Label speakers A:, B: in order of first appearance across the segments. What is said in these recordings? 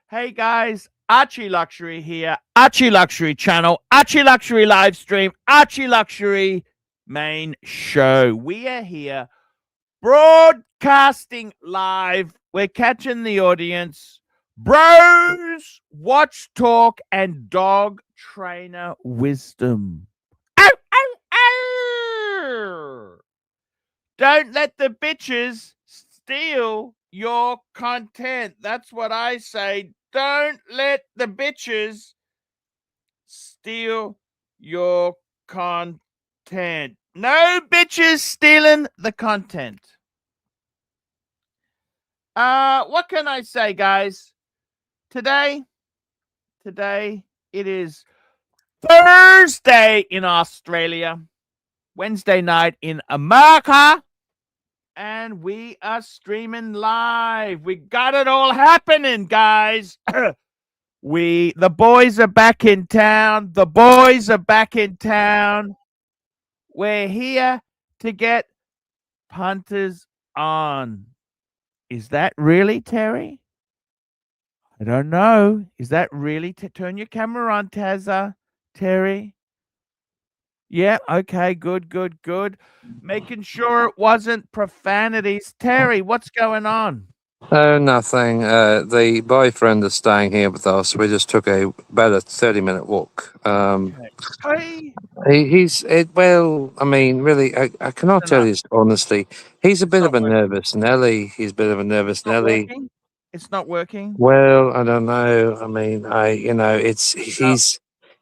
A: Hey guys, Archie Luxury here. Archie Luxury channel, Archie Luxury live stream, Archie Luxury main show. We are here broadcasting live. We're catching the audience. Bros, watch, talk, and dog trainer wisdom. Ow, ow, ow. Don't let the bitches steal your content. That's what I say. Don't let the bitches steal your content. No bitches stealing the content. What can I say, guys? Today it is Thursday in Australia, Wednesday night in America, and we are streaming live. We got it all happening, guys. The boys are back in town. The boys are back in town. We're here to get punters on. Is that really, Terry? I don't know. Is that really? Turn your camera on, Tazza. Terry. Yeah, okay, good. Making sure it wasn't profanities. Terry, what's going on?
B: Oh, nothing. The boyfriend is staying here with us. We just took about a 30-minute walk.
A: Hey.
B: Well, I mean, really, I cannot tell you honestly. He's a bit of a nervous Nelly. He's a bit of a nervous Nelly.
A: It's not working.
B: Well, I don't know. I mean,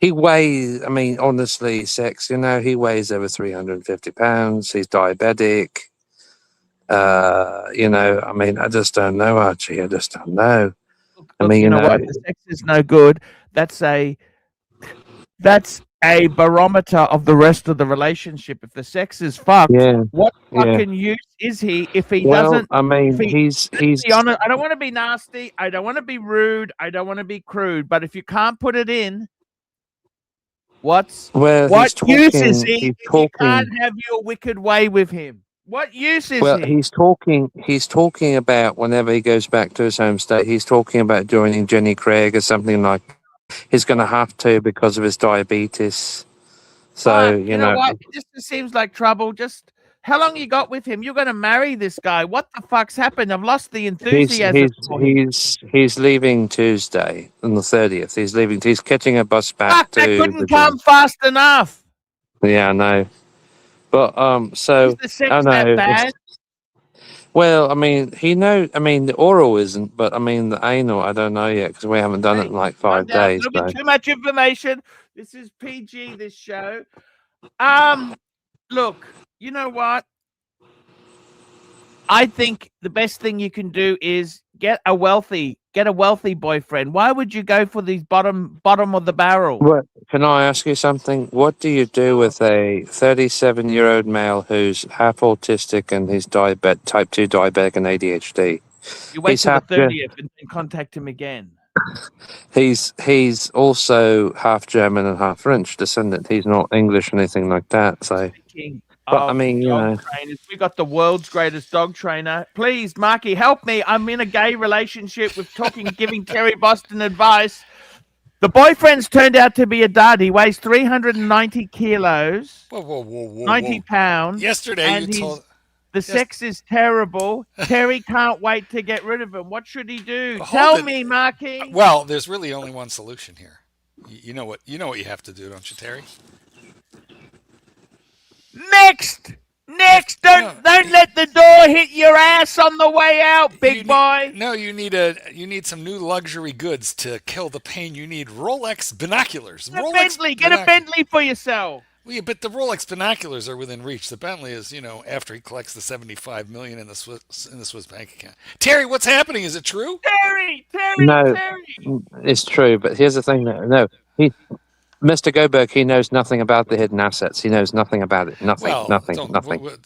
B: he weighs. I mean, honestly, sex. He weighs over 350 pounds. He's diabetic. I mean, I just don't know, Archie. I just don't know.
A: Look, you know what? The sex is no good. That's a barometer of the rest of the relationship. If the sex is fucked, what fucking use is he if he doesn't?
B: I mean, he's.
A: Honest, I don't want to be nasty. I don't want to be rude. I don't want to be crude. But if you can't put it in, what use is he if you can't have your wicked way with him? What use is he?
B: He's talking about whenever he goes back to his home state, he's talking about joining Jenny Craig or something like that. He's going to have to because of his diabetes. So,
A: you know what? It just seems like trouble. Just how long you got with him? You're going to marry this guy. What the fuck's happened? I've lost the enthusiasm.
B: He's leaving Tuesday on the 30th. He's leaving. He's catching a bus back to.
A: That couldn't come fast enough.
B: Yeah, I know. But so
A: is the sex that bad?
B: Well, I mean, the oral isn't, but I mean, the anal, I don't know yet because we haven't done it in like 5 days.
A: Don't be too much information. This is PG, this show. Look, you know what? I think the best thing you can do is get a wealthy boyfriend. Why would you go for these bottom of the barrel?
B: What, can I ask you something? What do you do with a 37-year-old male who's half autistic and he's type 2 diabetic and ADHD?
A: You wait till the 30th and contact him again.
B: He's also half German and half French descendant. He's not English or anything like that. So, but I mean,
A: trainers. We got the world's greatest dog trainer. Please, Marky, help me. I'm in a gay relationship with giving Terry Boston advice. The boyfriend's turned out to be a dud. He weighs 390 kilos.
C: Whoa.
A: 90 pounds.
C: Yesterday you told...
A: The sex is terrible. Terry can't wait to get rid of him. What should he do? Tell me, Marky.
C: Well, there's really only one solution here. You know what you have to do, don't you, Terry?
A: Next. Don't let the door hit your ass on the way out, big boy.
C: No, you need some new luxury goods to kill the pain. You need Rolex binoculars.
A: Get a Bentley for yourself.
C: Well, yeah, but the Rolex binoculars are within reach. The Bentley is, after he collects the $75 million in the Swiss bank account. Terry, what's happening? Is it true?
A: Terry.
B: No, it's true. But here's the thing. No, Mr. Goldberg, he knows nothing about the hidden assets. He knows nothing about it. Nothing.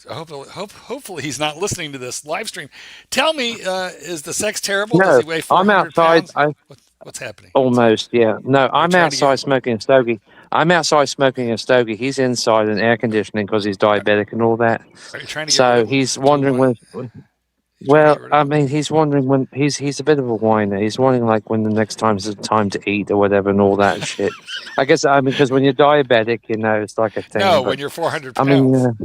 C: Hopefully he's not listening to this live stream. Tell me, is the sex terrible?
B: No,
C: does he weigh 400
B: outside.
C: pounds? What's happening?
B: Almost, yeah. No, I'm outside smoking a stogie. He's inside in air conditioning because he's diabetic and all that.
C: Are you trying to
B: so he's wondering when.
C: You trying to
B: Well,
C: get rid
B: I
C: of him?
B: mean, he's wondering when he's a bit of a whiner. He's wondering like when the next time's the time to eat or whatever and all that shit. I guess I mean because when you're diabetic, it's like a thing.
C: No,
B: But
C: when you're 400
B: I mean,
C: pounds.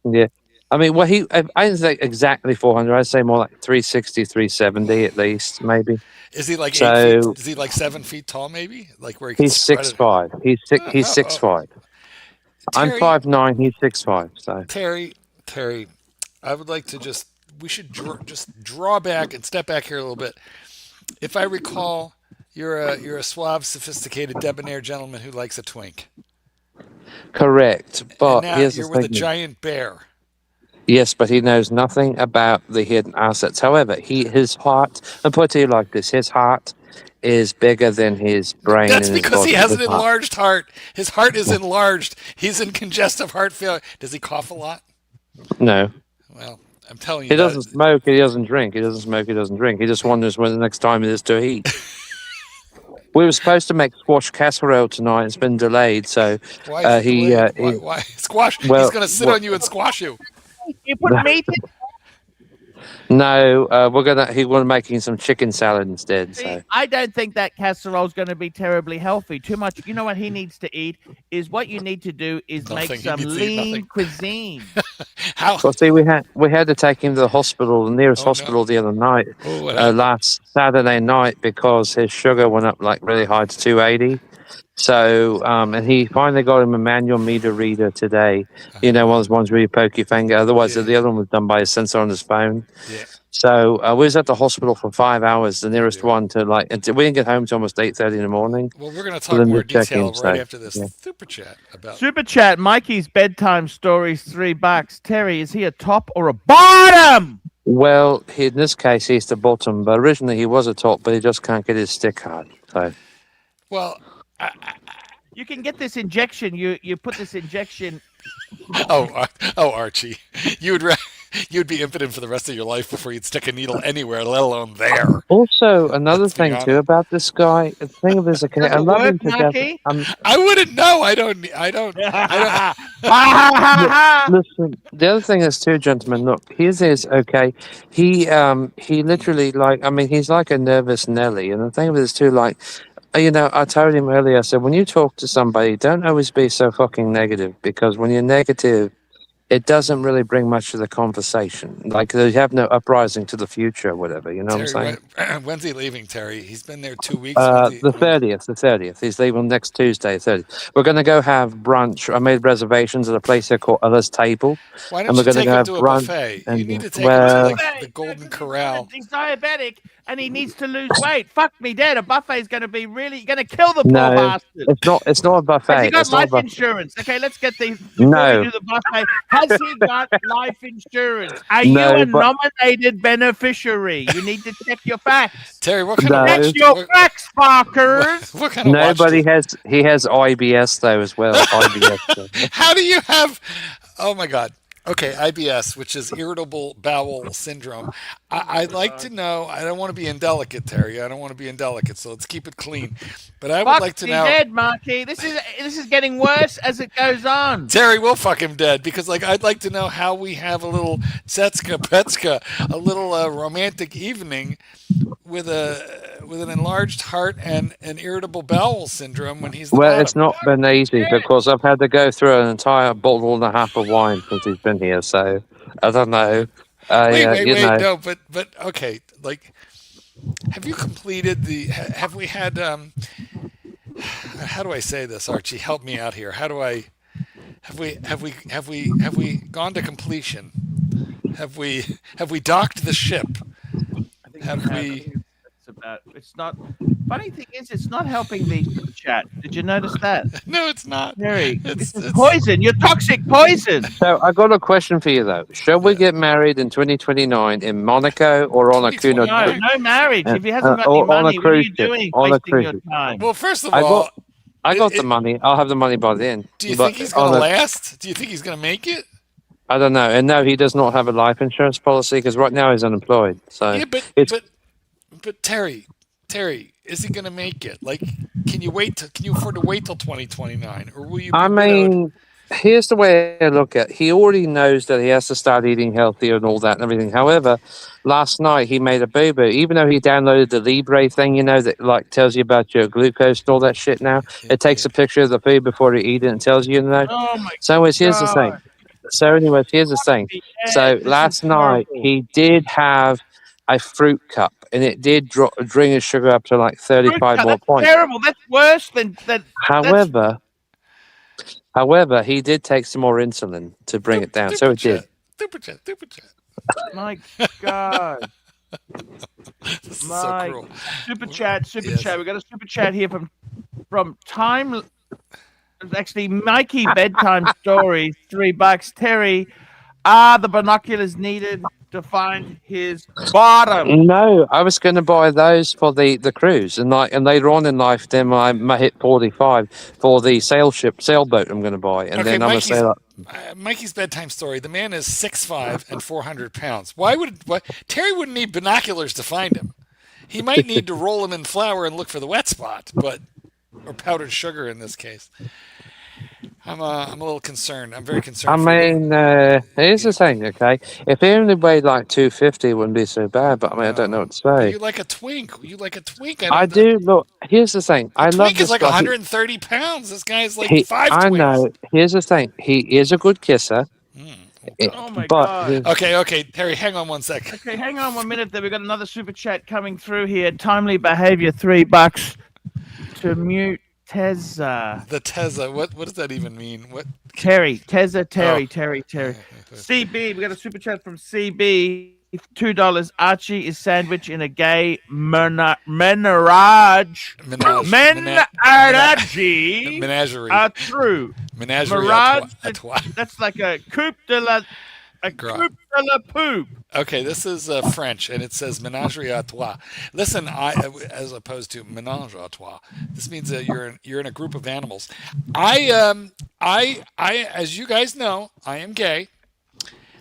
B: yeah. I mean, well, I didn't say exactly 400. I'd say more like 360, 370 at least, maybe.
C: Is he like 8 feet?
B: So
C: Is he like 7 feet tall? Maybe like where he could
B: he's
C: spread
B: six
C: it.
B: five. He's six
C: Oh,
B: five. I'm
C: Terry,
B: 5'9". He's 6'5". So
C: Terry, I would like to just we should just draw back and step back here a little bit. If I recall, you're a suave, sophisticated, debonair gentleman who likes a twink,
B: correct.
C: and
B: But
C: now
B: here's the
C: you're with a
B: thing.
C: giant bear.
B: Yes, but he knows nothing about the hidden assets. However, his heart, and put it to you like this, his heart is bigger than his brain
C: That's
B: and his
C: because he
B: body.
C: has
B: His
C: an
B: heart.
C: enlarged heart. His heart is enlarged. He's in congestive heart failure. Does he cough a lot?
B: No.
C: Well, I'm telling you
B: He
C: that.
B: doesn't smoke, he doesn't drink. He doesn't smoke, he doesn't drink. He just wonders when the next time it is to eat. We were supposed to make squash casserole tonight. It's been delayed, so
C: Why is it delayed?
B: he
C: Why squash? He's
B: well,
C: going to sit on you and squash you.
A: You put meat in.
B: no, he wanted making some chicken salad instead.
A: See,
B: So
A: I don't think that casserole's going to be terribly healthy. Too much. You know what he needs to eat is what you need to do is
C: Nothing.
A: make
C: He
A: some
C: needs to eat
A: lean
C: nothing.
A: cuisine.
C: How?
B: well, see, we had to take him to the hospital, the nearest
C: Oh, no.
B: hospital the other night,
C: Oh, what happened?
B: last Saturday night, because his sugar went up like really high to 280. So, and he finally got him a manual meter reader today. One of those ones where you poke your finger. Otherwise,
C: Yeah.
B: the other one was done by a sensor on his phone.
C: Yeah.
B: So we was at the hospital for 5 hours, the nearest
C: Yeah.
B: one to like. We didn't get home till almost 8:30 in the morning.
C: Well, we're going to
B: So
C: talk
B: then
C: more
B: just check
C: detail
B: in,
C: right
B: so,
C: after this
B: yeah.
C: super chat about.
A: Super chat. Mikey's bedtime stories $3. Terry, is he a top or a bottom?
B: Well, in this case, he's the bottom, but originally he was a top, but he just can't get his stick hard. So
C: Well,
A: You can get this injection. You put this injection.
C: Archie, you'd be impotent for the rest of your life before you'd stick a needle anywhere, let alone there.
B: also another
C: Let's be
B: thing too
C: honest.
B: about this guy. The thing of this, okay, I
A: Does it
B: love
A: work,
B: him to death.
A: Mikey?
C: I wouldn't know. I don't.
B: Listen, the other thing is too, gentlemen. Look, his is okay. He literally like. I mean, he's like a nervous Nelly, and the thing of it is too, like. I told him earlier. I said, when you talk to somebody, don't always be so fucking negative, because when you're negative, it doesn't really bring much to the conversation. Like, you have no uprising to the future or whatever. You know what I'm saying?
C: Terry, when's he leaving, Terry? He's been there 2 weeks. When's he,
B: The 30th. He's leaving next Tuesday, 30th. We're going to go have brunch. I made reservations at a place here called Other's Table.
C: why
B: And
C: don't
B: we're
C: you
B: going to
C: take
B: go
C: him
B: have
C: to a
B: brunch.
C: buffet?
B: And,
C: You need to take
B: well,
C: him to like the Golden Corral.
A: He's diabetic and he needs to lose weight. Fuck me dead. A buffet is going to be really going to kill the poor
B: no,
A: bastard.
B: it's not a
A: Has he
B: buffet.
A: got
B: It's not a
A: life
B: buffet.
A: insurance? Okay, let's get the before
B: No.
A: we do the buffet. Has he got life insurance? Are
B: No,
A: you a
B: but-
A: nominated beneficiary? You need to check your facts.
C: Terry, what kind
B: No.
C: of
A: Check
C: watch?
A: your facts, Parkers.
C: What kind of
B: No,
C: watch?
B: but he has IBS though as well. IBS.
C: How do you have? Oh my God. Okay, IBS, which is irritable bowel syndrome. I'd like to know. I don't want to be indelicate, Terry. I don't want to be indelicate. So let's keep it clean. But I would
A: Fuck
C: like to
A: me
C: know.
A: dead, Marky. This is getting worse as it goes on.
C: Terry will fuck him dead, because I'd like to know how we have a little Tsetska Petska, a little romantic evening with an enlarged heart and an irritable bowel syndrome when he's the
B: Well,
C: bottom.
B: it's not been easy because I've had to go through an entire bottle and a half of wine since he's been here. So I don't know.
C: Wait,
B: you know.
C: no, but okay, like, have you completed have we had, how do I say this, Archie? Help me out here. Have we gone to completion? Have we docked the ship? Have we?
A: It's not. Funny thing is, it's not helping the chat. Did you notice that?
C: No, it's not.
A: Harry,
C: It's
A: poison. You're toxic poison.
B: So I got a question for you though. Shall we get married in 2029 in Monaco or on a Kuno?
C: 2029?
A: No marriage. If he hasn't got
B: or
A: any
B: on a
A: money, what are
B: cruise
A: you
B: ship,
A: doing?
B: on a
A: Wasting
B: cruise
A: your
B: ship.
A: time.
C: Well, first of
B: I
C: all,
B: got the money. I'll have the money by then.
C: do you
B: But
C: think he's
B: on
C: going to
B: a-
C: last? Do you think he's going to make it?
B: I don't know. And no, he does not have a life insurance policy because right now he's unemployed. So
C: Yeah, but Terry, is he going to make it? Like, can you afford to wait till 2029, or will you? Be
B: I
C: widowed?
B: mean, here's the way I look at it. He already knows that he has to start eating healthier and all that and everything. However, last night he made a boo-boo. Even though he downloaded the Libre thing, that like tells you about your glucose and all that shit now. It takes a picture of the food before you eat it and tells you,
A: Oh my
B: So anyways, here's the thing.
A: God. The
B: So
A: this is
B: last night
A: horrible.
B: he did have a fruit cup and it did bring his sugar up to like
A: Fruit
B: 35
A: cut,
B: more
A: that's
B: points.
A: terrible. That's worse than that. That's
B: However, he did take some more insulin to bring it down. So it did.
C: Super chat.
A: my God.
C: This is so
A: My
C: cruel.
A: super chat.
C: Yes.
A: We got a super chat here from Time. It's actually Mikey Bedtime Stories, $3. Terry, are the binoculars needed to find his bottom?
B: No, I was going to buy those for the cruise, and later on in life, then I hit 45 for the sailboat. I'm going to buy, and then I'm going to say that.
C: Mikey's bedtime story. The man is 6'5" and 400 pounds. Why Terry wouldn't need binoculars to find him? He might need to roll him in flour and look for the wet spot, or powdered sugar in this case. I'm a little concerned. I'm very concerned.
B: I mean, here's the thing, okay? If he only weighed like 250, it wouldn't be so bad. But I mean, I don't know what to say.
C: You like a twink.
B: I do. Look, here's the thing. I love
C: twink
B: this
C: is like
B: guy.
C: 130 pounds. This guy is like 5
B: I
C: twinks.
B: know. Here's the thing. He is a good kisser.
A: Oh my God.
C: Okay, Terry, hang on 1 second.
A: Okay, hang on 1 minute there. We've got another super chat coming through here. Timely behavior, $3 to mute Tezza.
C: The Tezza. What does that even mean? What?
A: Terry. Terry. CB, we got a super chat from CB. $2. Archie is sandwiched in a gay menagerie.
C: Menagerie.
A: True.
C: Menagerie.
A: Mirage.
C: A trois.
A: That's like a coupe de la poop.
C: Okay, this is French, and it says menagerie à trois. Listen, as opposed to ménage à trois. This means that you're in a group of animals. I as you guys know, I am gay.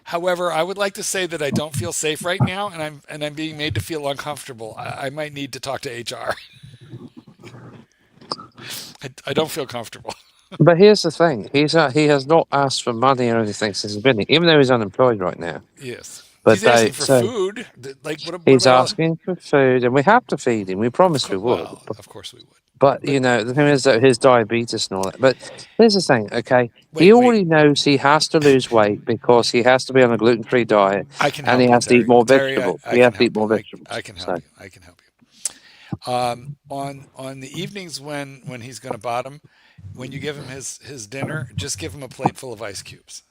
C: However, I would like to say that I don't feel safe right now, and I'm being made to feel uncomfortable. I might need to talk to HR. I don't feel comfortable.
B: But here's the thing: he has not asked for money or anything since he's been here, even though he's unemployed right now.
C: Yes,
B: but
C: he's asking for food. Like
B: he's asking for food, and we have to feed him. We promised we would.
C: Well, of course we would.
B: But the thing is that his diabetes and all that. But here's the thing, okay? He already knows he has to lose weight because he has to be on a gluten-free diet, and he has to eat more vegetables. He has to eat more vegetables.
C: I can help you. I can help you. On the evenings when he's going to bottom, when you give him his dinner, just give him a plate full of ice cubes.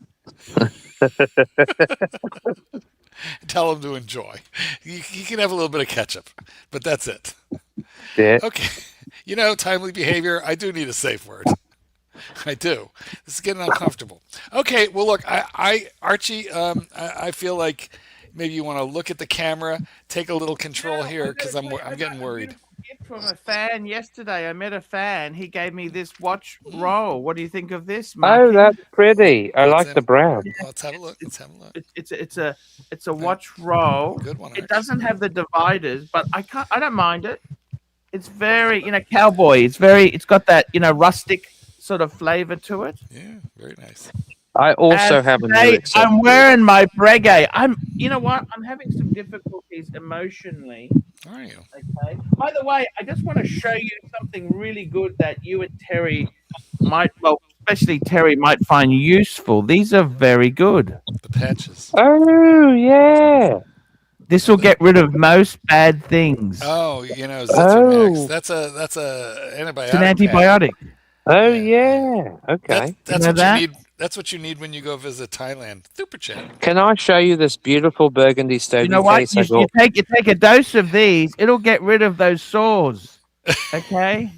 C: Tell him to enjoy. You can have a little bit of ketchup, but that's it.
B: Yeah.
C: Okay. Timely behavior. I do need a safe word. I do. This is getting uncomfortable. Okay. Well, look, Archie, I feel like maybe you want to look at the camera, take a little control here because I'm getting worried.
A: From a fan yesterday. I met a fan. He gave me this watch roll. What do you think of this, Marky?
B: Oh, that's pretty. I like the brown.
C: Let's have a look.
A: It's a watch roll.
C: Good one.
A: It doesn't have the dividers, but I don't mind it. It's very, cowboy. It's got that, rustic sort of flavor to it.
C: Yeah, very nice.
B: I also have a new
A: I'm wearing my Breguet. You know what? I'm having some difficulties emotionally.
C: Are you?
A: Okay. By the way, I just want to show you something really good that you and Terry especially Terry might find useful. These are very good.
C: The patches.
B: Oh, yeah.
A: This will get rid of most bad things.
C: Oh, Zithromax. That's a antibiotic.
A: It's an antibiotic.
B: Oh, yeah. Okay.
C: That's what you need. That's what you need when you go visit Thailand. Super chat.
B: Can I show you this beautiful burgundy stone?
A: You know what? You take a dose of these. It'll get rid of those sores. Okay.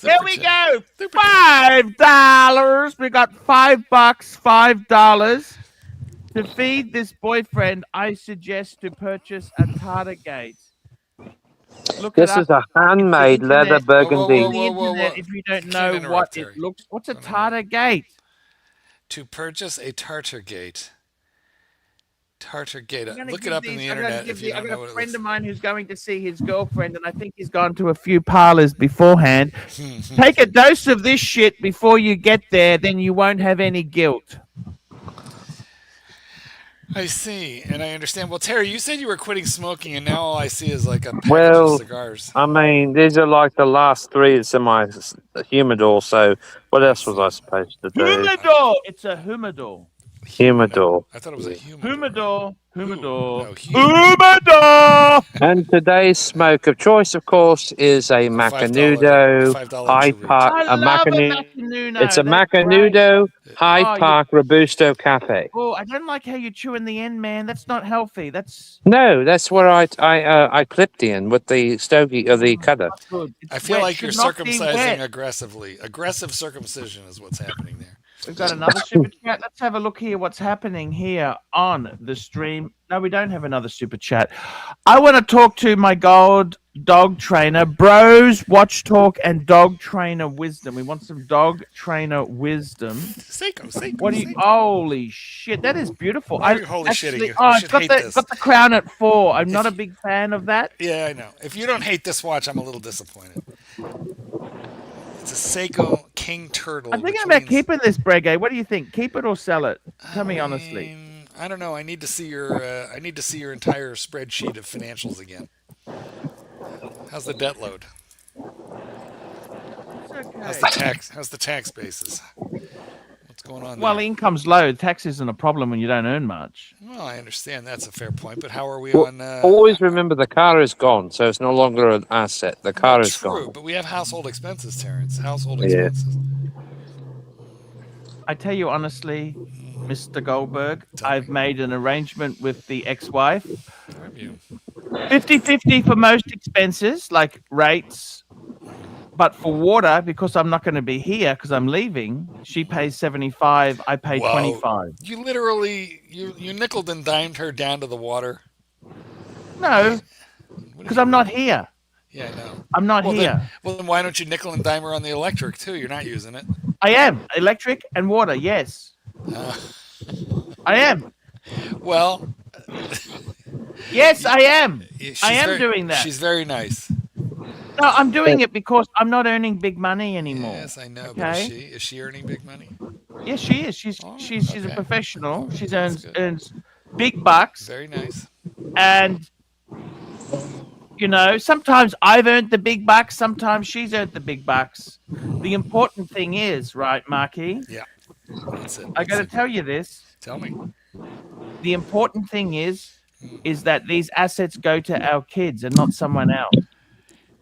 A: There we go. $5. We got $5. $5 to feed this boyfriend. I suggest to purchase a Tartargate.
B: This is a handmade leather burgundy.
A: If you don't know what it looks, what's a Tartargate?
C: To purchase a Tartargate. Tartargata. Look it up in the internet if you
A: I
C: don't
A: got
C: know
A: a
C: what it
A: friend
C: looks.
A: of mine who's going to see his girlfriend, and I think he's gone to a few parlors beforehand. Take a dose of this shit before you get there, then you won't have any guilt.
C: I see, and I understand. Well, Terry, you said you were quitting smoking, and now all I see is like a package of
B: Well,
C: cigars.
B: I mean, these are like the last three. It's in my humidor. So what
C: I
B: else was
C: see.
B: I supposed to do?
A: Humidor. It's a humidor.
C: Humidor.
B: Humidor.
C: I thought it was a humidor.
A: Humidor. Humidor.
C: No,
A: Humidor.
B: And today's smoke of choice, of course, is a
C: $5
B: Macanudo High
C: Cheruch.
B: Park.
A: I
B: A
A: love a
B: Macanudo. It's
A: Macanuno.
B: a
A: That's great.
B: Macanudo High
A: Oh,
B: Park Robusto Cafe.
A: I don't like how you chew in the end, man. That's not healthy. That's
B: No, that's where I clipped in with the stogie or the cutter.
A: not good.
C: I
A: It's
C: feel
A: wet.
C: like you're
A: Should not be
C: circumcising
A: wet.
C: aggressively. Aggressive circumcision is what's happening there.
A: We've got another super chat. Let's have a look here. What's happening here on the stream? No, we don't have another super chat. I want to talk to my gold dog trainer, bros, watch talk, and dog trainer wisdom. We want some dog trainer wisdom.
C: Seiko.
A: What do you? Holy shit, that is beautiful.
C: Why are you holy shitting? You
A: Oh, it's
C: should
A: got
C: hate
A: the
C: this.
A: got the crown at 4. I'm not a big fan of that.
C: Yeah, I know. If you don't hate this watch, I'm a little disappointed. It's a Seiko King Turtle.
A: I'm thinking
C: which
A: about
C: means-
A: keeping this, Brege. What do you think? Keep it or sell it? Tell me honestly.
C: I don't know. I need to see your. I need to see your entire spreadsheet of financials again. How's the debt load?
A: It's okay.
C: How's the tax? How's the tax basis? What's going on
A: Well,
C: there?
A: income's low. Tax isn't a problem when you don't earn much.
C: Well, I understand that's a fair point, but how are we
B: Well,
C: on?
B: always remember the car is gone, so it's no longer an asset. The car is
C: True,
B: gone.
C: but we have household expenses, Terrence. Household
B: Yeah.
C: expenses.
A: I tell you honestly, Mr. Goldberg,
C: Tell
A: I've
C: me.
A: made an arrangement with the ex-wife.
C: Have you?
A: 50-50 for most expenses, like rates. But for water, because I'm not going to be here because I'm leaving, she pays 75, I pay
C: Whoa.
A: 25.
C: You literally you nickel and dimed her down to the water.
A: No, because I'm not here.
C: Yeah, I know.
A: I'm not
C: Well,
A: here.
C: then why don't you nickel and dime her on the electric too? You're not using it.
A: I am. Electric and water, yes. I am.
C: Well,
A: Yes, I am.
C: she's
A: I am doing that.
C: She's very nice.
A: No, I'm doing it because I'm not earning big money anymore.
C: Yes, I know. But
A: Okay.
C: is she earning big money?
A: Yes, she is. She's
C: Oh,
A: she's a
C: okay.
A: professional. She
C: That's
A: earns
C: good.
A: big bucks,
C: Very nice.
A: and sometimes I've earned the big bucks. Sometimes she's earned the big bucks. The important thing is, right, Marky?
C: Yeah. That's it.
A: I got to
C: That's it.
A: tell you this.
C: Tell me.
A: The important thing is that these assets go to our kids and not someone else.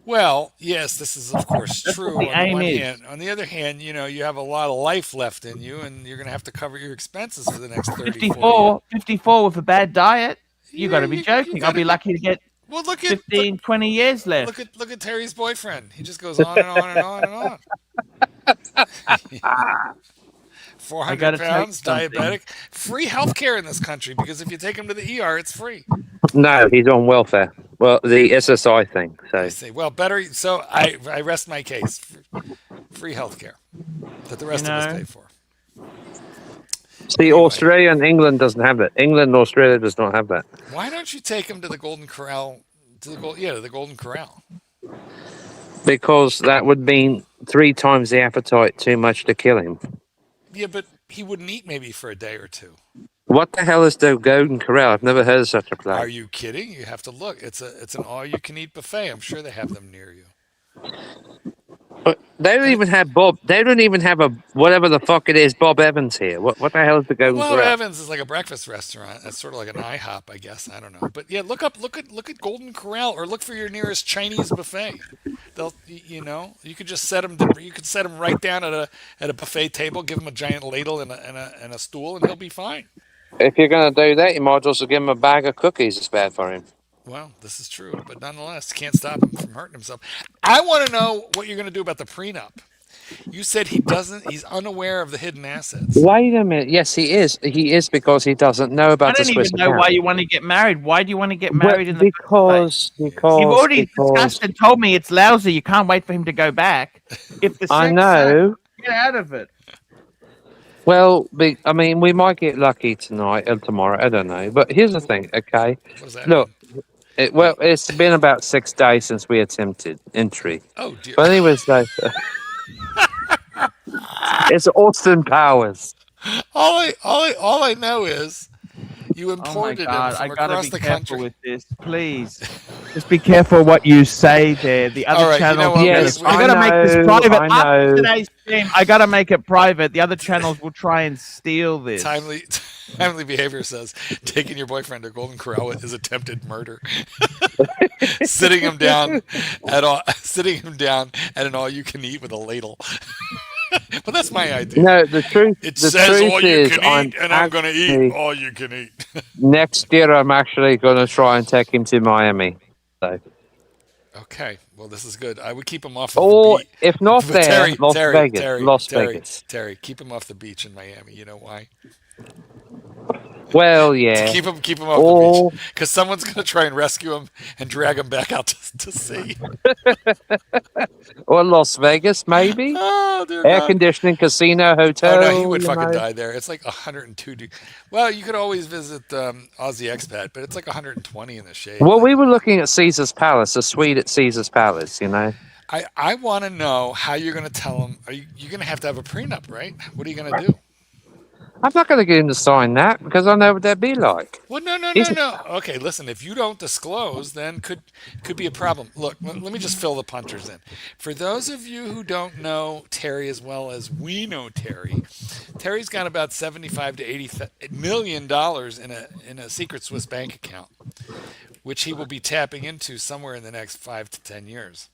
C: Well, yes, this is of course
A: That's
C: true
A: what the
C: on the
A: aim
C: one
A: is.
C: hand. On the other hand, you have a lot of life left in you, and you're going to have to cover your expenses for the next 30, 40
A: 54 with a bad diet. You got to be
C: you
A: joking. I'll be lucky to get
C: Well, look at
A: 15, 20 years left.
C: look at Terry's boyfriend. He just goes on and on and on and on. 400
A: gotta tell you
C: pounds,
A: something.
C: diabetic, free healthcare in this country because if you take him to the ER, it's free.
B: No, he's on welfare. Well, the SSI thing.
C: I
B: So
C: see. Well, better. So I rest my case. Free healthcare that the rest of us pay for.
B: see,
C: Anyway.
B: Australia and England doesn't have it. England and Australia does not have that
C: Why don't you take him to the Golden Corral? To the Golden Corral.
B: because that would mean 3 times the appetite too much to kill him.
C: Yeah, but he wouldn't eat maybe for a day or two.
B: What the hell is the Golden Corral? I've never heard of such a place.
C: Are you kidding? You have to look. It's an all-you-can-eat buffet. I'm sure they have them near you.
B: But they don't even have Bob. They don't even have a whatever the fuck it is. Bob Evans here. What the hell is the Golden
C: Well,
B: Corral?
C: Evans is like a breakfast restaurant. That's sort of like an IHOP, I guess. I don't know. But yeah, look at Golden Corral or look for your nearest Chinese buffet. They'll, you could just set him right down at a buffet table, give him a giant ladle and a stool, and he'll be fine.
B: If you're going to do that, you might also give him a bag of cookies. It's bad for him.
C: Well, this is true, but nonetheless, can't stop him from hurting himself. I want to know what you're going to do about the prenup. You said he's unaware of the hidden assets.
B: Wait a minute. Yes, he is. He is because he doesn't know
A: I
B: about the
A: don't
B: Swiss
A: even know
B: account.
A: why you want to get married. Why do you want to get
B: Well,
A: married in the first place?
B: because
A: You've already
B: because
A: discussed and told me it's lousy. You can't wait for him to go back. If the
B: I
A: sex
B: know.
A: sucks, get out of it.
B: Well, I mean, we might get lucky tonight or tomorrow. I don't know. But here's the thing, okay?
C: What does that
B: Look,
C: mean?
B: it's been about 6 days since we attempted entry.
C: Oh dear.
B: But anyways, though, it's Austin Powers.
C: All I know is you
A: Oh my
C: imported him
A: God!
C: from
A: I gotta
C: across
A: be
C: the
A: careful
C: country.
A: with this, please. Just be careful what you say there. The other
C: All right, you know
A: channels
C: what?
A: are gonna.
B: Yes,
C: We-
A: I
B: I
A: gotta make this
B: know.
A: private
B: I
A: after
B: know.
A: today's stream. I gotta make it private. The other channels will try and steal this.
C: Timely behavior says taking your boyfriend to Golden Corral is attempted murder. Sitting him down at an all-you-can-eat with a ladle. But that's my idea.
B: No, the truth.
C: It
B: The
C: says
B: truth
C: all you
B: is,
C: can
B: I'm
C: eat, and I'm going to eat
B: actually
C: all you can eat.
B: next year. I'm actually going to try and take him to Miami. So,
C: Okay, well, this is good. I would keep him off of the
B: or
C: beach.
B: if not
C: But
B: there, Las Vegas.
C: Terry, keep him off the beach in Miami. You know why?
B: Well,
C: To
B: yeah.
C: keep him off
B: Or
C: the beach, because someone's going to try and rescue him and drag him back out to sea.
B: or Las Vegas, maybe.
C: Oh dear
B: Air
C: God!
B: conditioning, casino,
C: Oh
B: hotel.
C: no, he would
B: you
C: fucking
B: know.
C: die there. It's like 102 degrees. Well, you could always visit Aussie Expat, but it's like 120 in the shade.
B: Well, we were looking at Caesar's Palace, a suite at Caesar's Palace. You know.
C: I want to know how you're going to tell him. You're going to have a prenup, right? What are you going to do?
B: I'm not going to get him to sign that because I know what that'd be like.
C: Well, no.
B: He's-
C: Okay, listen. If you don't disclose, then could be a problem. Look, let me just fill the punters in. For those of you who don't know Terry as well as we know Terry, Terry's got about $75 to $80 million in a secret Swiss bank account, which he will be tapping into somewhere in the next 5 to 10 years.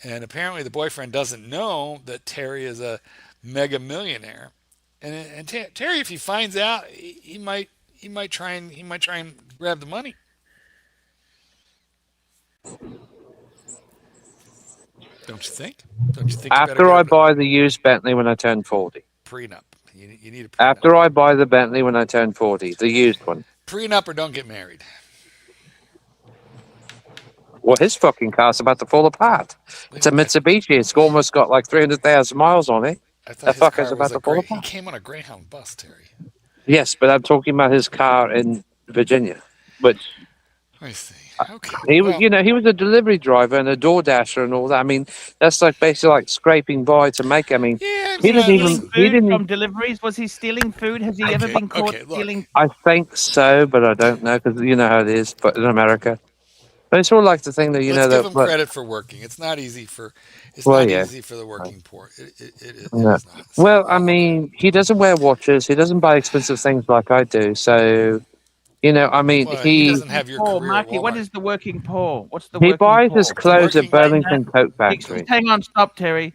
C: And apparently, the boyfriend doesn't know that Terry is a mega millionaire. And Terry, if he finds out, he might try and grab the money. Don't you think? Don't you think?
B: After I buy the used Bentley when I turn 40.
C: Prenup. You need a prenup.
B: After I buy the Bentley when I turn 40, the used one.
C: Prenup or don't get married.
B: Well, his fucking car's about to fall apart. It's a Mitsubishi. It's almost got like 300,000 miles on it.
C: I thought
B: The
C: his
B: fucker's
C: car was
B: about to fall
C: He
B: apart.
C: came on a Greyhound bus, Terry.
B: Yes, but I'm talking about his car in Virginia. But
C: I see. Okay.
B: he was,
C: Well,
B: he was a delivery driver and a door dasher and all that. I mean, that's like basically like scraping by to make. I mean,
C: yeah.
B: he didn't even.
A: Stealing
B: He
A: food
B: didn't.
A: from deliveries? Was he stealing food? Has he ever been caught
C: okay, look.
A: stealing?
B: I think so, but I don't know because you know how it is. But in America, but it's all like the thing that
C: Let's give
B: that.
C: him credit for working. It's not easy for. It's
B: Well,
C: not
B: yeah.
C: easy for the working poor. It
B: No.
C: is not. So,
B: Well, I mean, he doesn't wear watches. He doesn't buy expensive things like I do. So, I mean,
C: well, he
B: he
C: doesn't have your
A: Poor,
C: career.
A: Marky, what
C: Walmart.
A: is the working poor? What's the
B: he
A: working
B: buys
A: poor?
B: his clothes at
C: working-
B: Burlington Coat Factory.
A: Hang on, stop, Terry.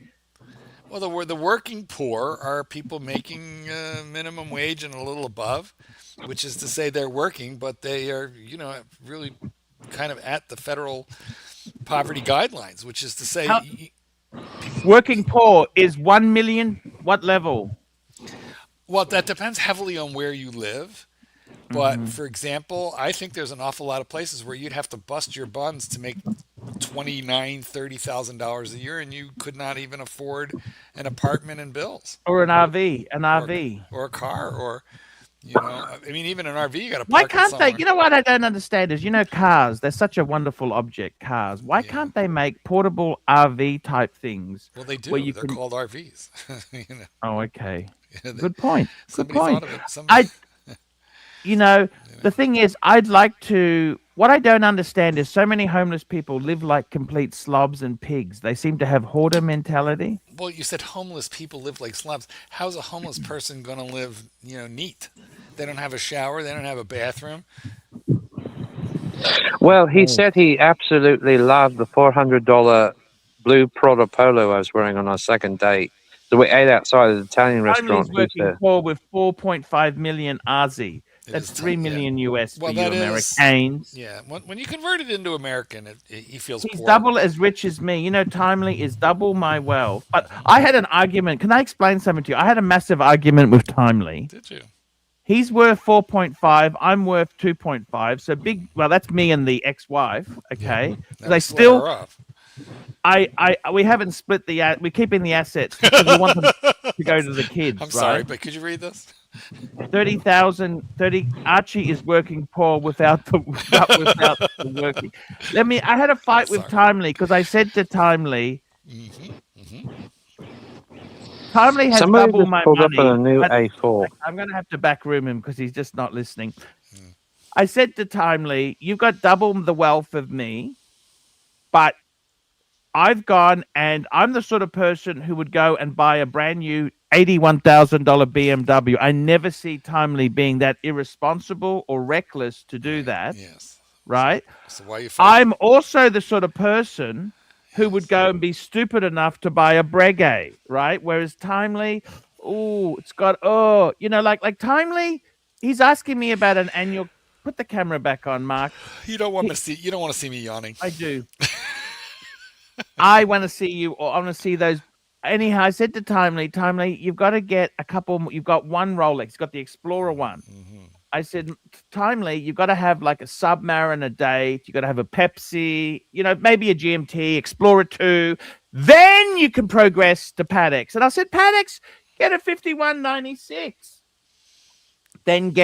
C: Well, the working poor are people making minimum wage and a little above, which is to say they're working, but they are, really kind of at the federal poverty guidelines, which is to say,
A: How- Working poor is 1 million. What level?
C: well, that depends heavily on where you live. But for example, I think there's an awful lot of places where you'd have to bust your buns to make $29,000-$30,000 a year, and you could not even afford an apartment and bills,
A: Or an RV? An RV.
C: or a car, or I mean, even an RV, you got to
A: Why
C: park it
A: can't
C: somewhere.
A: they? You know what I don't understand is, cars. They're such a wonderful object, cars. Why can't they make portable RV type things?
C: Well, they do.
A: where you
C: They're
A: can-
C: called RVs.
A: Oh, okay.
C: They-
A: Good point. Good
C: Somebody
A: point.
C: thought of it. Somebody,
A: The thing is, I'd like to. What I don't understand is so many homeless people live like complete slobs and pigs. They seem to have hoarder mentality.
C: well, you said homeless people live like slums. How's a homeless person going to live, neat? They don't have a shower. They don't have a bathroom.
B: Well, he said he absolutely loved the $400 blue Prada polo I was wearing on our second date. So we ate outside of the Italian restaurant.
A: Family's working poor with 4.5 million RZ.
C: It
A: That's
C: is
A: 3
C: yeah.
A: million US
C: Well,
A: for you
C: that is-
A: Americans.
C: Yeah, when you convert it into American, he feels
A: He's
C: poor.
A: double as rich as me. Timely is double my wealth. But I had an argument. Can I explain something to you? I had a massive argument with Timely.
C: Did you?
A: He's worth 4.5. I'm worth 2.5. So big. Well, that's me and the ex-wife. Okay.
C: Now
A: They
C: split her off.
A: we haven't split the we're keeping the assets because we want them to go to the kids.
C: I'm sorry,
A: right?
C: but could you read this?
A: 30,000. Archie is working poor without the working. I had a fight with
C: Sorry.
A: Timely because I said to Timely, Timely has
B: Somebody
A: double
B: just
A: my
B: pulled up
A: money.
B: on a new A4.
A: I'm going to have to backroom him because he's just not listening. I said to Timely, you've got double the wealth of me, but I've gone and I'm the sort of person who would go and buy a brand new $81,000 BMW. I never see Timely being that irresponsible or reckless to do that.
C: Yes.
A: Right?
C: So why are you fighting?
A: I'm also the sort of person who would go and be stupid enough to buy a Breguet, right? Whereas Timely, it's got like Timely, he's asking me about an annual. Put the camera back on, Mark.
C: You don't want to see me yawning.
A: I do. I want to see you, or I want to see those. Anyhow, I said to Timely, you've got to get a couple. You've got one Rolex. You've got the Explorer one. I said, Timely, you've got to have like a Submariner date. You've got to have a Pepsi, maybe a GMT, Explorer 2. Then you can progress to Paddocks. And I said, Paddocks, get a 5196. Then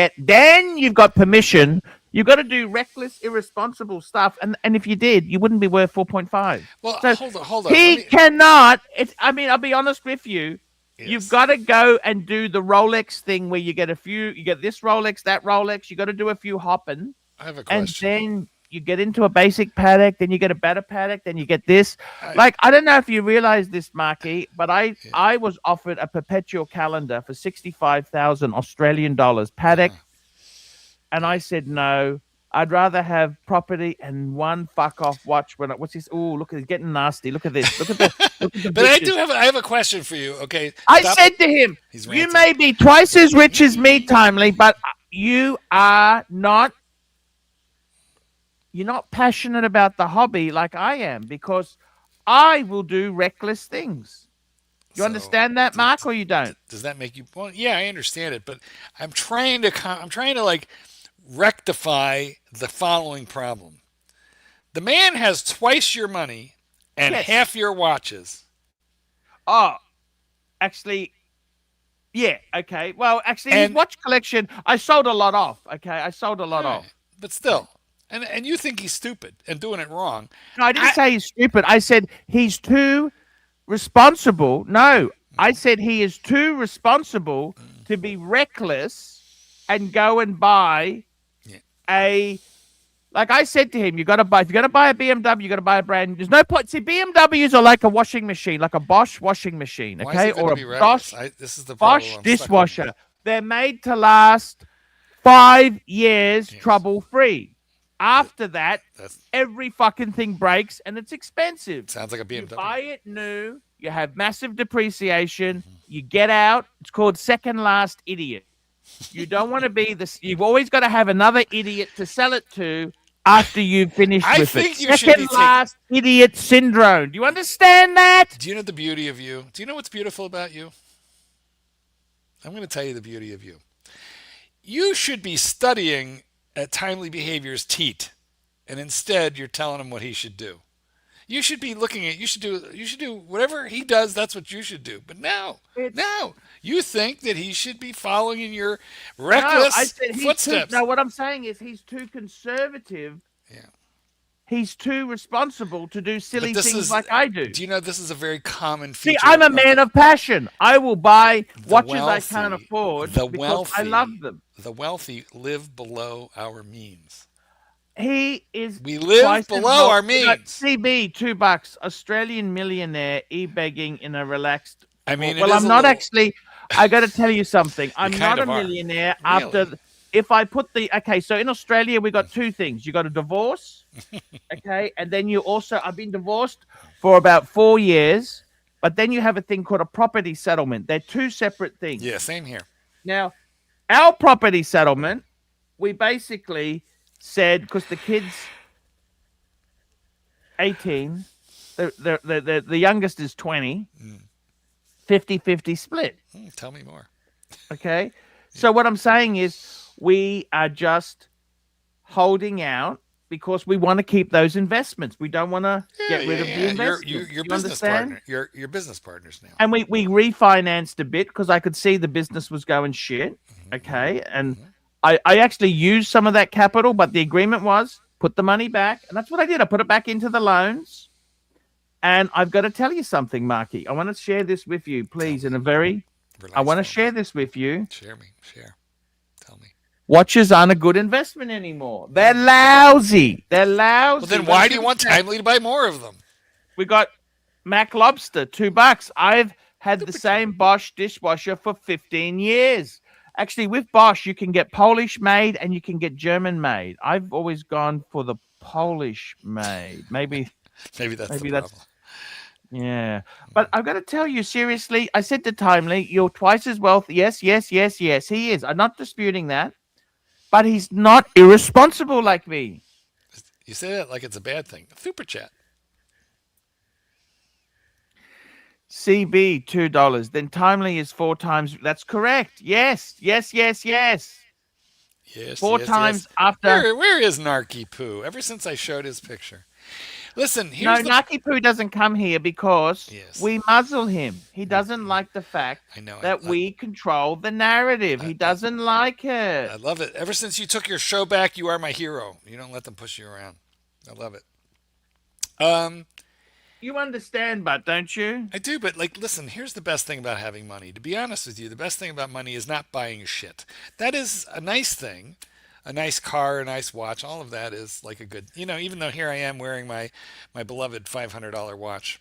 A: you've got permission. You've got to do reckless, irresponsible stuff. And if you did, you wouldn't be worth 4.5.
C: Well,
A: so
C: hold on.
A: He cannot. I'll be honest with you.
C: Yes.
A: You've got to go and do the Rolex thing where you get this Rolex, that Rolex. You got to do a few hopping.
C: I have a question.
A: And then you get into a basic paddock, then you get a better paddock, then you get this. I don't know if you realize this, Marky, but I was offered a perpetual calendar for 65,000 Australian dollars paddock, and I said no. I'd rather have property and one fuck off watch. What's this? Oh, look, it's getting nasty. Look at this. Look at the
C: But I have a question for you. Okay.
A: I said to him, you may be twice as rich as me, Timely, but you're not passionate about the hobby like I am, because I will do reckless things. You understand that, Mark, or you don't?
C: Does that make you? Well, yeah, I understand it, but I'm trying to like rectify the following problem. The man has twice your money and half your watches.
A: Oh, actually, yeah, okay. Well, actually, his watch collection, I sold a lot off. Okay, I sold a lot off.
C: But still, and you think he's stupid and doing it wrong.
A: No, I didn't say he's stupid. I said he's too responsible. No, I said he is too responsible to be reckless and go and buy like I said to him, if you're gonna buy a BMW, you gotta buy a brand. There's no point. See, BMWs are like a washing machine, like a Bosch washing machine, okay, or a Bosch dishwasher. They're made to last 5 years trouble free. After that, every fucking thing breaks and it's expensive.
C: Sounds like a BMW.
A: You buy it new, you have massive depreciation. You get out. It's called second last idiot. You don't want to be this. You've always got to have another idiot to sell it to after you've finished with it. Second last idiot syndrome. Do you understand that?
C: Do you know the beauty of you? Do you know what's beautiful about you? I'm going to tell you the beauty of you. You should be studying at Timely Behavior's TINT, and instead you're telling him what he should do. You should be looking at. You should do whatever he does. That's what you should do. But no, you think that he should be following in your reckless footsteps.
A: What I'm saying is he's too conservative.
C: Yeah.
A: He's too responsible to do silly things like I do.
C: Do you know this is a very common feature?
A: See, I'm a man of passion. I will buy watches I can't afford because I love them.
C: The wealthy live below our means.
A: We
C: live below our means.
A: CB, $2, Australian millionaire, e-begging in a relaxed.
C: Well,
A: I'm not actually. I got to tell you something. I'm not a millionaire after. If I put so in Australia we got two things. You got a divorce, okay, and then I've been divorced for about 4 years, but then you have a thing called a property settlement. They're two separate things.
C: Yeah, same here.
A: Now, our property settlement, we basically said, because the kid's 18, the youngest is 20, 50-50 split.
C: Tell me more.
A: Okay? Yeah. So what I'm saying is we are just holding out because we want to keep those investments. We don't want to
C: Yeah,
A: get rid
C: yeah,
A: of the
C: yeah.
A: investments.
C: You're
A: You
C: business
A: understand?
C: partner. You're business partners now.
A: And we refinanced a bit because I could see the business was going shit. Okay. And I actually used some of that capital, but the agreement was put the money back. And that's what I did. I put it back into the loans. And I've got to tell you something, Marky. I want to share this with you, please, in a very I want to share this with you.
C: Share me. Share. Tell me.
A: Watches aren't a good investment anymore. They're lousy. They're lousy.
C: Well, then why do you want Timely to buy more of them?
A: We got Mac Lobster, $2. I've had the same Bosch dishwasher for 15 years. Actually, with Bosch, you can get Polish made and you can get German made. I've always gone for the Polish made. Maybe
C: that's the problem.
A: Yeah. But I've got to tell you, seriously, I said to Timely, you're twice as wealthy. Yes, yes, yes, yes, he is. I'm not disputing that. But he's not irresponsible like me.
C: You say that like it's a bad thing. Super chat.
A: CB, $2. Then Timely is 4 times. That's correct. Yes, yes, yes, yes.
C: Yes,
A: 4 times after.
C: Where is Narky Poo? Ever since I showed his picture. Listen, here's
A: Naki Poo doesn't come here because we muzzle him. He doesn't like the fact that we control the narrative. He doesn't like it.
C: I love it. Ever since you took your show back, you are my hero. You don't let them push you around. I love it.
A: You understand, but don't you?
C: I do, but listen, here's the best thing about having money. To be honest with you, the best thing about money is not buying shit. That is a nice thing. A nice car, a nice watch, all of that is like a good, even though here I am wearing my beloved $500 watch,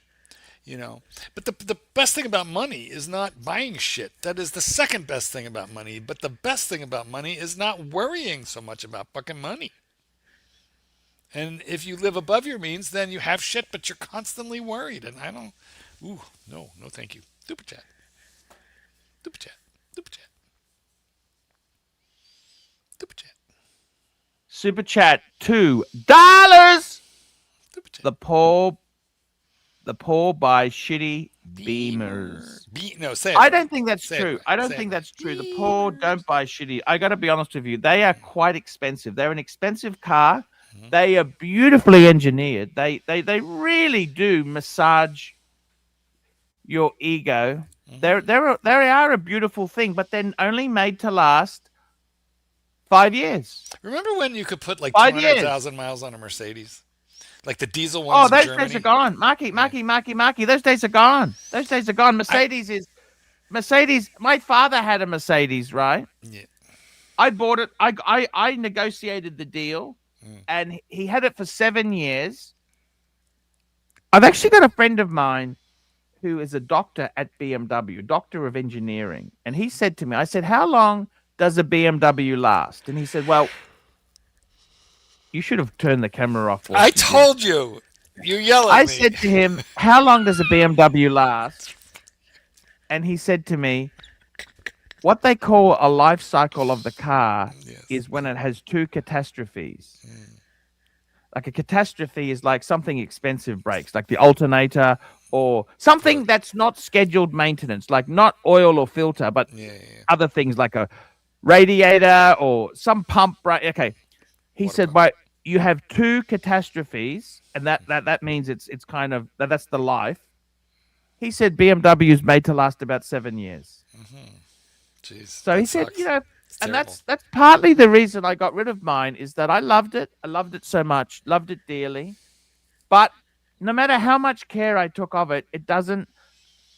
C: But the best thing about money is not buying shit. That is the second best thing about money. But the best thing about money is not worrying so much about fucking money. And if you live above your means, then you have shit, but you're constantly worried. And I don't, no, thank you. Super chat. Super chat. Super chat. Super chat.
A: Super chat, $2. The poor buy shitty Beamers.
C: I
A: don't think that's true. I don't think that's true. The poor don't buy shitty. I got to be honest with you. They are quite expensive. They're an expensive car. They are beautifully engineered. They really do massage your ego. They are a beautiful thing, but they're only made to last 5 years.
C: Remember when you could put 200,000 miles on a Mercedes? Like the diesel ones in Germany?
A: Those days are gone. Marky. Those days are gone. Those days are gone. Mercedes. My father had a Mercedes, right?
C: Yeah.
A: I bought it. I negotiated the deal, and he had it for 7 years. I've actually got a friend of mine who is a doctor at BMW, doctor of engineering. And he said to me, I said, how long does a BMW last? And he said, well, you should have turned the camera off.
C: I told you. You yell at me.
A: I said to him, how long does a BMW last? And he said to me, what they call a life cycle of the car is when it has 2 catastrophes. Like a catastrophe is like something expensive breaks, like the alternator or something that's not scheduled maintenance, like not oil or filter, but other things like a radiator or some pump. Right? Okay. He said, "But you have 2 catastrophes, and that means it's kind of that's the life." He said BMW is made to last about 7 years.
C: Jeez,
A: so he said, and that's partly the reason I got rid of mine is that I loved it. I loved it so much, loved it dearly. But no matter how much care I took of it, it doesn't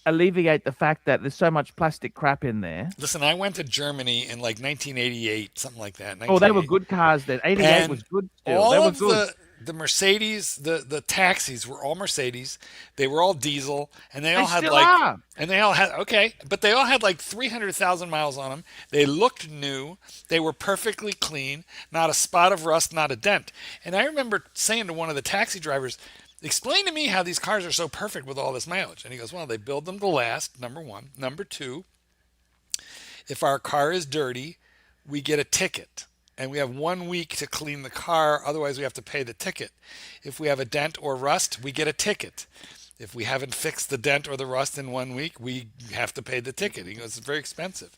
A: alleviate the fact that there's so much plastic crap in there.
C: Listen, I went to Germany in 1988, something like that.
A: Oh, they were good cars then. 88 was good still. They were good.
C: The Mercedes, the taxis were all Mercedes. They were all diesel, and they all had but they all had 300,000 miles on them. They looked new. They were perfectly clean, not a spot of rust, not a dent. And I remember saying to one of the taxi drivers, explain to me how these cars are so perfect with all this mileage. And he goes, well, they build them to last, number one. Number two, if our car is dirty, we get a ticket. And we have 1 week to clean the car. Otherwise, we have to pay the ticket. If we have a dent or rust, we get a ticket. If we haven't fixed the dent or the rust in 1 week, we have to pay the ticket. He goes, it's very expensive.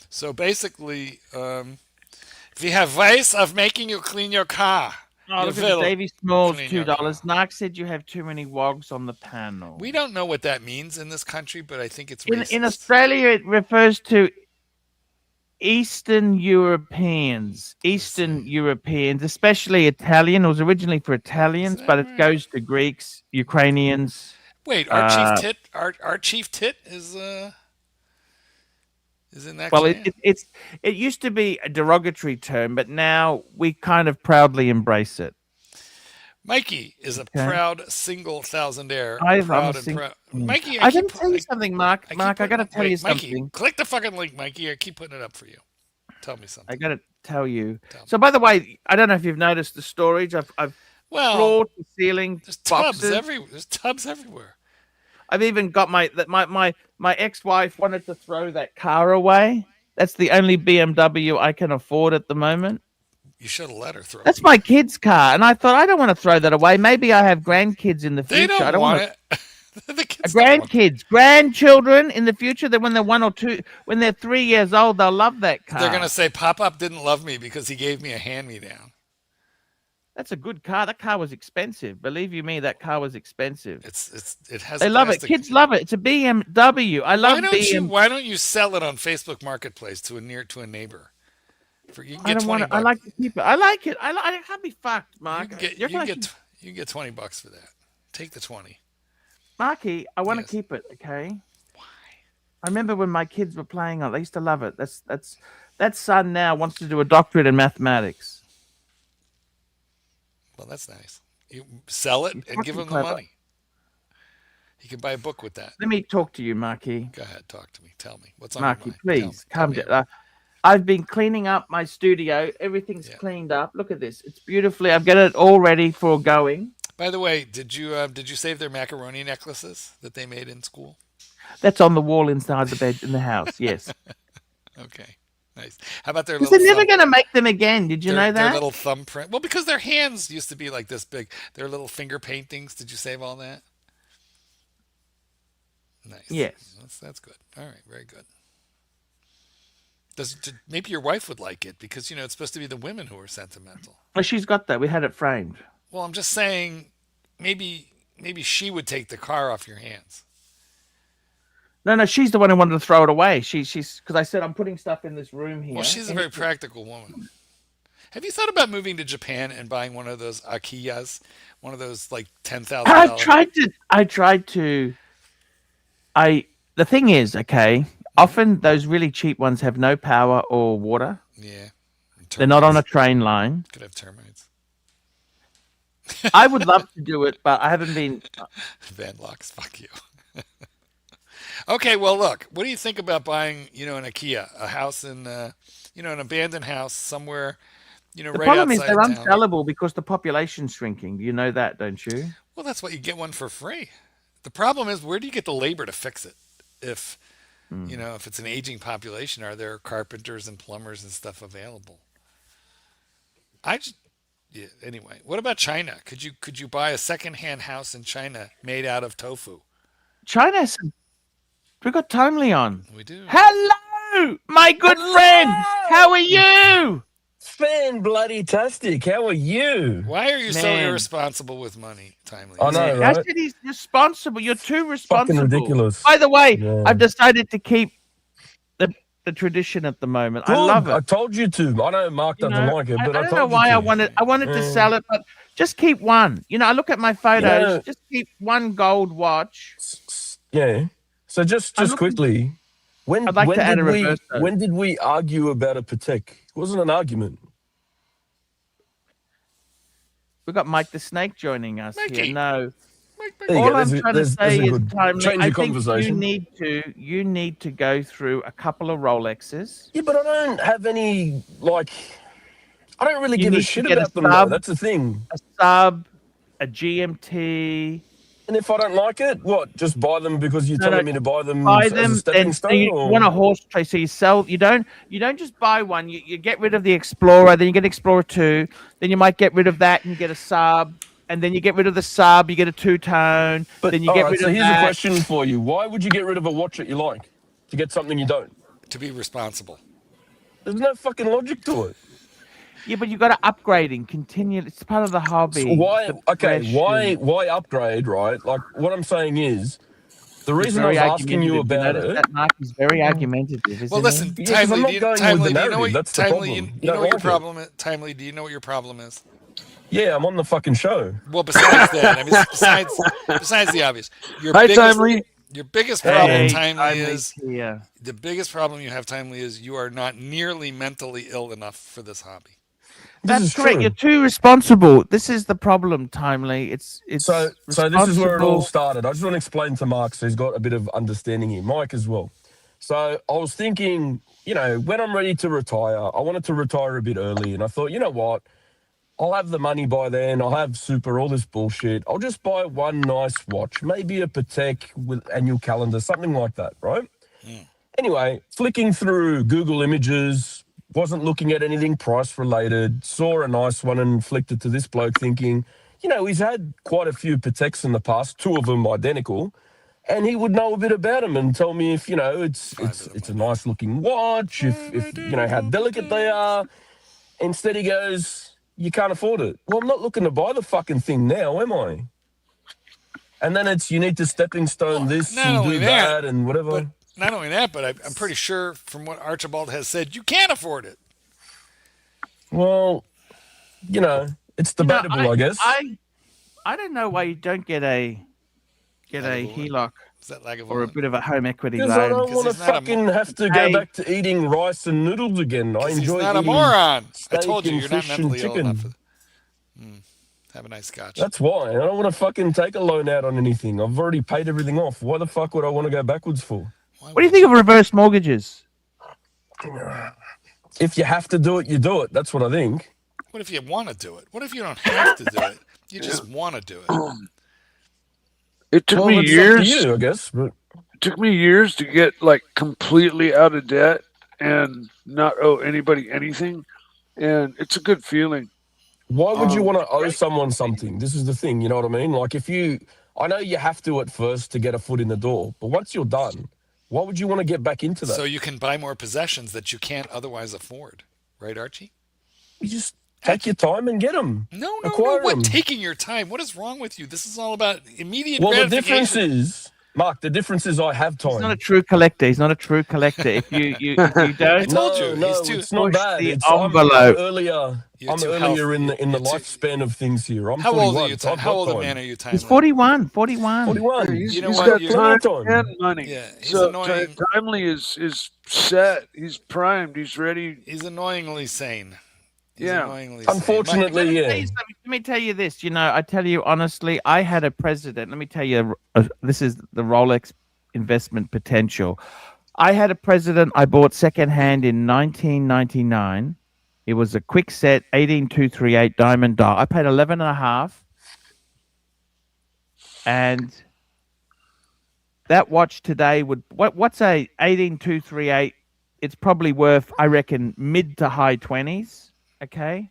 C: So basically, if you have ways of making you clean your car,
A: Oh, look at
C: It'll
A: Davy Smalls,
C: clean your
A: $2.
C: car.
A: Narc said you have too many wogs on the panel.
C: We don't know what that means in this country, but I think it's
A: In
C: racist.
A: Australia, it refers to Eastern Europeans, especially Italian. It was originally for Italians, but it goes to Greeks, Ukrainians.
C: Wait, our chief tit, our chief tit is in that clan?
A: It used to be a derogatory term, but now we kind of proudly embrace it.
C: Mikey is a proud single thousandaire. Mikey,
A: I gotta tell you something, Mark. I gotta tell you
C: Mikey,
A: something.
C: click the fucking link, Mikey. I keep putting it up for you. Tell me something.
A: I gotta tell you. So, by the way, I don't know if you've noticed the storage. I've floor to ceiling
C: there's
A: boxes.
C: There's tubs everywhere.
A: I've even got my ex-wife wanted to throw that car away. That's the only BMW I can afford at the moment.
C: You should have let her throw.
A: That's my kid's car, and I thought I don't want to throw that away. Maybe I have grandkids in the future.
C: They don't want it.
A: The kids grandchildren in the future. That when they're 1 or 2, when they're 3 years old, they'll love that car.
C: They're gonna say, "Pop-Up didn't love me because he gave me a hand-me-down."
A: That's a good car. That car was expensive. Believe you me, that car was expensive.
C: It has.
A: They love it. Kids love it. It's a BMW. I love BMW.
C: Why don't you sell it on Facebook Marketplace to a neighbor? You can get $20.
A: I like to keep it. I like it. I can't be fucked, Mark.
C: You can get $20 for that. Take the 20.
A: Marky, I want to keep it. Okay.
C: Why?
A: I remember when my kids were playing on. They used to love it. That son now wants to do a doctorate in mathematics.
C: Well, that's nice. You sell it and give him the money. He can buy a book with that.
A: Let me talk to you, Marky.
C: Go ahead, talk to me. Tell me what's on your mind.
A: Marky, please come down. I've been cleaning up my studio. Everything's cleaned up. Look at this. It's beautifully. I've got it all ready for going.
C: By the way, did you save their macaroni necklaces that they made in school?
A: That's on the wall inside the bed in the house. Yes.
C: Okay. Nice. How about their
A: little? They're never going to make them again. Did you know that?
C: Their little thumbprint. Well, because their hands used to be like this big. Their little finger paintings. Did you save all that? Nice.
A: Yes.
C: That's good. All right. Very good. Maybe your wife would like it because it's supposed to be the women who are sentimental.
A: Well, she's got that. We had it framed.
C: Well, I'm just saying, maybe she would take the car off your hands.
A: No, she's the one who wanted to throw it away. She's because I said I'm putting stuff in this room here.
C: Well, she's a very practical woman. Have you thought about moving to Japan and buying one of those Akiyas, one of those like $10,000?
A: I tried to. The thing is, okay. Often those really cheap ones have no power or water.
C: Yeah.
A: They're not on a train line.
C: Could have termites.
A: I would love to do it, but I haven't been.
C: Van Locks, fuck you. Okay, well, look. What do you think about buying, an IKEA, a house in, an abandoned house somewhere,
A: the
C: right
A: problem is
C: outside
A: they're
C: town?
A: unsellable because the population's shrinking. You know that, don't you?
C: Well, that's why you get one for free. The problem is, where do you get the labor to fix it? If it's an aging population, are there carpenters and plumbers and stuff available? Anyway, what about China? Could you buy a secondhand house in China made out of tofu?
A: China's. We got Tomley on.
C: We do.
A: Hello, my good friend. How are you?
D: Fan-bloody-tastic. How are you?
C: Why are you so irresponsible with money, Timely?
D: I know, right?
A: I said he's responsible. You're too responsible.
D: Fucking ridiculous.
A: By the way, I've decided to keep the tradition at the moment.
D: Good.
A: I love it.
D: I told you to. I know Mark doesn't like it, but I
A: don't know why I wanted to sell it, but just keep one. I look at my photos. Just keep one gold watch.
D: Yeah. So just quickly, when did we argue about a Patek? It wasn't an argument.
A: We've got Mike the Snake joining us
C: Mikey.
A: here. No.
D: All
A: I'm trying to say is, Timely, I think
D: conversation.
A: you need to go through a couple of Rolexes.
D: Yeah, but I don't have any, I don't really give a shit about them, though. That's the thing.
A: A sub, a GMT.
D: And if I don't like it, what? Just buy them because you're telling me to buy them
A: as
D: a stepping stone?
A: You want a horse trade, so you sell. You don't just buy one. You get rid of the Explorer, then you get Explorer 2, then you might get rid of that and you get a sub, and then you get rid of the sub, you get a two-tone, then you get rid of that.
D: So here's a question for you. Why would you get rid of a watch that you like to get something you don't?
C: To be responsible.
D: There's no fucking logic to it.
A: Yeah, but you got to upgrading continually. It's part of the hobby.
D: So why
A: progression.
D: upgrade, right? Like what I'm saying is the
A: He's
D: reason I
A: very
D: was asking you
A: argumentative. You
D: about
A: notice
D: it.
A: that, Mark? He's very argumentative,
C: Well,
A: isn't
C: listen,
A: he?
D: Yeah, because I'm
C: Timely,
D: not going with the
C: do you know
D: narrative.
C: what
D: That's the
C: Timely,
D: problem.
C: you know what your
D: like it.
C: problem is? Timely, do you know what your problem is?
D: Yeah, I'm on the fucking show.
C: Well, besides that, I mean, besides the obvious,
E: Hi, Timely.
C: your biggest
D: Hey,
C: problem,
D: man.
C: Timely,
A: Timely's
C: is
A: here.
C: the biggest problem you have, Timely, is you are not nearly mentally ill enough for this hobby.
A: That's
D: is
A: correct.
D: true.
A: You're too responsible. This is the problem, Timely. It's
D: So this is where it all started. I just want to explain to Mark so he's got a bit of understanding here. Mike as well. So I was thinking, you know, when I'm ready to retire, I wanted to retire a bit early. And I thought, you know what? I'll have the money by then. I'll have super, all this bullshit. I'll just buy one nice watch, maybe a Patek with annual calendar, something like that, right? Anyway, flicking through Google Images, wasn't looking at anything price related, saw a nice one and flicked it to this bloke thinking, you know, he's had quite a few Pateks in the past, 2 of them identical, and he would know a bit about them and tell me if, you know, it's a nice looking watch, if you know, how delicate they are. Instead he goes, you can't afford it. Well, I'm not looking to buy the fucking thing now, am I? And then it's, you need to stepping stone this and do that and whatever.
C: But not only that, but I'm pretty sure from what Archibald has said, you can't afford it.
D: Well, you know, it's debatable, I guess.
A: I don't know why you don't get a HELOC
C: Is that like
A: or a bit of a home equity
D: because
A: loan.
D: I don't want to fucking have to go back to eating rice and noodles again. I enjoy
C: he's not
D: eating
C: a moron. I
D: steak
C: told you,
D: and
C: you're not
D: fish and
C: mentally ill enough.
D: chicken.
C: Have a nice scotch.
D: That's why. I don't want to fucking take a loan out on anything. I've already paid everything off. Why the fuck would I want to go backwards for?
A: What do you think of reverse mortgages?
D: If you have to do it, you do it. That's what I think.
C: What if you want to do it? What if you don't have to do it? You just want to do it.
E: It took me
D: It's
E: years.
D: up to you, I guess. But
E: It took me years to get like completely out of debt and not owe anybody anything, and it's a good feeling.
D: why would you want to owe someone something? This is the thing, you know what I mean? Like I know you have to at first to get a foot in the door, but once you're done, why would you want to get back into that?
C: So you can buy more possessions that you can't otherwise afford. Right, Archie?
D: You just take your time and get them.
C: No.
D: Acquire
C: What
D: them.
C: taking your time? What is wrong with you? This is all about immediate
D: Well, the
C: gratification.
D: difference is, Mark, I have time.
A: He's not a true collector. He's not a true collector. If you don't,
C: I told you,
D: No,
C: he's too.
D: it's not bad.
A: the
D: It's, I'm
A: envelope.
D: earlier.
C: You're
D: I'm
C: too
D: earlier in
C: healthy.
D: the
C: You're too-
D: lifespan of things here. I'm
C: How
D: 41.
C: old are you?
D: so I've
C: How
D: got
C: old a
D: time.
C: man are you?
A: he's
C: Timely?
A: 41.
D: 41.
E: He's
C: You know
E: he's
C: what?
E: got
C: You're-
E: time
D: Plenty of time.
E: and money.
C: Yeah, he's
E: So
C: annoying.
E: Timely is set. He's primed. He's ready.
C: He's annoyingly sane. He's
E: Yeah.
C: annoyingly sane.
D: Unfortunately,
A: Let
D: yeah.
A: me tell you this. You know, I tell you honestly, I had a president. Let me tell you, this is the Rolex investment potential. I had a president I bought secondhand in 1999. It was a quick set 18238 diamond dial. I paid 11.5, and that watch today would what's a 18238? It's probably worth, I reckon, mid to high 20s. Okay.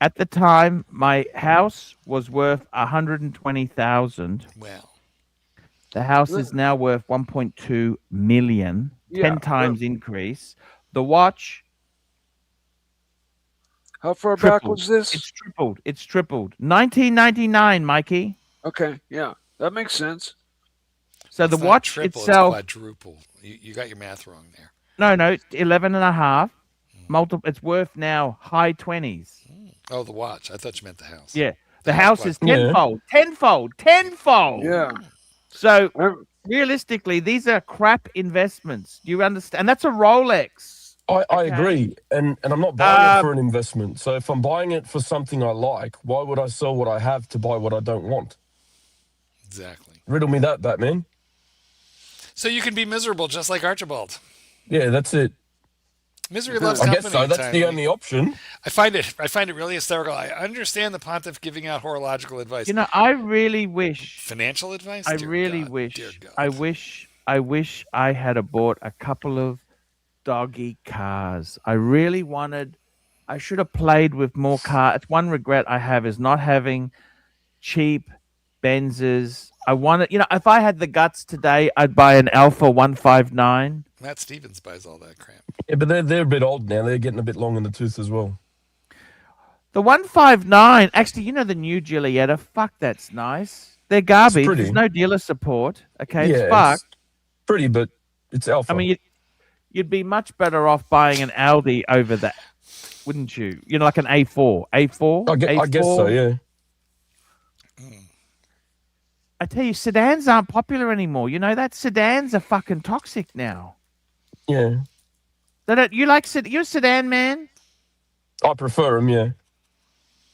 A: At the time, my house was worth 120,000.
C: Well,
A: The house is now worth 1.2 million.
E: Yeah,
A: 10 times increase. The watch,
E: How far back
A: tripled.
E: was this?
A: It's tripled. It's tripled. 1999, Mikey.
E: Okay, yeah, that makes sense.
C: it's
A: So the
C: not
A: watch
C: triple,
A: itself,
C: it's quadruple. You got your math wrong there.
A: no, it's 11.5. It's worth now high 20s.
C: Oh, the watch. I thought you meant the house.
A: Yeah. The house is
D: Yeah.
A: tenfold.
E: Yeah.
A: So
E: Um,
A: realistically, these are crap investments. Do you understand? And that's a Rolex.
D: I
A: Okay.
D: agree. And I'm not buying it for an investment. So if I'm buying it for something I like, why would I sell what I have to buy what I don't want?
C: Exactly.
D: Riddle me that, Batman.
C: So you can be miserable just like Archibald.
D: Yeah, that's it.
C: Misery loves
D: I
C: company.
D: guess so. That's
C: Timely.
D: the only option.
C: I find it really hysterical. I understand the pontiff giving out horological advice.
A: You know, I really wish.
C: Financial advice?
A: I
C: Dear
A: really
C: God,
A: wish.
C: dear God.
A: I wish I had bought a couple of doggy cars. I really wanted. I should have played with more cars. It's one regret I have is not having cheap Benzes. I wanted. You know, if I had the guts today, I'd buy an Alpha 159.
C: Matt Stevens buys all that crap.
D: Yeah, but they're a bit old now. They're getting a bit long in the tooth as well.
A: The 159, actually, you know the new Giulietta? Fuck, that's nice. They're garbage.
D: pretty.
A: There's no dealer support. Okay, it's
D: Yeah,
A: fucked.
D: it's pretty, but it's alpha.
A: I mean, you'd be much better off buying an Audi over that, wouldn't you? You know, like an A4. A4?
D: I guess so, yeah.
A: I tell you, sedans aren't popular anymore. You know that? Sedans are fucking toxic now.
D: Yeah.
A: You like you're a sedan man?
D: I prefer them, yeah.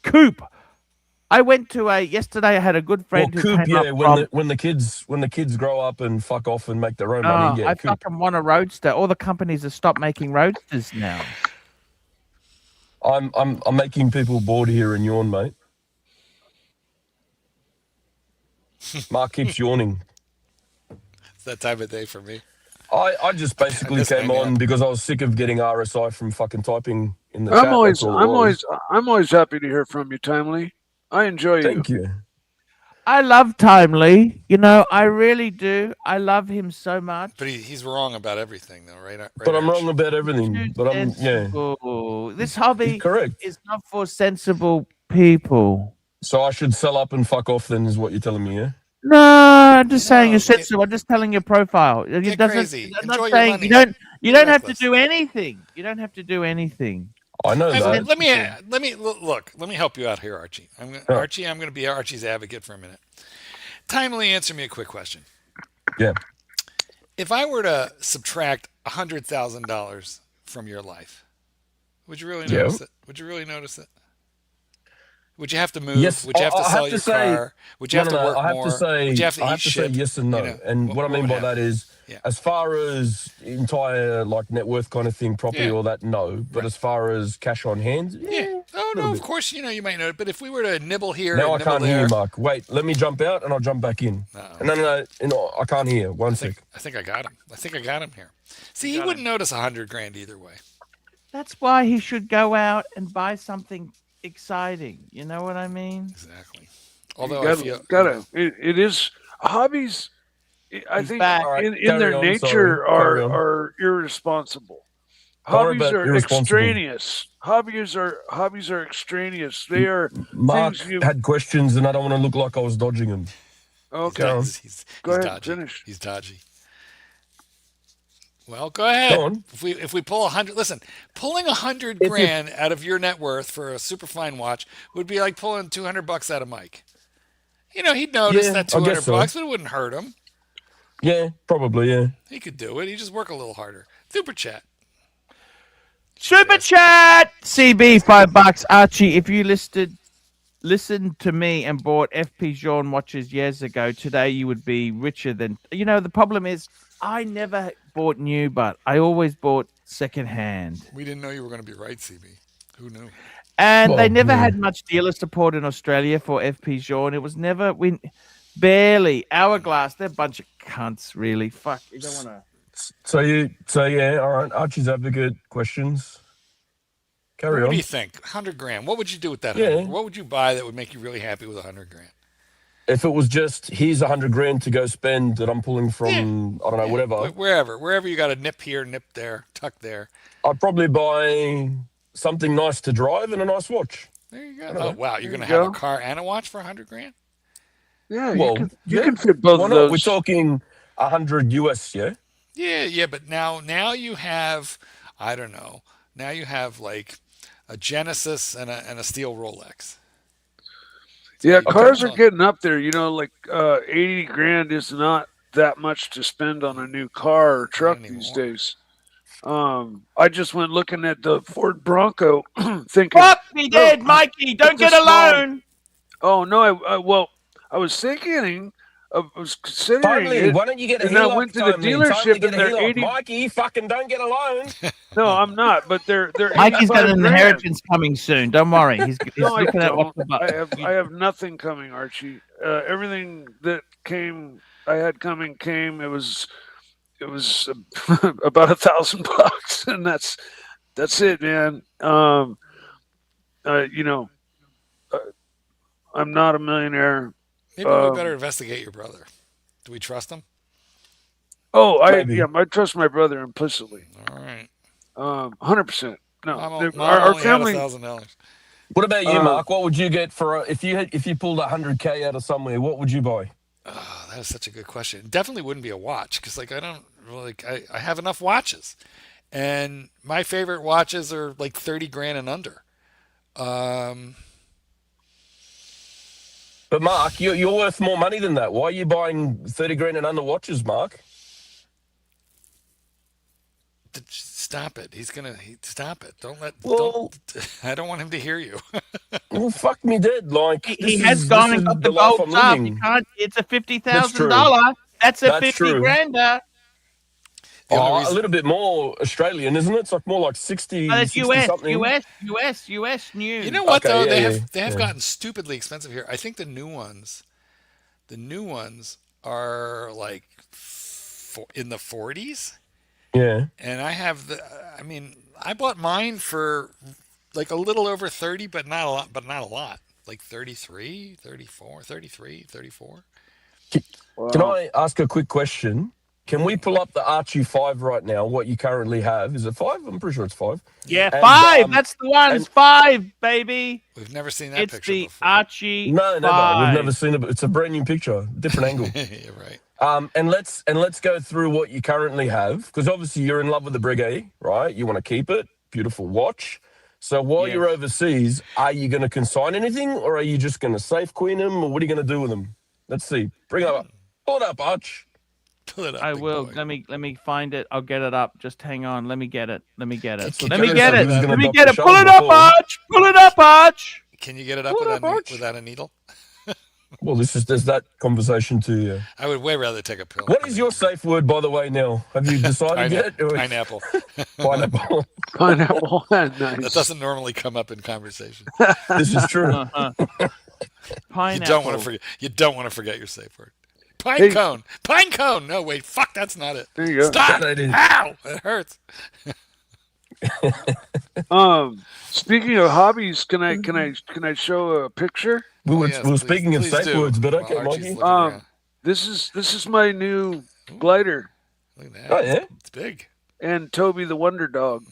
A: Coupe. I went to yesterday I had a good friend who
D: coupe,
A: came
D: yeah,
A: up
D: when the kids grow up and fuck off and make their own money, yeah,
A: I
D: coupe.
A: fucking want a roadster. All the companies have stopped making roadsters now.
D: I'm making people bored here and yawn, mate. Mark keeps yawning.
C: It's that time of day for me.
D: I just basically came on because I was sick of getting RSI from fucking typing in the chat.
E: I'm always happy to hear from you, Timely. I enjoy you.
D: Thank you.
A: I love Timely. You know, I really do. I love him so much.
C: But he's wrong about everything, though, right?
D: But I'm wrong about everything. But I'm
A: This hobby
D: correct.
A: is not for sensible people.
D: So I should sell up and fuck off then, is what you're telling me, yeah?
A: No, I'm just saying you're sensible. I'm just telling your profile.
C: Get crazy.
A: I'm not
C: Enjoy
A: saying
C: your money.
A: you don't have to do anything. You don't have to do anything.
D: I know that.
C: Let me look. Let me help you out here, Archie. Archie, I'm going to be Archie's advocate for a minute. Timely, answer me a quick question.
D: Yeah.
C: If I were to subtract $100,000 from your life, would you really notice it? Would you really notice it? Would you have to move?
D: Yes,
C: Would you have to sell your car? Would you have to work
D: I have
C: more?
D: to say,
C: would you have to
D: I
C: eat
D: have to
C: shit?
D: say yes and no.
C: You know,
D: and what I mean by that is, as far as entire like net worth kind of thing, property or that, no. But as far as cash on hand,
C: Oh no, of course you might know it. But if we were to nibble here,
D: now
C: and
D: I can't
C: there,
D: hear you, Mark. Wait, let me jump out and I'll jump back in. No, I can't hear. One sec.
C: I think I got him. I think I got him here. See, he wouldn't notice $100,000 either way.
A: That's why he should go out and buy something exciting. You know what I mean?
C: Exactly. Although
E: it is hobbies. I think in their
D: on,
E: nature are irresponsible. Hobbies are extraneous. Hobbies are extraneous. They are.
D: Mark had questions, and I don't want to look like I was dodging him.
E: Okay,
C: go ahead.
E: Dodgy. Finish.
C: He's dodgy. Well, go ahead.
D: Go on.
C: If we pull 100, listen, pulling $100,000 out of your net worth for a super fine watch would be like pulling $200 out of Mike. You know, he'd notice that $200, but it wouldn't hurt him.
D: Yeah, probably. Yeah,
C: he could do it. He just work a little harder. Super chat.
A: CB $5. Archie, if you listened to me and bought FP Jean watches years ago, today you would be richer than. You know, the problem is I never bought new, but I always bought secondhand.
C: We didn't know you were going to be right, CB. Who knew?
A: And they never had much dealer support in Australia for FP Jean. It was never barely Hourglass. They're a bunch of cunts, really. Fuck, you don't want to.
D: So yeah, all right. Archie's advocate questions. Carry on.
C: What do you think? $100,000. What would you do with that? Yeah. What would you buy that would make you really happy with $100,000?
D: If it was just here's $100,000 to go spend that I'm pulling from I don't know whatever.
C: Wherever you got a nip here, nip there, tuck there.
D: I'd probably buy something nice to drive and a nice watch.
C: There you go. Oh wow, you're gonna have a car and a watch for $100,000?
E: Yeah, well, you can fit both of those.
D: We're talking $100 US, yeah.
C: Yeah, but now you have, I don't know. Now you have like a Genesis and a steel Rolex.
E: Yeah, cars are getting up there. You know, like $80,000 is not that much to spend on a new car or truck these days. I just went looking at the Ford Bronco, thinking,
A: "Fuck me dead, Mikey! Don't get a loan."
E: Oh no! I was thinking. I was considering
D: Finally,
E: it,
D: why don't you get a
E: and I went to the dealership and they're 80.
D: Mikey, fucking don't get a loan.
E: No, I'm not. But they're
A: Mikey's got an inheritance coming soon. Don't worry. He's looking at off the
E: I have nothing coming, Archie. Everything that I had coming came. It was about $1,000, and that's it, man. You know, I'm not a millionaire.
C: Maybe we better investigate your brother. Do we trust him?
E: Oh,
D: Maybe.
E: I trust my brother implicitly.
C: All right.
E: 100%. No,
C: Mom
E: our
C: only had
E: family.
C: $1,000.
D: What about you, Mark? What would you get for if you pulled 100K out of somewhere? What would you buy?
C: Oh, that is such a good question. It definitely wouldn't be a watch because, like, I don't like I have enough watches, and my favorite watches are like 30 grand and under. Um,
D: But Mark, you're worth more money than that. Why are you buying 30 grand and under watches, Mark?
C: Stop it. Stop it. Don't let.
D: Well,
C: Don't. I don't want him to hear you.
D: well, fuck me dead. Like
A: He has gone and got the
D: life
A: gold
D: I'm
A: sub. You
D: living.
A: can't. It's a
D: That's true.
A: $50,000. That's a
D: That's
A: 50
D: true.
A: grander.
C: The only
D: Oh, a
C: reason-
D: little bit more Australian, isn't it? It's like more like 60,
A: But it's
D: 60 something.
A: US new.
C: You know what
D: Okay,
C: though?
D: yeah,
C: They have
D: yeah.
C: gotten stupidly expensive here. I think the new ones are like in the 40s.
D: Yeah.
C: And I have I mean, I bought mine for like a little over 30, but not a lot. Like 33, 34, 33, 34.
D: Can I ask a quick question? Can we pull up the Archie 5 right now, what you currently have? Is it 5? I'm pretty sure it's 5.
A: Yeah,
D: And,
A: 5. That's the one.
D: and-
A: 5, baby.
C: We've never seen that
A: It's
C: picture
A: the
C: before.
A: Archie.
D: No, never.
A: 5.
D: We've never seen it. It's a brand new picture, different angle.
C: You're right.
D: And let's go through what you currently have, because obviously you're in love with the Breguet, right? You want to keep it. Beautiful watch. So while
A: Yes.
D: you're overseas, are you going to consign anything, or are you just going to safe queen them, or what are you going to do with them? Let's see. Bring it up. Pull it up, Arch.
C: Pull it up.
A: I
C: big
A: will.
C: boy.
A: Let me find it. I'll get it up. Just hang on. Let me get it.
C: That's what
A: Let me
C: Joe
A: get
C: said
A: it.
C: he was
A: Let
D: gonna
A: me
D: dock
A: get
D: the
A: it. Pull
D: show
A: it up,
D: before.
A: Arch. Pull it up, Arch.
C: Can you get it up
D: Pull it up, Arch.
C: without a needle?
D: Well, there's that conversation too. Yeah.
C: I would way rather take a pill.
D: What is your safe word, by the way, Neil? Have you decided yet?
C: Pineapple.
D: Pineapple.
E: Pineapple.
C: That
E: Nice.
C: doesn't normally come up in conversation.
D: This is true.
A: Pineapple.
C: You don't want to forget. You don't want to forget your safe word. Pine
E: Hey.
C: cone. Pine cone. No, wait. Fuck. That's not it.
E: There you go.
C: Stop.
D: That is.
C: Ow. It hurts.
E: Speaking of hobbies, can I show a picture?
D: We were,
C: Yes,
D: we were
C: please-
D: speaking of
C: please
D: safe
C: do.
D: words, but
C: While
D: okay,
C: Archie's
D: Mikey.
C: looking around.
E: This is my new glider,
C: Look at that.
D: Oh, yeah?
C: It's big.
E: and Toby the Wonder Dog.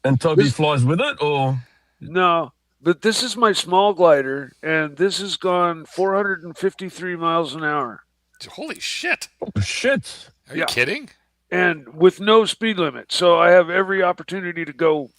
D: And Toby
E: This-
D: flies with it, or
E: No, but this is my small glider, and this has gone 453 miles an hour,
C: Holy shit.
D: oh, shit?
C: Are you
E: Yeah.
C: kidding?
E: and with no speed limit. So I have every opportunity to go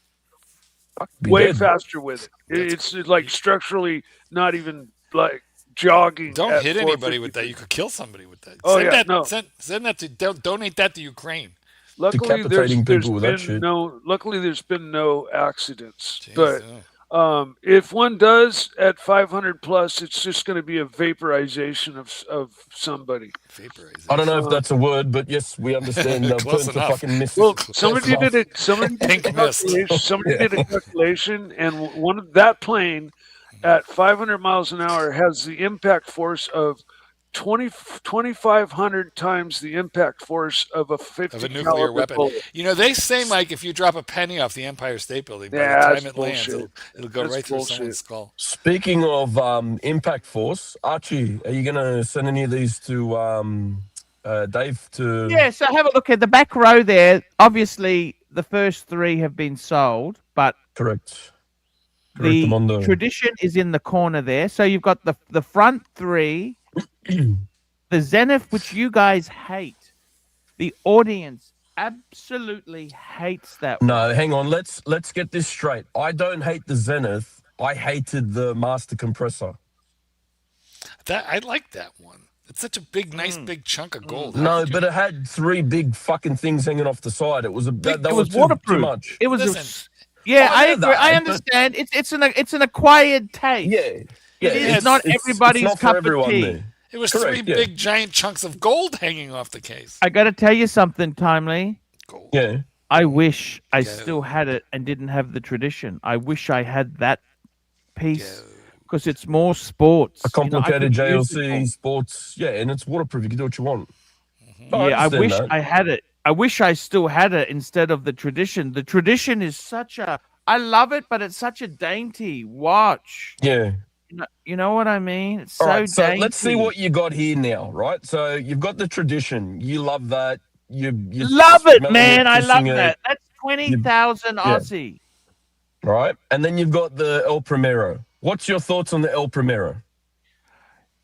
D: Be
E: way
D: dead.
E: faster with it.
C: That's-
E: It's like structurally not even like jogging.
C: Don't
E: at
C: hit anybody with that.
E: 453.
C: You could kill somebody with that.
E: Oh,
C: send
E: yeah,
C: that.
E: no.
C: Send that to. Donate that to Ukraine.
E: Luckily,
D: Decapitating
E: there's
D: people with that
E: been
D: shit.
E: luckily there's been no accidents.
C: Jeez,
E: But
C: oh.
E: if one does at 500 plus, it's just going to be a vaporization of somebody.
C: Vaporize.
D: I don't know if that's a word, but yes, we understand.
C: Close
D: Burnt to
C: enough.
D: fucking miss.
E: Well,
C: Close
E: somebody
C: enough.
E: did it. Somebody did
C: Pink
E: a
C: mist.
E: calculation. Somebody
D: Yeah.
E: did a calculation, and one of that plane at 500 miles an hour has the impact force of 2,500 times the impact force of a 50
C: Of a nuclear
E: caliber
C: weapon.
E: bullet.
C: You know, they say, Mike, if you drop a penny off the Empire State Building, by
E: Yeah,
C: the
E: that's
C: time it lands,
E: bullshit.
C: it'll go
E: That's
C: right through
E: bullshit.
C: someone's skull.
D: Speaking of impact force, Archie, are you going to send any of these to Dave? To
A: Yeah, so have a look at the back row there. Obviously, the first 3 have been sold, but
D: Correct.
A: the
D: Mondo.
A: tradition is in the corner there. So you've got the front 3, the Zenith, which you guys hate. The audience absolutely hates that one.
D: No, hang on. Let's get this straight. I don't hate the Zenith. I hated the Master Compressor.
C: I like that one. It's such a big, nice, big chunk of gold. How
D: No,
C: could you-
D: but it had 3 big fucking things hanging off the side. It was that
A: It
D: was
A: was
D: too
A: waterproof.
D: much.
A: It was
C: Listen,
A: yeah,
D: I
A: I
D: know
A: agree.
D: that,
A: I
D: but-
A: understand. It's an acquired taste.
D: Yeah, yeah.
A: It's not everybody's
D: not for
A: cup of
D: everyone
A: tea.
D: there.
C: it was
D: correct,
C: 3
D: yeah.
C: big, giant chunks of gold hanging off the case.
A: I got to tell you something, Timely.
C: Gold.
D: Yeah.
A: I wish I
C: Go.
A: still had it and didn't have the tradition. I wish I had that piece because it's more sports.
D: A complicated
A: You know, I could use it
D: JLC
A: more.
D: sports. Yeah, and it's waterproof. You can do what you want.
A: Yeah, I
D: understand
A: wish
D: that.
A: I had it. I wish I still had it instead of the tradition. The tradition is such a. I love it, but it's such a dainty watch.
D: Yeah.
A: You know what I mean? It's
D: All
A: so
D: right, so
A: dainty.
D: let's see what you got here now, right? So you've got the tradition. You love that. You
A: love it,
D: smelling
A: man. I love
D: kissing it,
A: that. That's 20,000
D: yeah.
A: Aussie.
D: right? And then you've got the El Primero. What's your thoughts on the El Primero?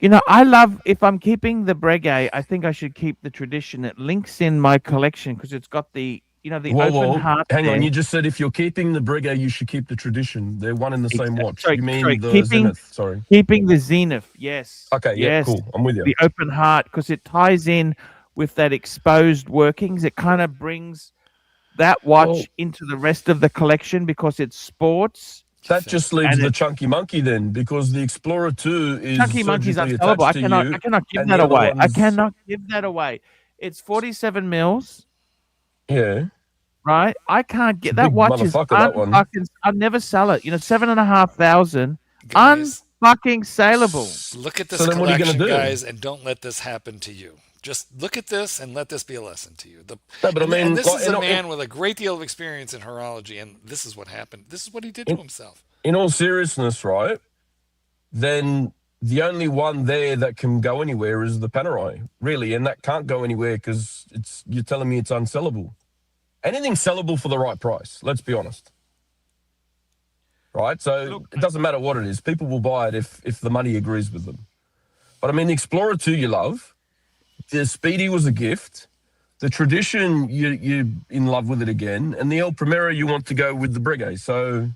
A: You know, I love, if I'm keeping the Breguet, I think I should keep the tradition. It links in my collection because it's got the, you know, the open heart.
D: Hang on.
A: there.
D: You just said if you're keeping the Breguet, you should keep the tradition. They're one and the same watch.
A: Sorry,
D: You mean
A: sorry,
D: the
A: keeping-
D: Zenith? Sorry.
A: Keeping the Zenith, yes.
D: Okay, yeah,
A: yes.
D: cool. I'm with you.
A: The open heart, because it ties in with that exposed workings. It kind of brings that watch
D: Well-
A: into the rest of the collection because it's sports.
D: That just leaves
A: And
D: the Chunky Monkey then, because the Explorer 2 is
A: Chunky Monkey's
D: surgically
A: unsellable. I
D: attached to
A: cannot,
D: you.
A: I cannot give
D: and
A: that
D: the other
A: away. I
D: one's-
A: cannot give that away. It's 47 mils,
D: Yeah.
A: right? I can't get
D: It's a
A: that
D: big
A: watch. Is
D: motherfucker, that one.
A: unfucking. I'll never sell it. You know, 7,500
C: Guys,
A: unfucking saleable.
C: look at this
D: So then what are you gonna
C: collection,
D: do?
C: guys, and don't let this happen to you. Just look at this and let this be a lesson to you.
D: No, but I
C: and
D: mean,
C: this
D: like,
C: is a
D: in-
C: man with a great deal of experience in horology, and this is what happened. This is what he did to himself.
D: In all seriousness, right, then the only one there that can go anywhere is the Panerai, really, and that can't go anywhere because you're telling me it's unsellable. Anything's sellable for the right price, let's be honest. Right? So it doesn't matter what it is. People will buy it if the money agrees with them. But I mean, the Explorer 2 you love. The Speedy was a gift. The Tradition, you're in love with it again. And the El Primero, you want to go with the Breguet. So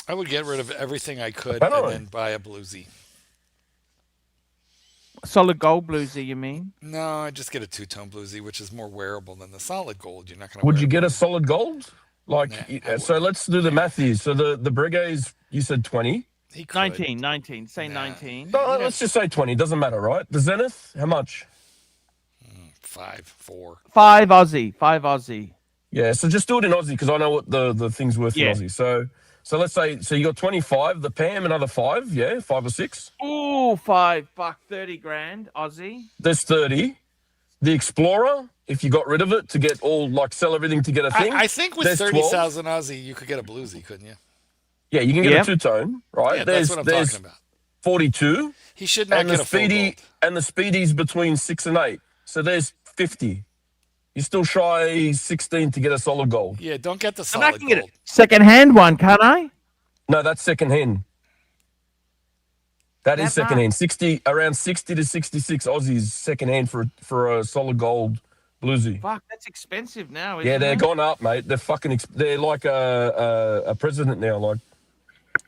C: I would get rid of everything I could
D: I
C: and
D: know.
C: then buy a bluesy.
A: Solid gold bluesy, you mean?
C: No, I just get a two-tone bluesy, which is more wearable than the solid gold. You're not going to.
D: would you get a solid gold? Like,
C: Nah, I
D: so
C: wouldn't.
D: let's do the math here. So the Breguet's, you said 20.
C: He could.
A: 19. Say 19.
D: No, let's just say 20. Doesn't matter, right? The Zenith, how much?
C: 5, 4.
A: 5 Aussie.
D: Yeah, so just do it in Aussie because I know what the thing's worth
A: Yeah.
D: in Aussie. So let's say, so you got 25, the Pam, another 5, yeah? 5 or 6.
A: Ooh, 5. Fuck, 30 grand Aussie.
D: There's 30. The Explorer, if you got rid of it to get all, like, sell everything to get a thing.
C: I think with
D: there's
C: 30,000 Aussie, you could get a bluesy, couldn't you?
D: Yeah, you can get
A: Yep.
D: a two-tone, right?
C: Yeah,
D: there's
C: that's what I'm
D: there's
C: talking about.
D: 42.
C: He should not
D: And
C: get
D: the
C: a full
D: Speedy
C: gold.
D: and the Speedy's between 6 and 8. So there's 50. You're still shy 16 to get a solid gold.
C: Yeah, don't get the
A: And I
C: solid
A: can get
C: gold.
A: a second-hand one, can't I?
D: No, that's second hand. That is
A: That
D: second
A: much?
D: hand. 60 around 60 to 66 Aussies second hand for a solid gold bluesy.
A: Fuck, that's expensive now, isn't
D: Yeah, they're
A: it?
D: gone up, mate. They're fucking. They're like a president now, like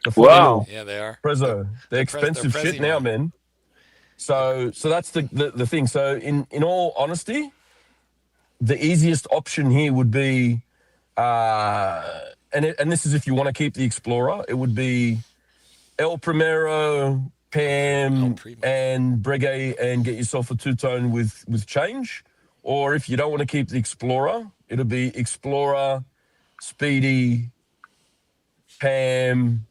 D: the
E: Wow.
C: Yeah, they are.
D: Prezzo. They're expensive shit now, man. So that's the thing. So in all honesty, the easiest option here would be, and this is if you want to keep the Explorer, it would be El Primero, Pam, and Breguet, and get yourself a two-tone with change. Or if you don't want to keep the Explorer, it'll be Explorer, Speedy, Pam,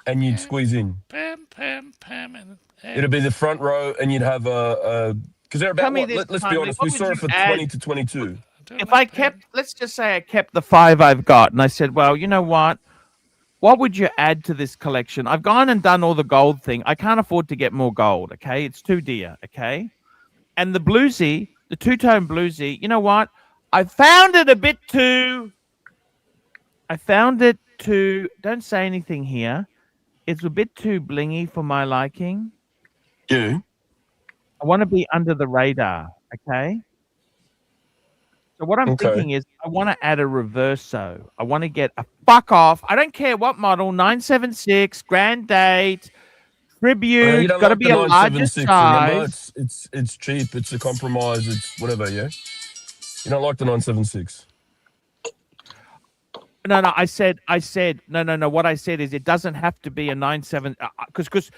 D: and you'd squeeze in.
C: Pam, and
D: It'll be the front row, and you'd have a because they're
A: Tell
D: about
A: me
D: what?
A: this,
D: Let's be
A: Conley,
D: honest.
A: what
D: We
A: would
D: saw
A: you
D: it for
A: add-
D: 20 to 22.
A: If I kept, let's just say I kept the 5 I've got, and I said, well, you know what? What would you add to this collection? I've gone and done all the gold thing. I can't afford to get more gold, okay? It's too dear, okay? And the bluesy, the two-tone bluesy, you know what? I found it a bit too... Don't say anything here. It's a bit too blingy for my liking.
D: Yeah.
A: I want to be under the radar, okay? So what I'm
D: Okay.
A: thinking is I want to add a reverso. I want to get a fuck off. I don't care what model, 976, grand date, tribute,
D: You don't
A: got to
D: like
A: be
D: the
A: a larger
D: 976, remember?
A: size.
D: It's cheap. It's a compromise. It's whatever. Yeah. You don't like the 976.
A: No, I said, no. What I said is it doesn't have to be a 97, because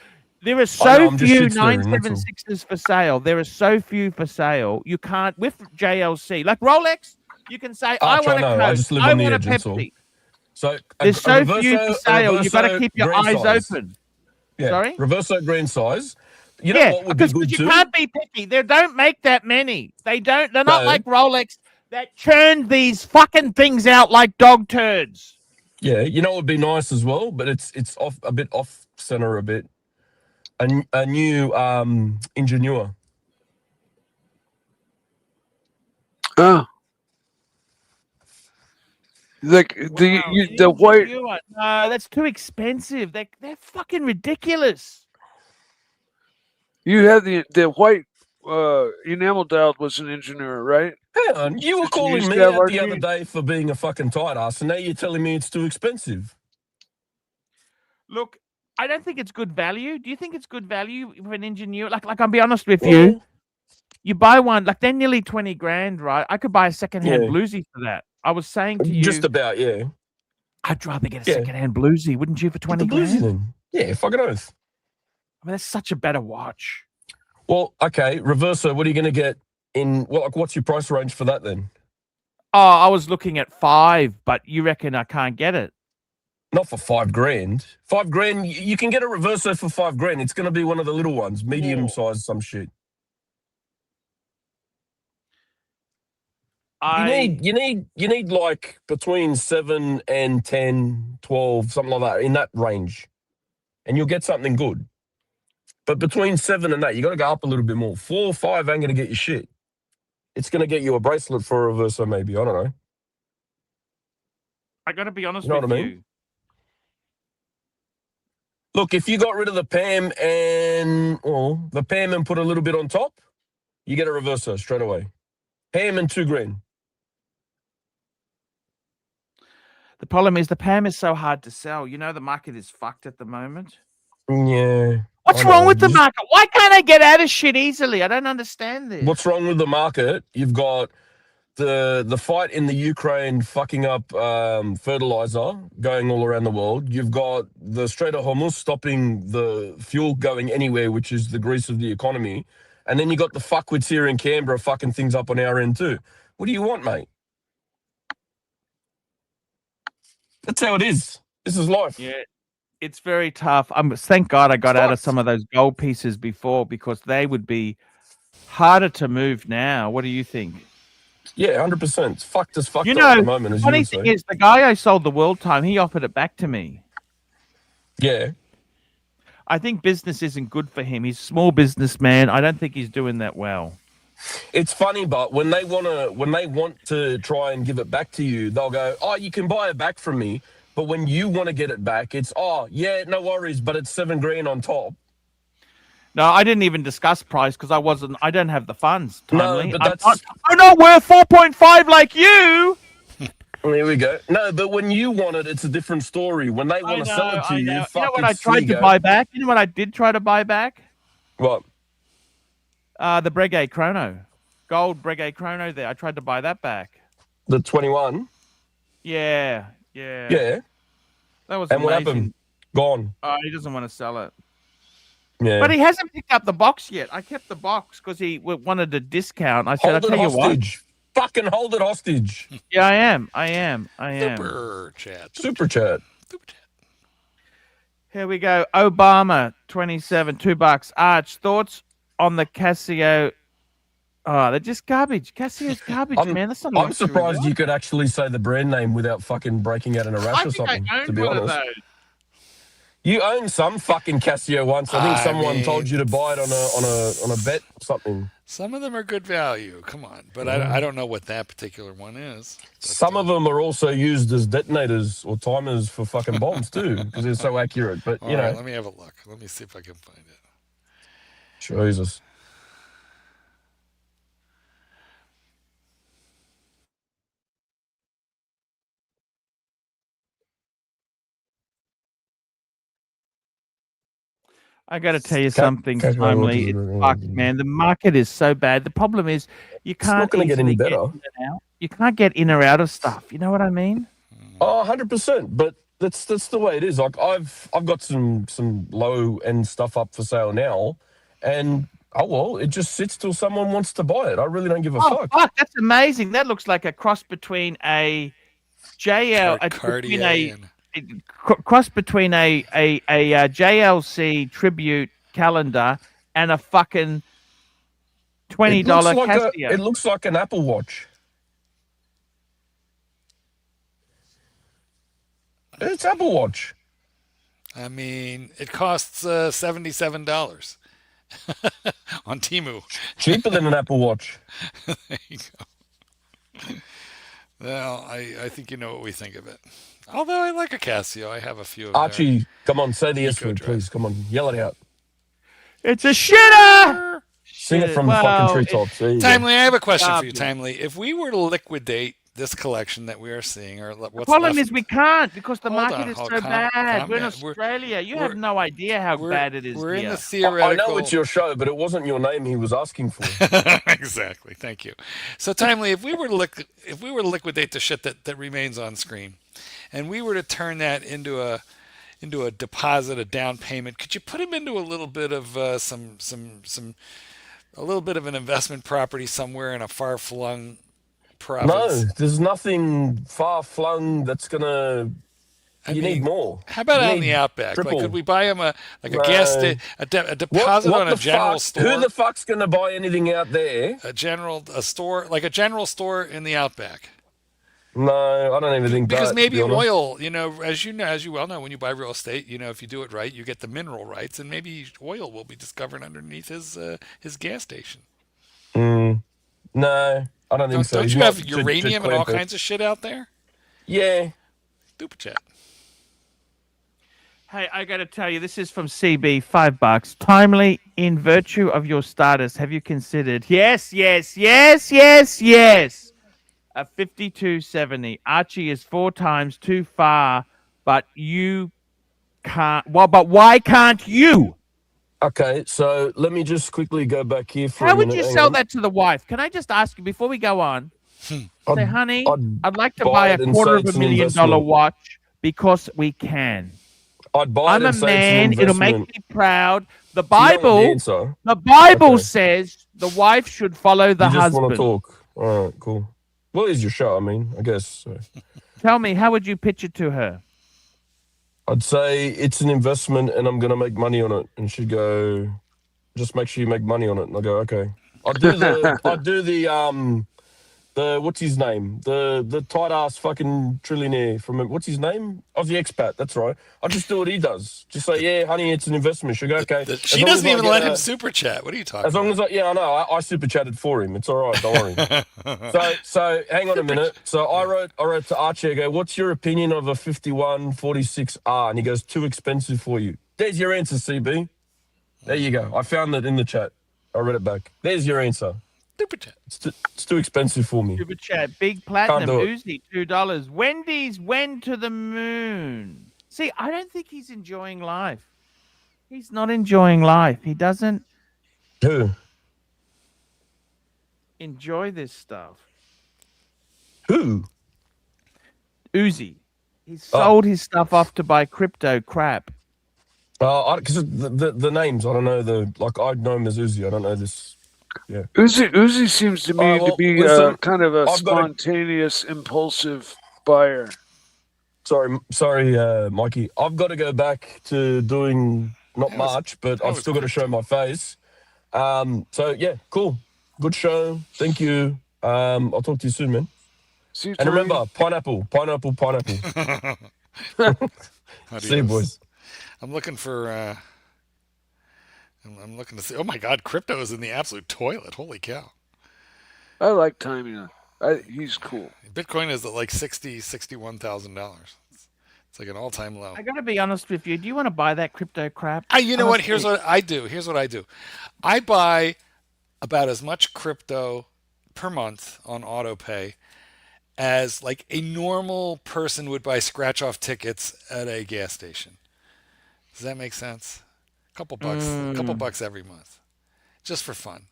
A: there are so
D: I'm just
A: few
D: shit-stirring, that's all.
A: 976s for sale. There are so few for sale. You can't, with JLC, like Rolex, you can say, I
D: Archie, I
A: want a
D: know.
A: Coke,
D: I just live
A: I
D: on the
A: want a
D: edge, that's all.
A: Pepsi.
D: So
A: There's so
D: reverso-
A: few for sale. You've got to
D: reverso
A: keep your
D: grand
A: eyes
D: size.
A: open.
D: Yeah.
A: Sorry?
D: Reverso grand size. You know what would be
A: because
D: good
A: you
D: too?
A: can't be picky. They don't make that many. They're not
D: No.
A: like Rolex that churn these fucking things out like dog turds.
D: Yeah, you know what would be nice as well, but it's off a bit off center a bit. A new Ingenieur.
E: Oh. Like the white.
A: No, that's too expensive. They're fucking ridiculous.
E: You had the white enamel dialed was an Ingenieur, right?
D: Hang on, you were calling me out the other day for being a fucking tight ass, and now you're telling me it's too expensive.
A: Look, I don't think it's good value. Do you think it's good value for an Ingenieur? Like I'll be honest with you. You buy one, like they're nearly 20 grand, right? I could buy a secondhand bluesy for that. I was saying to you,
D: just about, yeah.
A: I'd rather get a secondhand bluesy, wouldn't you, for 20 grand?
D: Bluesy then. Yeah, fucking oath.
A: I mean, that's such a better watch.
D: Well, okay, reverso, what are you going to get in? What's your price range for that then?
A: Oh, I was looking at 5, but you reckon I can't get it?
D: Not for 5 grand. 5 grand, you can get a reverso for 5 grand. It's going to be one of the little ones, medium size, some shit. You need like between 7 and 10, 12, something like that, in that range. And you'll get something good. But between 7 and 8, you got to go up a little bit more. 4 or 5 ain't going to get you shit. It's going to get you a bracelet for a reverso, maybe. I don't know.
A: I got to be honest
D: you know
A: with
D: what I mean?
A: you.
D: Look, if you got rid of the PAM and put a little bit on top, you get a reverso straight away. PAM and 2 grand.
A: The problem is the PAM is so hard to sell. You know, the market is fucked at the moment.
D: Yeah.
A: What's wrong with the market? Why can't I get out of shit easily? I don't understand this.
D: What's wrong with the market? You've got the fight in the Ukraine fucking up fertilizer going all around the world. You've got the Strait of Hormuz stopping the fuel going anywhere, which is the grease of the economy. And then you got the fuckwits here in Canberra fucking things up on our end too. What do you want, mate? That's how it is. This is life.
A: Yeah, it's very tough. Thank God I got out of some of those gold pieces before, because they would be harder to move now. What do you think?
D: Yeah, 100%. It's fucked as fucked
A: You
D: up
A: know,
D: at the moment, as
A: funny
D: you
A: thing
D: would say.
A: is, the guy I sold the world time, he offered it back to me.
D: Yeah.
A: I think business isn't good for him. He's a small businessman. I don't think he's doing that well.
D: It's funny, but when they want to try and give it back to you, they'll go, "Oh, you can buy it back from me." But when you want to get it back, it's, "Oh, yeah, no worries, but it's 7 grand on top."
A: No, I didn't even discuss price because I don't have the funds. Timely.
D: No, but
A: I'm not worth 4.5 like you.
D: There we go. No, but when you want it, it's a different story. When they want to sell it to you, fuck,
A: you know what I tried to buy back? You know what I did try to buy back?
D: What?
A: The Breguet Chrono. Gold Breguet Chrono there. I tried to buy that back.
D: The 21?
A: Yeah.
D: Yeah.
A: That was
D: and
A: amazing.
D: What happened? Gone.
A: Oh, he doesn't want to sell it.
D: Yeah.
A: But he hasn't picked up the box yet. I kept the box because he wanted a discount. I said, I'll tell you what.
D: Fucking hold it hostage.
A: Yeah, I am.
C: Super chat.
A: Here we go. Obama, 27, $2. Arch, thoughts on the Casio? Oh, they're just garbage. Casio's garbage, man. That's not.
D: I'm surprised you could actually say the brand name without fucking breaking out in a rash or something. To be honest, you own some fucking Casio once. I think someone told you to buy it on a bet or something.
C: Some of them are good value. Come on, but I don't know what that particular one is. But,
D: some of them are also used as detonators or timers for fucking bombs too, because they're so accurate. But you know,
C: let me have a look. Let me see if I can find it.
D: Jesus.
A: I got to tell you something, Timely. It's fucked, man. The market is so bad. The problem is you can't
D: get any better.
A: You can't get in or out of stuff. You know what I mean?
D: Oh, 100%. But that's the way it is. Like I've got some low end stuff up for sale now, and it just sits till someone wants to buy it. I really don't give a fuck.
A: Fuck, that's amazing. That looks like a cross between a JL, cross between a JLC tribute calendar and a fucking $20 Casio.
D: It looks like an Apple Watch. It's Apple Watch.
C: I mean, it costs $77 on Temu.
D: Cheaper than an Apple Watch.
C: There you go. Well, I think you know what we think of it. Although I like a Casio, I have a few of
D: Archie, come on, say the S
C: Eco
D: word,
C: Drive.
D: please. Come on, yell it out.
A: It's a shitter.
D: Sing it from the fucking treetops. There you go.
C: Timely, I have a question for you,
A: Garbage.
C: Timely. If we were to liquidate this collection that we are seeing, or what's
A: The problem
C: left,
A: is we can't because the
C: Hold
A: market
C: on,
A: is
C: hold-
A: so
C: calm-
A: bad.
C: calm
A: We're in
C: down.
A: Australia. You
C: we're-
A: have no idea how
C: we're-
A: bad it is
C: we're in
A: here.
C: the
D: I
C: theoretical.
D: know it's your show, but it wasn't your name he was asking for.
C: Exactly. Thank you. So, Timely, if we were to liquidate the shit that remains on screen, and we were to turn that into a deposit, a down payment, could you put him into a little bit of a little bit of an investment property somewhere in a far-flung province?
D: No, there's nothing far flung that's gonna.
C: I
D: You
C: mean,
D: need more.
C: How about
D: You
C: out in
D: need
C: the outback?
D: triple.
C: Like, could we buy him a
D: No.
C: gas a deposit on a
D: the
C: general
D: fuck?
C: store?
D: Who the fuck's gonna buy anything out there?
C: a general store in the outback?
D: No, I don't even think
C: Because
D: that.
C: maybe
D: to be honest.
C: oil, as you well know, when you buy real estate, if you do it right, you get the mineral rights, and maybe oil will be discovered underneath his gas station.
D: No, I don't think so.
C: Don't
D: He's
C: you
D: not
C: have
D: to
C: uranium and all
D: clamp it.
C: kinds of shit out there?
D: Yeah.
C: Super chat.
A: Hey, I got to tell you, this is from CB, $5. Timely, in virtue of your status, have you considered? Yes. A 5270. Archie is 4 times too far, but you can't. Well, but why can't you?
D: Okay, so let me just quickly go back here for
A: How
D: a
A: would
D: minute.
A: you
D: Hang
A: sell
D: on.
A: that to the wife? Can I just ask you before we go on? Say, honey, I'd like to
D: buy
A: buy a
D: it and
A: quarter
D: say
A: of
D: it's
A: $1
D: an
A: million
D: investment.
A: watch because we can.
D: I'd buy
A: I'm
D: it
A: a
D: and say it's an
A: man. It'll make
D: investment.
A: me proud. The
D: You don't want the
A: Bible
D: answer. Okay.
A: says the wife should follow the
D: You just want to
A: husband.
D: talk. All right, cool. Well, it's your show, I mean, I guess. So.
A: Tell me, how would you pitch it to her?
D: I'd say it's an investment and I'm going to make money on it. And she'd go, just make sure you make money on it. And I go, okay. I'd do the what's his name? The tight ass fucking trillionaire from, what's his name? Aussie expat, that's right. I'll just do what he does. Just say, yeah, honey, it's an investment. She'll go, okay.
C: She doesn't even let him super chat. What are you talking
D: As long
C: about?
D: as I know, I super chatted for him. It's all right, don't worry. So hang on a minute. So I wrote to Archie, I go, what's your opinion of a 5146R? And he goes, too expensive for you. There's your answer, CB. There you go. I found it in the chat. I read it back. There's your answer.
C: Super chat.
D: It's too expensive for me.
A: Super chat. Big Platinum.
D: do it.
A: Uzi, $2. Wendy's went to the moon. See, I don't think he's enjoying life. He's not enjoying life. He doesn't
D: Who?
A: enjoy this stuff.
D: Who?
A: Uzi. He sold his stuff off to buy crypto crap.
D: Because the names, I don't know I know him as Uzi. I don't know this. Yeah.
E: Uzi seems to me to be
D: listen,
E: kind of a
D: I've got a-
E: spontaneous, impulsive buyer.
D: Sorry, Mikey. I've got to go back to doing not much, but I've
C: was
D: still got to show my face. So yeah, cool. Good show. Thank you. I'll talk to you soon, man.
E: See you,
D: And
E: Tony.
D: remember, pineapple. See you, boys.
C: I'm looking for. I'm looking to see. Oh my God, crypto is in the absolute toilet. Holy cow!
E: I like timing. He's cool.
C: Bitcoin is at like $61,000. It's like an all-time low.
A: I got to be honest with you. Do you want to buy that crypto crap?
C: You know what?
A: Honestly.
C: Here's what I do. I buy about as much crypto per month on autopay as like a normal person would buy scratch-off tickets at a gas station. Does that make sense? A couple bucks every month, just for fun.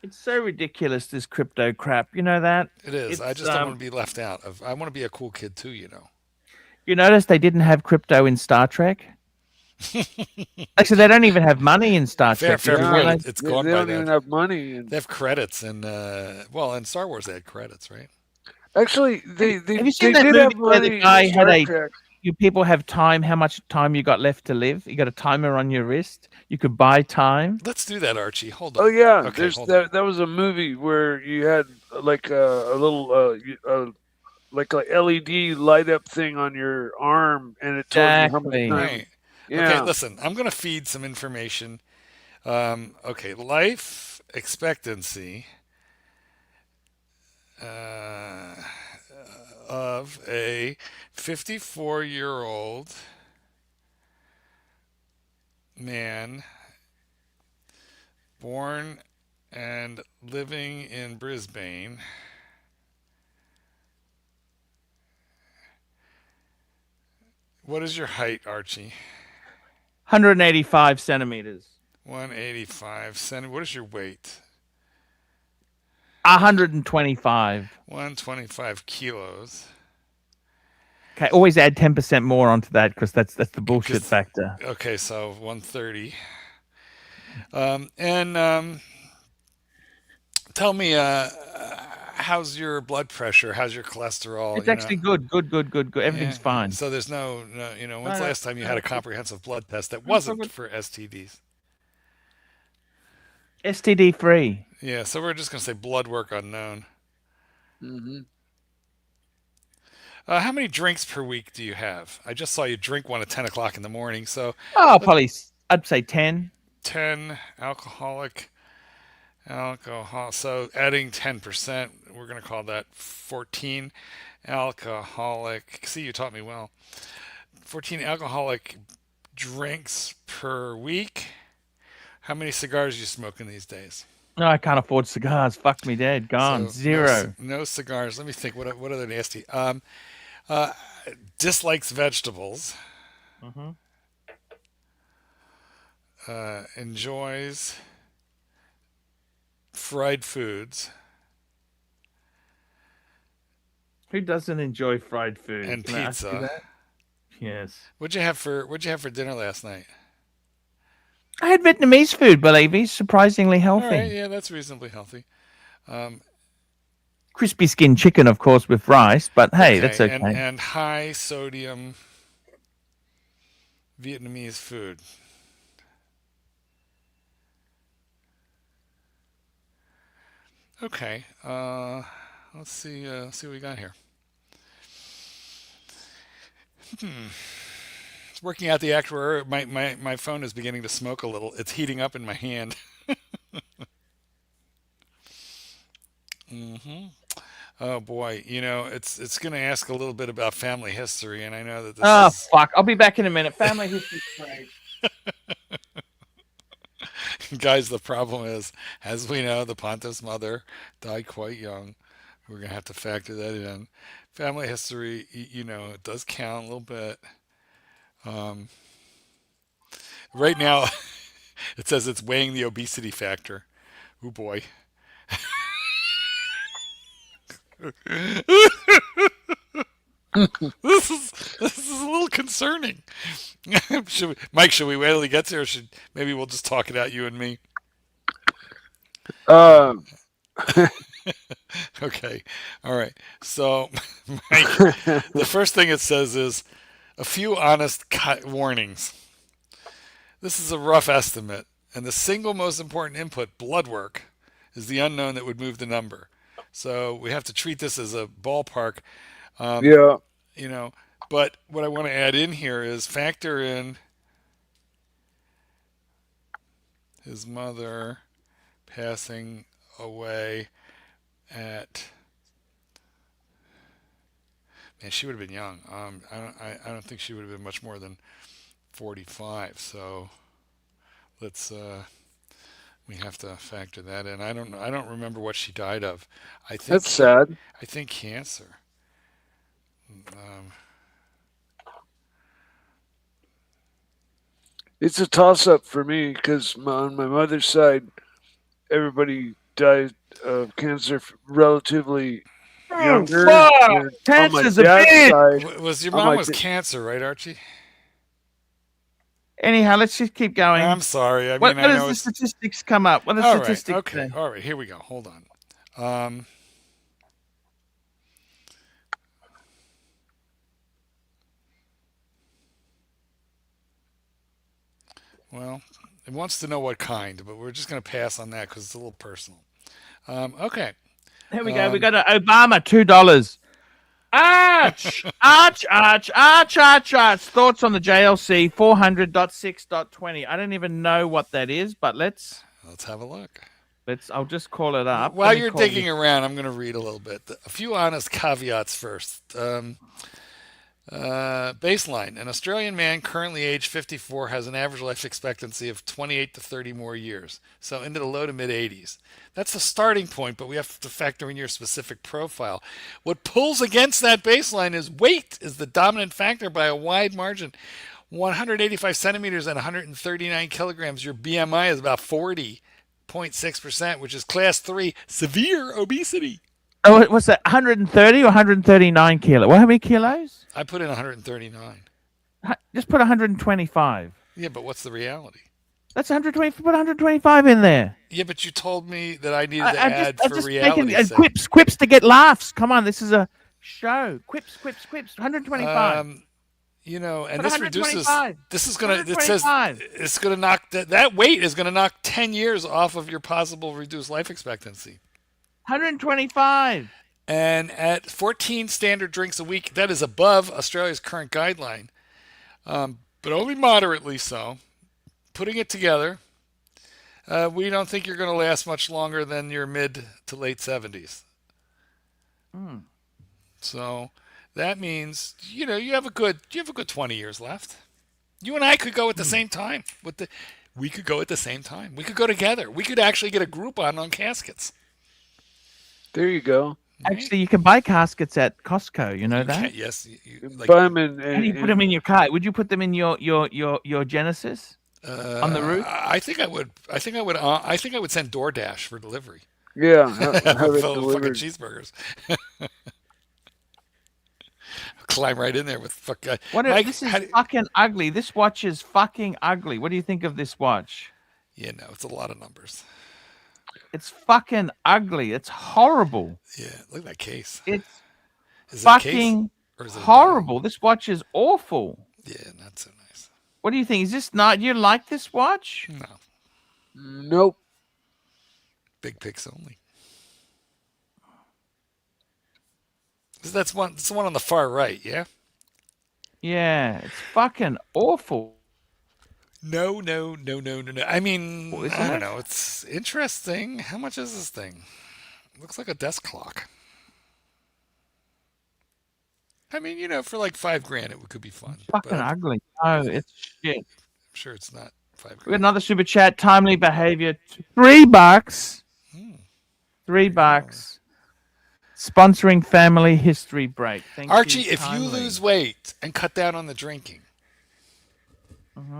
A: It's so ridiculous, this crypto crap. You know that?
C: It is. I
A: It's,
C: just don't want to be left out. I want to be a cool kid too, you know.
A: You notice they didn't have crypto in Star Trek? Actually, they don't even have money in Star
C: Fair
A: Trek. You
C: point.
A: realize-
C: It's
E: They
C: gone by
E: don't even
C: then.
E: have money. And
C: They have credits, and in Star Wars they had credits, right?
E: actually, they
A: Have you seen
E: they
A: that
E: did
A: movie
E: have
A: where the
E: money
A: guy
E: in
A: had
E: Star
A: a-
E: Trek.
A: You people have time, how much time you got left to live. You got a timer on your wrist. You could buy time.
C: Let's do that, Archie. Hold on.
E: Oh yeah,
C: Okay,
E: there's
C: hold on.
E: that was a movie where you had like a little like a LED light up thing on your arm, and it told you how much
A: Exactly.
E: time.
C: Right. Okay,
E: Yeah.
C: listen, I'm going to feed some information. Okay, life expectancy uh, of a 54-year-old man born and living in Brisbane. What is your height, Archie?
A: 185 centimeters.
C: 185 centimeters. What is your weight?
A: 125.
C: 125 kilos.
A: Okay, always add 10% more onto that because that's the bullshit factor.
C: Okay, so 130. And tell me, how's your blood pressure? How's your cholesterol?
A: It's actually good. Everything's fine.
C: So there's no, when's the last time you had a comprehensive blood test that
A: No, it's all
C: wasn't
A: good.
C: for STDs?
A: STD free.
C: Yeah, so we're just going to say blood work unknown.
E: Mm-hmm.
C: How many drinks per week do you have? I just saw you drink one at 10 o'clock in the morning. So
A: Oh, probably, I'd say 10.
C: 10 alcohol. So adding 10%, we're going to call that 14 alcoholic. See, you taught me well. 14 alcoholic drinks per week. How many cigars are you smoking these days?
A: No, I can't afford cigars. Fuck me dead. Gone.
C: So
A: Zero.
C: No cigars. Let me think. What are they nasty? Dislikes vegetables.
A: Mm-hmm.
C: Enjoys fried foods
A: Who doesn't enjoy fried food?
C: and
A: Can I ask you
C: pizza.
A: that? Yes.
C: What'd you have for dinner last night?
A: I had Vietnamese food, believe me. Surprisingly
C: All
A: healthy.
C: right, yeah, that's reasonably healthy.
A: Crispy skin chicken, of course, with rice, but hey, that's okay.
C: And high sodium Vietnamese food. Okay, let's see what we got here. It's working out the actuary. My phone is beginning to smoke a little. It's heating up in my hand. Oh boy, it's going to ask a little bit about family history, and I know that this
A: Oh,
C: is
A: fuck. I'll be back in a minute. Family history great.
C: guys. The problem is, as we know, the Ponto's mother died quite young. We're going to have to factor that in. Family history, it does count a little bit. Right now, it says it's weighing the obesity factor. Oh boy. This is a little concerning. Mike, should we wait till he gets here, or maybe we'll just talk it out, you and me? Okay. All right. So, Mike, the first thing it says is a few honest warnings. This is a rough estimate, and the single most important input, blood work, is the unknown that would move the number. So we have to treat this as a ballpark.
E: Yeah.
C: But what I want to add in here is factor in his mother passing away at. Man, she would have been young. I don't think she would have been much more than 45. So let's. We have to factor that in. I don't know. I don't remember what she died of. I think
E: That's sad.
C: I think cancer.
E: It's a toss-up for me because on my mother's side, everybody died of cancer relatively younger.
A: Fuck! Cancer's a bitch!
C: Was your mom was cancer, right, Archie?
A: Anyhow, let's just keep going.
C: I'm sorry. I
A: What
C: mean, I
A: does
C: know
A: the statistics come up? What are the
C: all right.
A: statistics
C: Okay.
A: say?
C: All right. Here we go. Hold on. Well, it wants to know what kind, but we're just going to pass on that because it's a little personal. Okay.
A: Here we go. We got an Obama, $2. Arch. Thoughts on the JLC 400.6.20. I don't even know what that is, but let's
C: have a look.
A: I'll just call it up.
C: While you're digging around, I'm going to read a little bit. A few honest caveats first. Baseline. An Australian man currently aged 54 has an average life expectancy of 28 to 30 more years, so into the low to mid 80s. That's the starting point, but we have to factor in your specific profile. What pulls against that baseline is weight is the dominant factor by a wide margin. 185 centimeters and 139 kilograms. Your BMI is about 40.6%, which is class 3 severe obesity.
A: Oh, what's that? 130 or 139 kilo? Well, how many kilos?
C: I put in 139.
A: Just put 125.
C: Yeah, but what's the reality?
A: That's 120. Put 125 in there.
C: Yeah, but you told me that I needed to add for reality.
A: Quips to get laughs. Come on, this is a show. Quips. 125.
C: You know, and
A: Put
C: this reduces.
A: 125.
C: This is gonna. It says it's gonna knock that weight is gonna knock 10 years off of your possible reduced life expectancy.
A: 125.
C: And at 14 standard drinks a week, that is above Australia's current guideline, but only moderately so. Putting it together, we don't think you're going to last much longer than your mid to late 70s. So that means you have a good 20 years left. You and I could go at the same time. We could go at the same time. We could go together. We could actually get a group on caskets.
E: There you go.
A: Actually, you can buy caskets at Costco. You know that?
C: Yes.
E: Buy them
A: and you put them in your car. Would you put them in your Genesis on the roof?
C: I think I would. I think I would send DoorDash for delivery.
E: Yeah, have it
C: fucking cheeseburgers. Climb right in there with fuck.
A: This is fucking ugly. This watch is fucking ugly. What do you think of this watch?
C: Yeah, no, it's a lot of numbers.
A: It's fucking ugly. It's horrible.
C: Yeah, look at that case.
A: It's fucking horrible. This watch is awful.
C: Yeah, not so nice.
A: What do you think? Is this not? You like this watch?
C: No.
E: Nope.
C: Big pics only. That's one. It's the one on the far right. Yeah.
A: Yeah, it's fucking awful.
C: No. I mean, I don't know. It's interesting. How much is this thing? Looks like a desk clock. I mean, for like $5,000, it could be fun.
A: It's fucking ugly. No, it's shit.
C: I'm sure it's not $5,000.
A: We got another super chat. Timely behavior. $3. $3. Sponsoring Family History Break. Thank
C: Archie,
A: you,
C: if you lose weight and cut down on the drinking,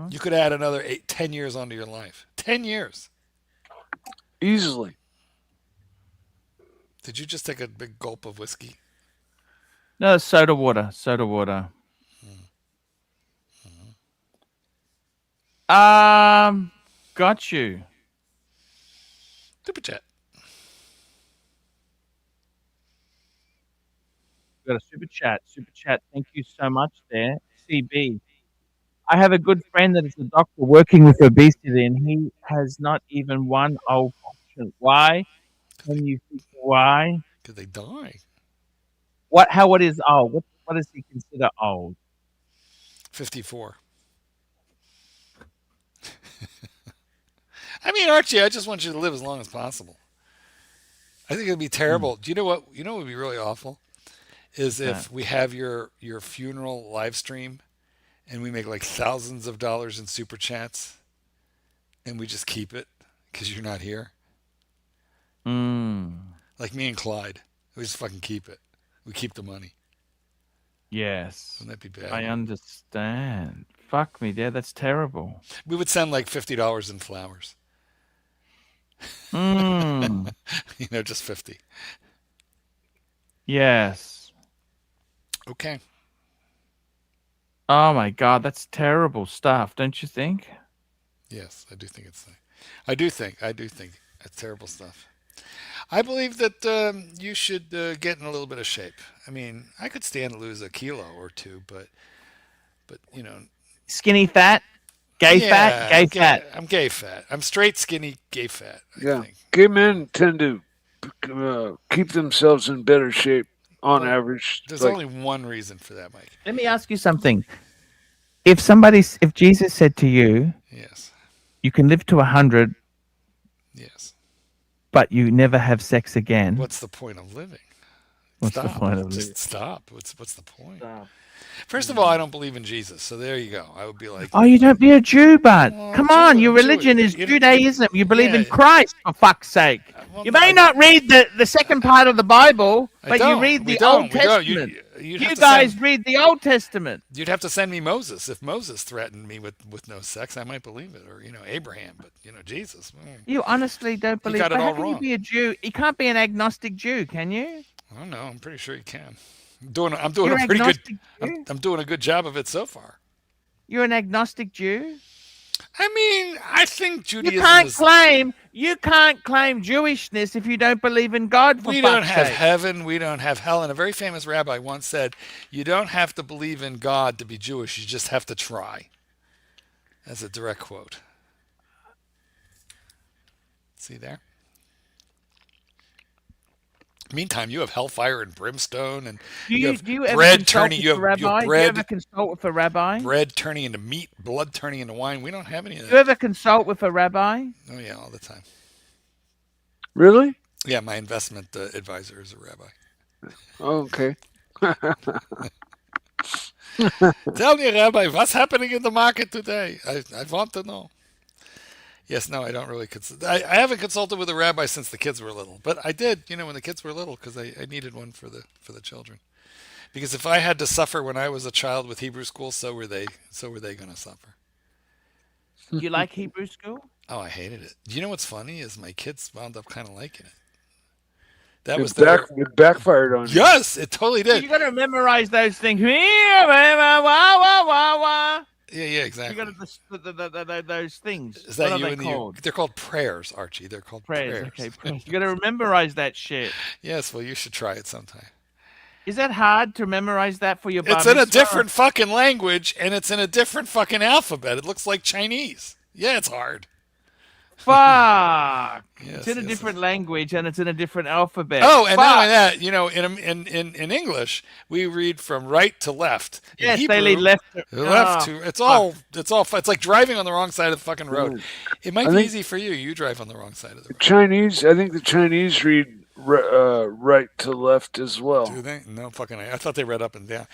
C: you could add another 10 years onto your life. 10 years.
E: Easily.
C: Did you just take a big gulp of whiskey?
A: No, soda water. Got you.
C: Super chat.
A: Got a super chat. Thank you so much there. CB. I have a good friend that is a doctor working with obesity, and he has not even one old patient. Why? Can you think why?
C: Because they die.
A: What is old? What does he consider old?
C: 54. I mean, Archie, I just want you to live as long as possible. I think it'd be terrible. Do you know what? You know what would be really awful? Is if we have your funeral live stream and we make like thousands of dollars in super chats and we just keep it because you're not here. Like me and Clyde. We just fucking keep it. We keep the money.
A: Yes.
C: Wouldn't that be bad?
A: I understand. Fuck me, Dad. That's terrible.
C: We would send like $50 in flowers. Just 50.
A: Yes.
C: Okay.
A: Oh my God, that's terrible stuff, don't you think?
C: Yes, I do think I do think it's terrible stuff. I believe that you should get in a little bit of shape. I mean, I could stand to lose a kilo or two, but
A: skinny fat, gay fat.
C: I'm gay fat. I'm straight, skinny, gay fat. I think.
E: Gay men tend to keep themselves in better shape on average.
C: There's
E: Like,
C: only one reason for that, Mike.
A: Let me ask you something. If Jesus said to you,
C: Yes.
A: you can live to 100,
C: Yes.
A: but you never have sex again.
C: What's the point of living?
A: What's
C: Stop.
A: the point of
C: Just
A: living?
C: stop. What's the point?
A: Stop.
C: First of all, I don't believe in Jesus, so there you go. I would be like,
A: Oh, you don't be a Jew, but
C: well,
A: come
C: I'm
A: on,
C: Jew-
A: your
C: I'm
A: religion
C: Jewish.
A: is
C: You-
A: Judaism. You believe in
C: yeah.
A: Christ, for fuck's sake.
C: well,
A: You may
C: I-
A: not read the second part of the Bible, but you read the Old Testament.
C: You'd
A: You
C: have to
A: guys
C: send,
A: read the Old Testament.
C: you'd have to send me Moses. If Moses threatened me with no sex, I might believe it. Or Abraham, but Jesus.
A: You honestly don't believe.
C: got it
A: But how
C: all
A: can you
C: wrong.
A: be a Jew? You can't be an agnostic Jew, can you?
C: I don't know. I'm pretty sure you can. I'm doing
A: You're
C: a pretty good.
A: agnostic Jew?
C: I'm doing a good job of it so far.
A: You're an agnostic Jew.
C: I mean, I think Judaism
A: You can't claim Jewishness if you don't believe in God. For
C: we don't
A: fuck's
C: have
A: sake.
C: heaven, we don't have hell. And a very famous rabbi once said, you don't have to believe in God to be Jewish, you just have to try. That's a direct quote. See there? Meantime, you have hellfire and brimstone, and
A: Do
C: you
A: you,
C: have
A: do you ever
C: bread
A: consult
C: turning.
A: with
C: You
A: a
C: have
A: rabbi? Do you
C: bread,
A: ever consult with a rabbi?
C: bread turning into meat, blood turning into wine. We don't have any of
A: Do you
C: that.
A: ever consult with a rabbi?
C: Oh yeah, all the time.
E: really?
C: Yeah, my investment advisor is a rabbi.
E: Oh, okay.
C: Tell me, Rabbi, what's happening in the market today? I want to know. Yes, no, I don't really consult. I haven't consulted with a rabbi since the kids were little, but I did, when the kids were little, because I needed one for the children. Because if I had to suffer when I was a child with Hebrew school, so were they going to suffer.
A: Do you like Hebrew school?
C: Oh, I hated it. You know what's funny is my kids wound up kind of liking it. That
E: It,
C: was their.
E: it backfired on you.
C: Yes, it totally did.
A: You got to memorize those things. Wah, wah, wah, wah.
C: Yeah, exactly.
A: You got those things.
C: Is that
A: what
C: you
A: are
C: and
A: they called?
C: they're called prayers, Archie. They're called prayers.
A: Okay, prayers. You got to memorize that shit.
C: Yes, well, you should try it sometime.
A: Is that hard to memorize that for your bar
C: It's in a
A: mitzvah?
C: different fucking language, and it's in a different fucking alphabet. It looks like Chinese. Yeah, it's hard.
A: Fuck.
C: Yes,
A: It's in a
C: yes,
A: different language and it's in a different alphabet.
C: Oh, and not
A: Fuck.
C: only that, in English, we read from right to left. In
A: Yes,
C: Hebrew,
A: they lead left.
C: left
A: Oh,
C: to. It's like driving on the wrong side of the fucking road.
E: Ooh.
C: It might
E: I
C: be
E: think-
C: easy for you. You drive on the wrong side of the road.
E: Chinese, I think the Chinese read right to left as well.
C: Do they? No fucking. I thought they read up and down.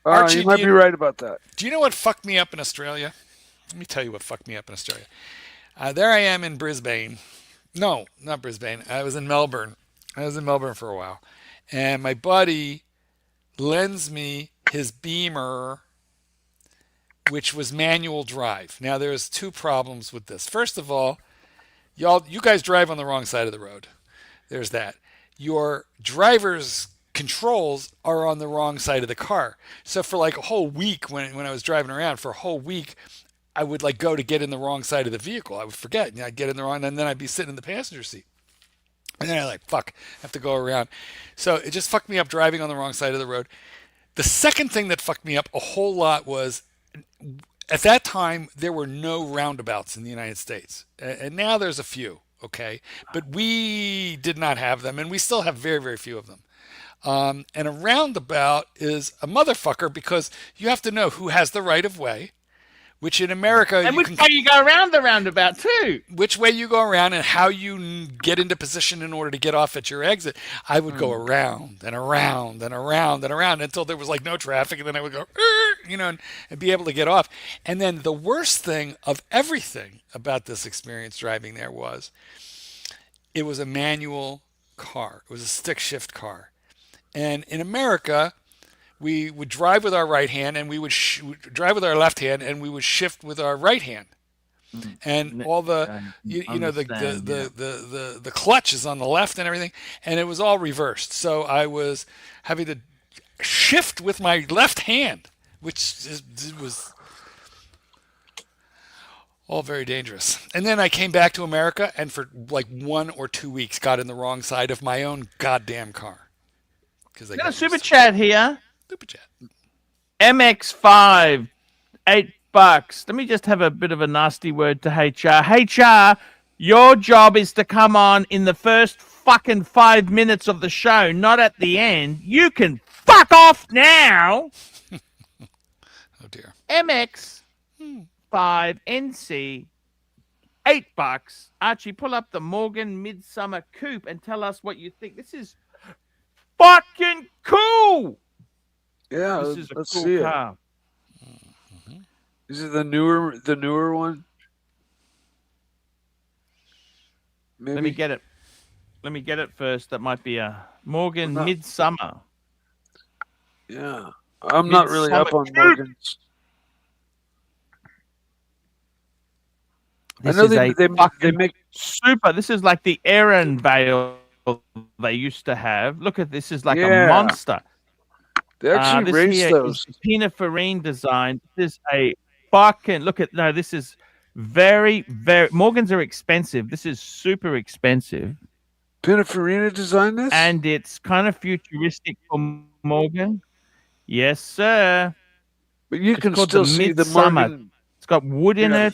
E: You
C: Archie,
E: might be right about that.
C: Do you know what fucked me up in Australia? Let me tell you what fucked me up in Australia. There I am in Brisbane. No, not Brisbane. I was in Melbourne. I was in Melbourne for a while. And my buddy lends me his Beamer, which was manual drive. Now, there's two problems with this. First of all, you guys drive on the wrong side of the road. There's that. Your driver's controls are on the wrong side of the car. So for like a whole week, when I was driving around, for a whole week, I would like go to get in the wrong side of the vehicle. I would forget, and I'd get in the wrong, and then I'd be sitting in the passenger seat. And then I like, fuck, I have to go around. So it just fucked me up driving on the wrong side of the road. The second thing that fucked me up a whole lot was, at that time, there were no roundabouts in the United States. And now there's a few, okay? But we did not have them, and we still have very, very few of them. And a roundabout is a motherfucker because you have to know who has the right of way, which in America,
A: And which way you go around the roundabout too?
C: Which way you go around and how you get into position in order to get off at your exit. I would go around and around and around and around until there was like no traffic, and then I would go, and be able to get off. And then the worst thing of everything about this experience driving there was, it was a manual car. It was a stick shift car. And in America, we would drive with our right hand, and we would drive with our left hand, and we would shift with our right hand. And all the the clutch is on the left and everything, and it was all reversed. So I was having to shift with my left hand, which was all very dangerous. And then I came back to America, and for like 1 or 2 weeks, got in the wrong side of my own goddamn car.
A: Got a super chat here.
C: Super chat.
A: MX5, $8. Let me just have a bit of a nasty word to HR. HR, your job is to come on in the first fucking 5 minutes of the show, not at the end. You can fuck off now.
C: Oh dear.
A: MX 5 NC, $8. Archie, pull up the Morgan Midsummer Coupe and tell us what you think. This is fucking cool.
E: Yeah,
A: This is a
E: let's
A: cool
E: see
A: car.
E: it. Is it the newer one? Maybe.
A: Let me get it. Let me get it first. That might be a Morgan Midsummer.
E: Yeah, I'm not really up on Morgans.
A: This
E: I know
A: is
E: they make
A: super. This is like the Aaron Veil they used to have. Look at this. Is like a monster.
E: They actually
A: this
E: race
A: here
E: those.
A: is Pininfarine design. This is a fucking look at. No, this is very, very. Morgans are expensive. This is super expensive.
E: Pininfarina designed this,
A: and it's kind of futuristic for Morgan. Yes, sir.
E: but you can still see the Morgan.
A: It's got wood in it.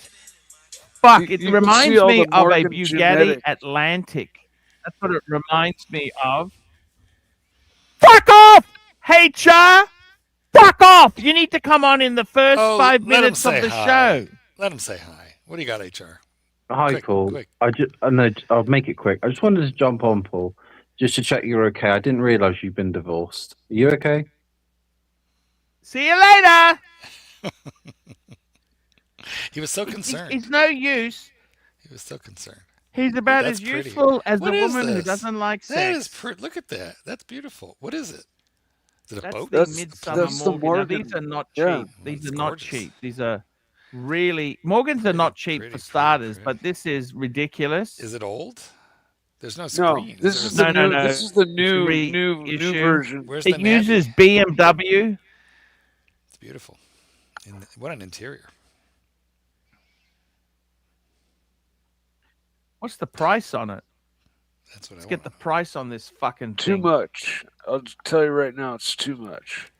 A: Fuck, it reminds me of a Bugatti
E: genetic.
A: Atlantic. That's what it reminds me of. Fuck off, HR! Fuck off! You need to come on in the first 5 minutes of the show.
C: Let him say hi. What do you got, HR?
F: Hi, Paul. I'll make it quick. I just wanted to jump on, Paul, just to check you're okay. I didn't realize you've been divorced. Are you okay?
A: See you later.
C: He was so concerned.
A: He's no use.
C: He was so concerned.
A: He's about as useful as the woman who doesn't like sex.
C: That is pretty. Look at that. That's beautiful. What is it? Is it a boat?
A: That's the Midsummer Morgan. Now, these are not cheap. These are not cheap. These are really Morgans are not cheap for starters, but this is ridiculous.
C: Is it old? There's no screen.
E: No, this is the new. This is the new version.
C: Where's
A: it uses BMW.
C: It's beautiful. What an interior.
A: What's the price on it?
C: That's what
A: Let's get the price on this fucking thing.
E: Too much. I'll tell you right now, it's too much.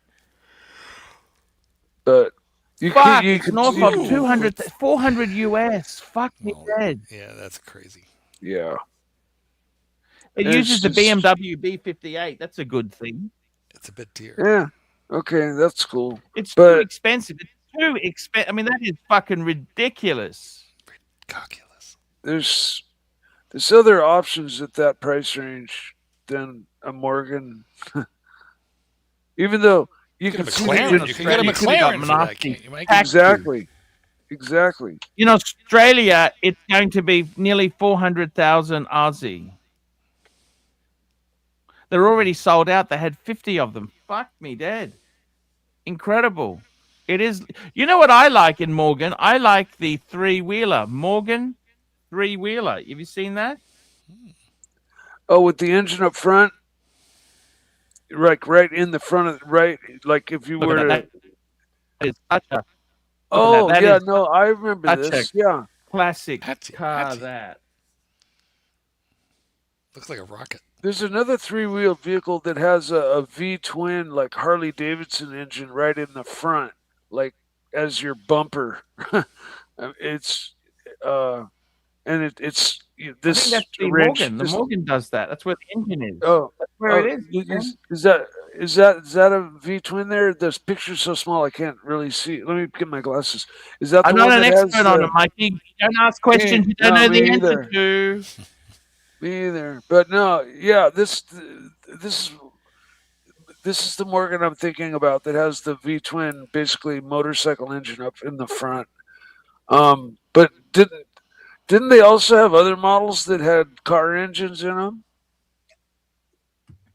E: But you
A: it's north of 200, 400 US. Fuck me dead.
C: Yeah, that's crazy.
E: Yeah.
A: It uses the BMW B58. That's a good thing.
C: It's a bit dear.
E: Yeah. Okay, that's cool.
A: It's too expensive. It's too expensive. I mean, that is fucking ridiculous.
C: Ridiculous.
E: There's other options at that price range than a Morgan. Even though you can see
C: McLaren. You can get a McLaren for that, can't you, Mike?
E: Exactly.
A: In Australia, it's going to be nearly 400,000 Aussie. They're already sold out. They had 50 of them. Fuck me dead. Incredible. It is. You know what I like in Morgan? I like the three-wheeler. Morgan three-wheeler. Have you seen that?
E: Oh, with the engine up front? Right in the front of like if you were to.
A: It's such a.
E: Oh, yeah, no, I remember this. Yeah.
A: Classic car, that.
C: Looks like a rocket.
E: There's another three-wheel vehicle that has a V-twin, like Harley-Davidson engine right in the front, like as your bumper. It's this.
A: I think that's the Morgan. The Morgan does that. That's where the engine is.
E: Oh,
A: that's where it is.
E: Is that a V-twin there? This picture's so small I can't really see. Let me get my glasses. Is that?
A: I'm
E: the
A: not
E: one
A: an
E: that
A: expert on it, Mikey. You don't ask questions you don't know the answer to.
E: Me either. But no, yeah, this is the Morgan I'm thinking about that has the V-twin, basically motorcycle engine up in the front. But didn't they also have other models that had car engines in them?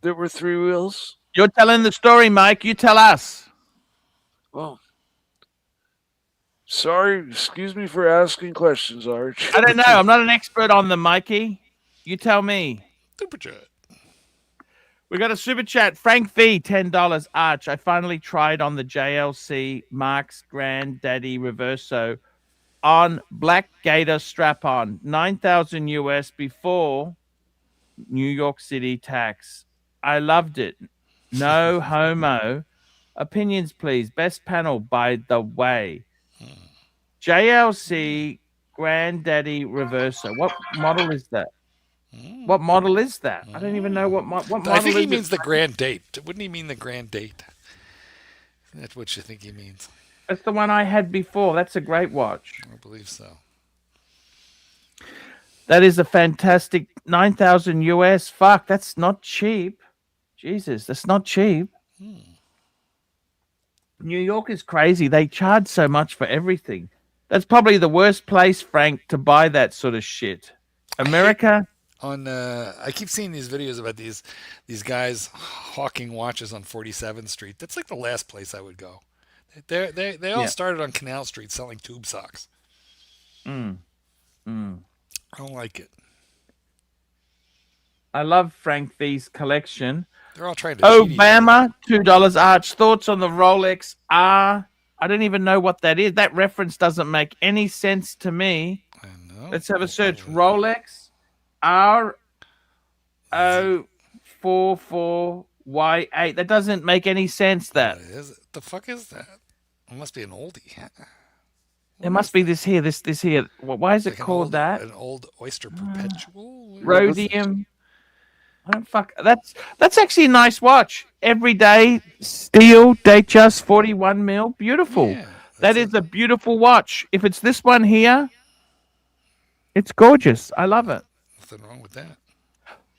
E: That were three wheels?
A: You're telling the story, Mike. You tell us.
E: Well, sorry. Excuse me for asking questions, Arch.
A: I don't know. I'm not an expert on them, Mikey. You tell me.
C: Super chat.
A: We got a super chat. Frank V, $10. Arch. I finally tried on the JLC Mark's Granddaddy Reverso on Black Gator strap-on, 9,000 US before New York City tax. I loved it. No homo. Opinions, please. Best panel, by the way. JLC Granddaddy Reverso. What model is that? What model is that? I don't even know what model.
C: I think he
A: is
C: means
A: it?
C: the grand date. Wouldn't he mean the grand date? That's what you think he means.
A: That's the one I had before. That's a great watch.
C: I believe so.
A: That is a fantastic 9,000 US. Fuck, that's not cheap. Jesus, that's not cheap. New York is crazy. They charge so much for everything. That's probably the worst place, Frank, to buy that sort of shit. America.
C: I keep seeing these videos about these guys hawking watches on 47th Street. That's like the last place I would go. They all started on Canal Street selling tube socks. I don't like it.
A: I love Frank V's collection.
C: They're all trying to cheat each other.
A: Obama, $2. Arch, thoughts on the Rolex R? I don't even know what that is. That reference doesn't make any sense to me.
C: I know.
A: Let's have a search. Rolex RO44Y8. That doesn't make any sense. That
C: What is it? The fuck is that? It must be an oldie.
A: There must be this here. This here. Why is it called that?
C: An old Oyster Perpetual?
A: Rhodium. I don't fuck. That's actually a nice watch. Everyday steel, Datejust 41 mil. Beautiful.
C: Yeah,
A: that is a beautiful watch. If it's this one here, it's gorgeous. I love it.
C: Nothing wrong with that.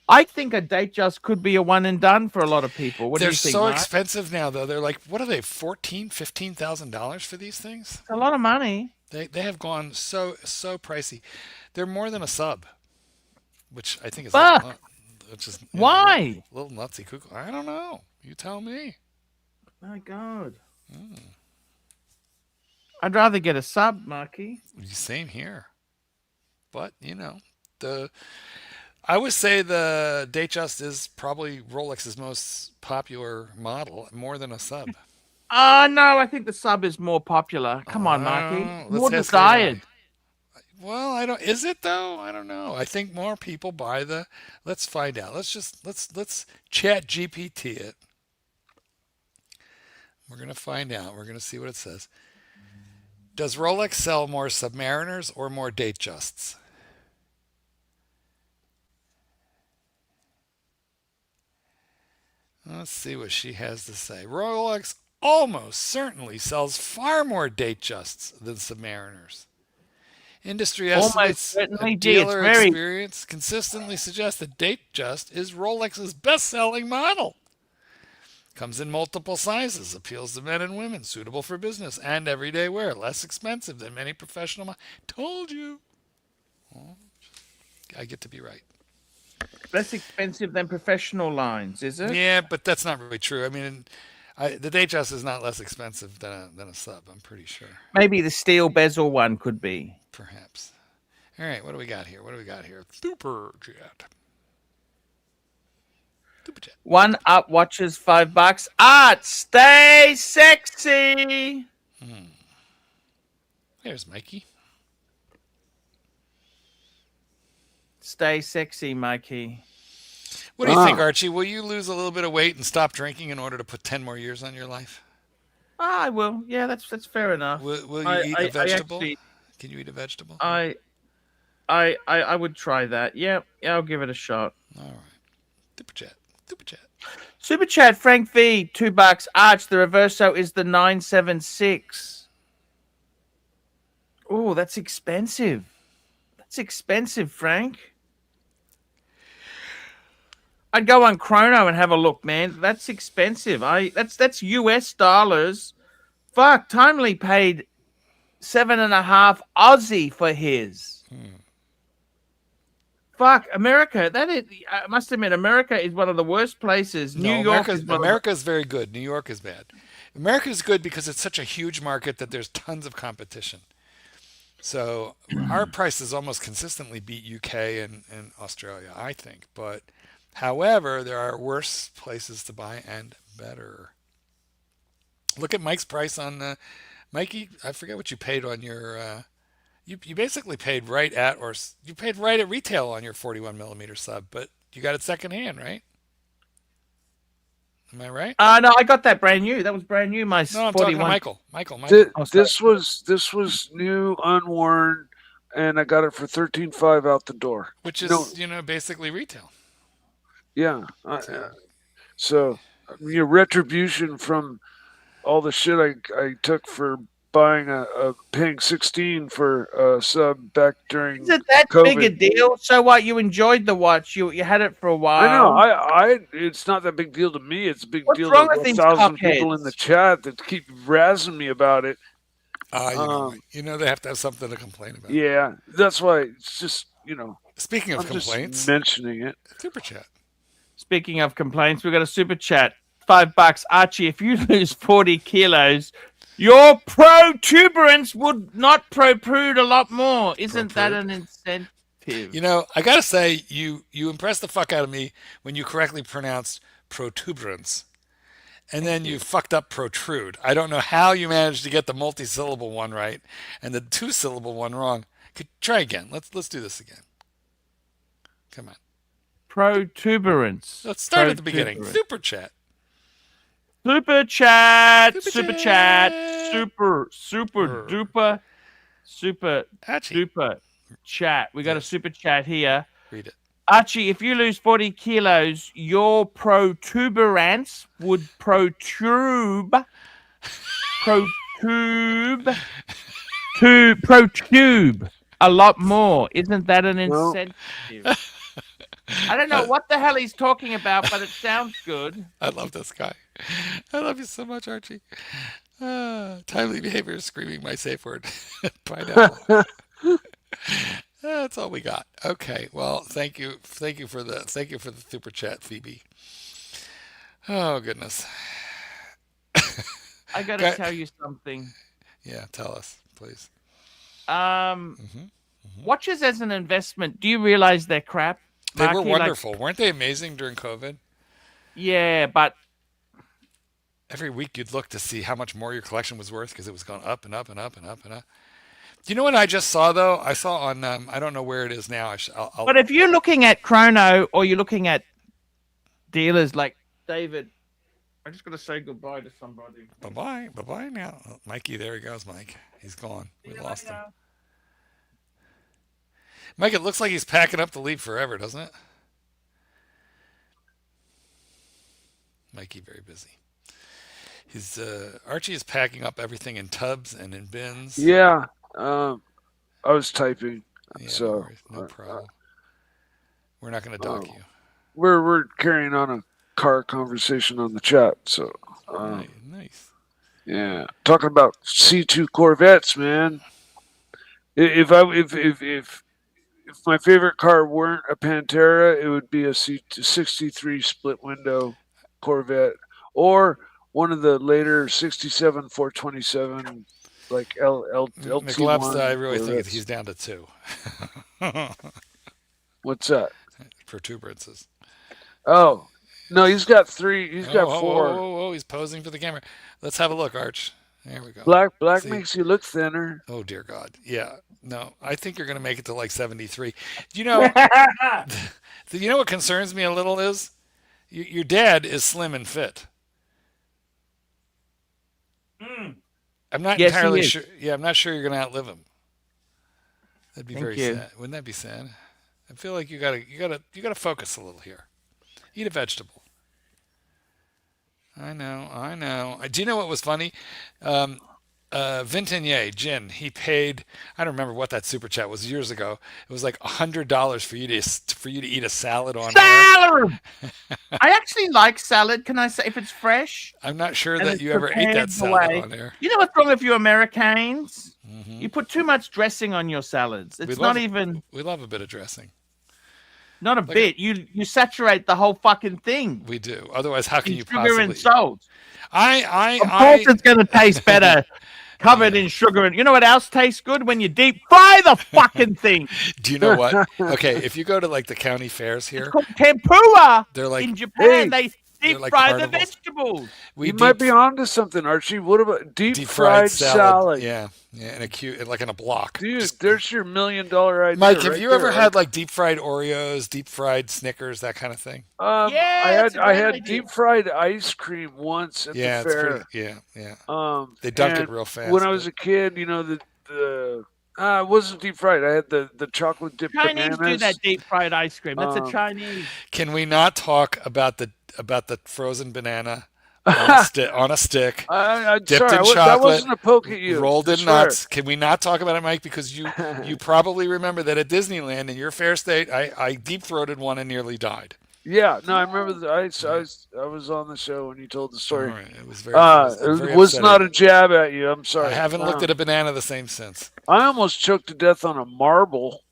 A: I think a Datejust could be a one and done for a lot of people. What do you think?
C: They're so
A: Mark?
C: expensive now, though. They're like, what are they, $14,000-$15,000 for these things?
A: It's a lot of money.
C: They have gone so pricey. They're more than a sub, which I think is
A: Fuck.
C: which is
A: Why?
C: a little nutsy cuckoo. I don't know. You tell me.
A: My God. I'd rather get a sub, Marky.
C: Same here. But I would say the Datejust is probably Rolex's most popular model, more than a sub.
A: No, I think the sub is more popular. Come on, Marky. More desired.
C: Well, I don't. Is it though? I don't know. I think more people buy the. Let's find out. Let's chat GPT it. We're gonna find out. We're gonna see what it says. Does Rolex sell more Submariners or more Datejusts? Let's see what she has to say. Rolex almost certainly sells far more Datejusts than Submariners. Industry estimates and dealer experience consistently suggest that Datejust is Rolex's best-selling model. Comes in multiple sizes, appeals to men and women, suitable for business and everyday wear, less expensive than many professional. Told you. Well, I get to be right.
A: Less expensive than professional lines, is it?
C: Yeah, but that's not really true. I mean, the Datejust is not less expensive than a sub, I'm pretty sure.
A: Maybe the steel bezel one could be.
C: Perhaps. All right, what do we got here? Super chat.
A: One up watches $5. Art, stay sexy.
C: There's Mikey.
A: Stay sexy, Mikey.
C: What do you think, Archie? Will you lose a little bit of weight and stop drinking in order to put 10 more years on your life?
A: I will. Yeah, that's fair enough.
C: Will you eat a vegetable? Can you eat a vegetable?
A: I would try that. Yeah, I'll give it a shot.
C: All right.
A: Super chat, Frank V, $2. Arch, the reverso is the 976. Oh, that's expensive. That's expensive, Frank. I'd go on Chrono and have a look, man. That's expensive. That's US dollars. Fuck, Timely paid 7.5 Aussie for his. Fuck, America. I must admit, America is one of the worst places. New York is
C: America's very good. New York is bad. America is good because it's such a huge market that there's tons of competition. So our prices almost consistently beat UK and Australia, I think. But however, there are worse places to buy and better. Look at Mike's price on Mikey. I forget what you paid on your. You basically paid right at retail on your 41 millimeter sub, but you got it secondhand, right? Am I right?
A: No, I got that brand new. That was brand new. My
C: no, I'm
A: 41.
C: talking to Michael.
E: This was new, unworn. and I got it for $13,500 out the door.
C: Which is basically retail.
E: Yeah. So retribution from all the shit I took for buying paying 16 for a sub back during
A: Isn't that
E: COVID.
A: big a deal? So what? You enjoyed the watch. You had it for a while.
E: I know. It's not that big deal to me. It's a big deal to 1,000 people in the chat that keep razzing me about it.
C: They have to have something to complain about.
E: Yeah, that's why it's just
C: Speaking of
E: I'm
C: complaints,
E: just mentioning it.
C: Super chat.
A: Speaking of complaints, we've got a super chat. $5, Archie. If you lose 40 kilos, your protuberance would not protrude a lot more. Isn't that an incentive?
C: I gotta say, you impressed the fuck out of me when you correctly pronounced protuberance. And then you fucked up protrude. I don't know how you managed to get the multi-syllable one right and the 2-syllable one wrong. Try again. Let's do this again. Come on.
A: Protuberance.
C: Let's start at the beginning. Super chat.
A: Super chat. Super chat. Super duper. Super duper chat. We got a super chat here.
C: Read it.
A: Archie, if you lose 40 kilos, your protuberance would protrude a lot more. Isn't that an incentive? I don't know what the hell he's talking about, but it sounds good.
C: I love this guy. I love you so much, Archie. Timely behavior is screaming my safe word. Pineapple. That's all we got. Okay. Well, thank you for the super chat, Phoebe. Oh goodness.
A: I gotta tell you something.
C: Yeah, tell us, please.
A: Watches as an investment. Do you realize they're crap?
C: They were wonderful. Weren't they amazing during COVID?
A: Yeah, but
C: every week you'd look to see how much more your collection was worth because it was going up and up and up and up and up. Do you know what I just saw, though? I saw on, I don't know where it is now.
A: But if you're looking at Chrono or you're looking at dealers like David, I just got to say goodbye to somebody.
C: Bye-bye. Bye-bye now. Oh, Mikey, there he goes, Mike. He's gone. We lost him. Mike, it looks like he's packing up to leave forever, doesn't it? Mikey, very busy. Archie is packing up everything in tubs and in bins.
E: Yeah. I was typing.
C: Yeah,
E: so
C: no problem. We're not going to dock you.
E: We're carrying on a car conversation on the chat. So
C: nice.
E: Yeah. Talking about C2 Corvettes, man. If my favorite car weren't a Pantera, it would be a 63 split window Corvette or one of the later 67 427 like LT1.
C: I really think he's down to 2.
E: What's that?
C: Protuberances.
E: Oh. No, he's got 3. He's got 4.
C: Oh, he's posing for the camera. Let's have a look, Arch. There we go.
E: Black makes you look thinner.
C: Oh, dear God. Yeah. No, I think you're going to make it to like 73. You know what concerns me a little is your dad is slim and fit. I'm not entirely sure. Yeah, I'm not sure you're going to outlive him. That'd be very sad. Wouldn't that be sad? I feel like you gotta focus a little here. Eat a vegetable. I know. Do you know what was funny? Vintenier, Jin, he paid, I don't remember what that super chat was years ago. It was like $100 for you to eat a salad on
A: salad. I actually like salad. Can I say if it's fresh?
C: I'm not sure that you ever ate that salad on there.
A: You know what's wrong with you Americans? Mm-hmm. You put too much dressing on your salads. It's not even.
C: We love a bit of dressing.
A: Not a bit. You saturate the whole fucking thing.
C: We do. Otherwise, how can you
A: sugar
C: possibly?
A: And salt.
C: Of
A: course, it's going to taste better. Covered in sugar. And you know what else tastes good? When you deep fry the fucking thing.
C: Do you know what? Okay, if you go to like the county fairs here.
A: It's called tempura.
C: They're like,
A: in Japan, they deep fry the vegetables.
E: You might be onto something, Archie. What about deep fried salad?
C: Yeah, in a block.
E: Dude, there's your $1 million idea.
C: Mike, have you ever had like deep fried Oreos, deep fried Snickers, that kind of thing?
E: I had deep fried ice cream once at the fair.
C: They dunk it real fast.
E: When I was a kid, the It wasn't deep fried. I had the chocolate dipped
A: Chinese do
E: bananas.
A: that deep fried ice cream. That's a Chinese.
C: Can we not talk about the frozen banana on a stick,
E: I'm
C: dipped
E: sorry,
C: in
E: that
C: chocolate,
E: wasn't a poke at you.
C: rolled
E: I
C: in
E: swear.
C: nuts? Can we not talk about it, Mike? Because you probably remember that at Disneyland in your fair state, I deep throated one and nearly died.
E: Yeah, no, I remember that. I was on the show when you told the
C: All
E: story.
C: right. It was very
E: It was
C: upsetting.
E: not a jab at you. I'm sorry.
C: I haven't looked at a banana the same since.
E: I almost choked to death on a marble.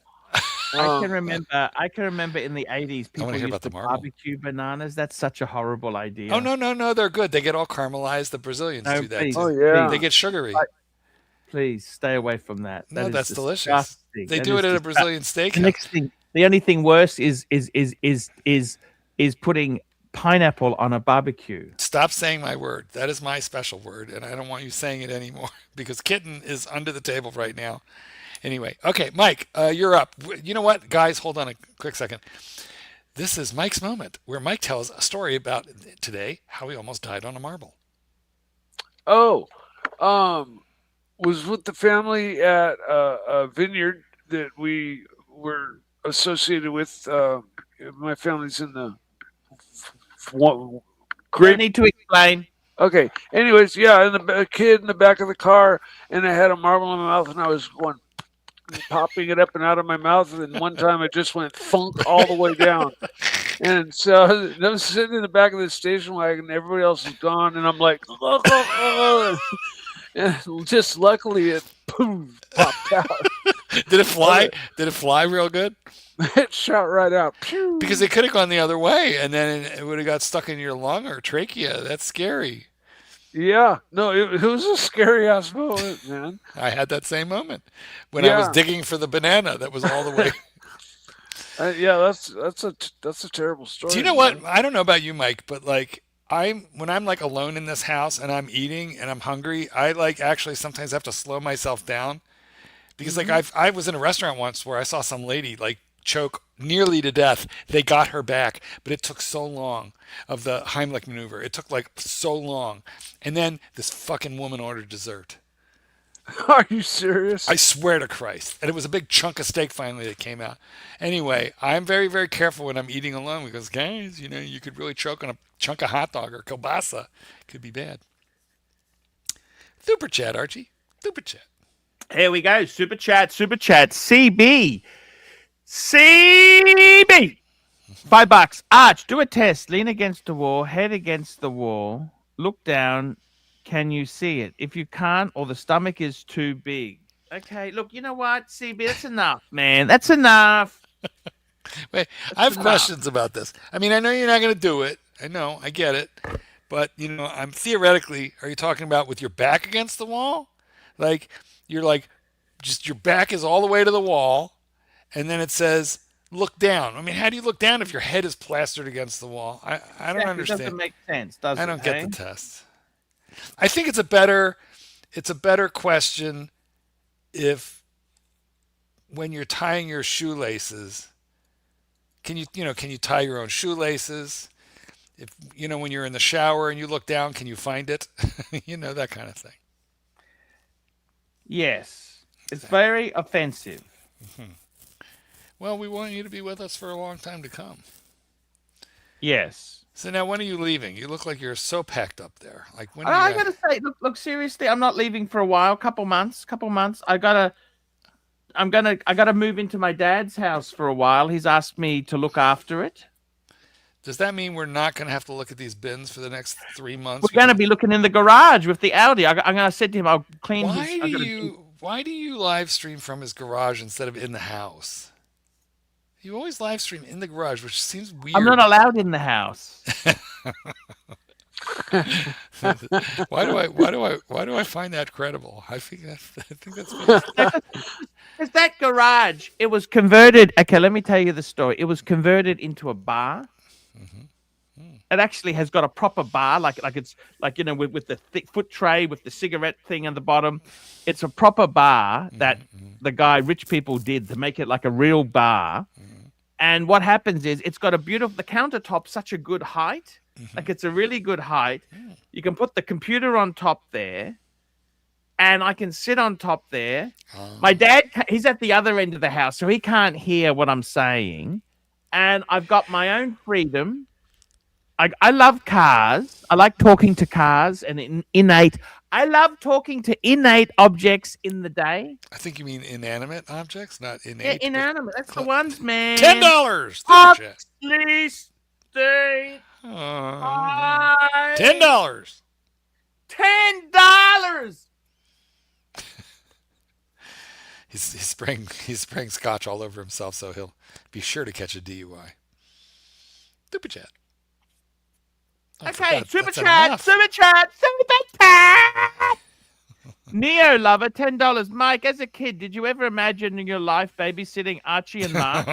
A: I can remember in the 80s people
C: wanna hear
A: used
C: about the
A: to
C: marble.
A: barbecue bananas. That's such a horrible idea.
C: Oh no, they're good. They get all caramelized. The Brazilians
A: No,
C: do that.
A: please.
E: Oh yeah.
C: They get sugary.
A: Please stay away from that.
C: No,
A: That is
C: that's delicious.
A: disgusting.
C: They
A: That
C: do
A: is
C: it at a
A: disgusting.
C: Brazilian steakhouse.
A: The next thing, the only thing worse is putting pineapple on a barbecue.
C: Stop saying my word. That is my special word, and I don't want you saying it anymore because Kitten is under the table right now. Anyway, okay, Mike, you're up. You know what, guys? Hold on a quick second. This is Mike's moment, where Mike tells a story about today how he almost died on a marble.
E: Oh, was with the family at a vineyard that we were associated with. My family's in the
A: Don't
E: grape.
A: need to explain.
E: Okay. Anyways, yeah, and a kid in the back of the car, and I had a marble in my mouth, and I was going popping it up and out of my mouth, and one time it just went thunk all the way down. And so I was sitting in the back of the station wagon, everybody else is gone, and I'm like, and just luckily it poof popped out.
C: Did it fly? Did it fly real good?
E: It shot right out. Pew!
C: Because it could have gone the other way, and then it would have got stuck in your lung or trachea. That's scary.
E: Yeah, no, it was a scary ass moment, man.
C: I had that same moment when I was
E: Yeah.
C: digging for the banana that was all the way.
E: Yeah, that's a terrible story.
C: Do you know what? I don't know about you, Mike, but like when I'm like alone in this house and I'm eating and I'm hungry, I like actually sometimes have to slow myself down because like I was in a restaurant once where I saw some lady like choke nearly to death. They got her back, but it took so long of the Heimlich maneuver. It took like so long. And then this fucking woman ordered dessert.
E: Are you serious?
C: I swear to Christ. And it was a big chunk of steak finally that came out. Anyway, I'm very, very careful when I'm eating alone because, guys, you could really choke on a chunk of hot dog or kielbasa. Could be bad. Super chat, Archie. Super chat.
A: Here we go. Super chat. CB. $5. Arch, do a test. Lean against the wall, head against the wall, look down. Can you see it? If you can't, or the stomach is too big. Okay, look, you know what, CB, that's enough, man. That's enough.
C: Wait, I have questions about this. I mean, I know you're not going to do it. I know, I get it. But, I'm theoretically, are you talking about with your back against the wall? Like, you're like, just your back is all the way to the wall, and then it says, look down. I mean, how do you look down if your head is plastered against the wall? I don't understand.
A: It doesn't make sense, does it?
C: I don't get the test. I think it's a better question if when you're tying your shoelaces, can you tie your own shoelaces? If when you're in the shower and you look down, can you find it? That kind of thing.
A: Yes. It's very offensive.
C: Mm-hmm. Well, we want you to be with us for a long time to come.
A: Yes.
C: So now, when are you leaving? You look like you're so packed up there. Like when?
A: I gotta say, look. Seriously, I'm not leaving for a while. Couple months. I gotta move into my dad's house for a while. He's asked me to look after it.
C: Does that mean we're not going to have to look at these bins for the next 3 months?
A: We're going to be looking in the garage with the Audi. I'm going to say to him, I'll clean
C: Why do you live stream from his garage instead of in the house? You always live stream in the garage, which seems weird.
A: I'm not allowed in the house.
C: Why do I find that credible? I think that's
A: Because that garage, it was converted. Okay, let me tell you the story. It was converted into a bar. It actually has got a proper bar, like it's like with the thick foot tray with the cigarette thing on the bottom. It's a proper bar that the guy rich people did to make it like a real bar. And what happens is it's got the countertop's such a good height. Like it's a really good height. You can put the computer on top there. and I can sit on top there. My dad, he's at the other end of the house, so he can't hear what I'm saying. And I've got my own freedom. I love cars. I like talking to cars and innate. I love talking to innate objects in the day.
C: I think you mean inanimate objects, not
A: Yeah,
C: innate.
A: inanimate. That's the ones, man.
C: $10.
A: Oxley State.
C: $10.
A: $10.
C: He's spraying scotch all over himself, so he'll be sure to catch a DUI. Super chat.
A: Okay, super chat. Neo lover, $10. Mike, as a kid, did you ever imagine in your life babysitting Archie and Mark?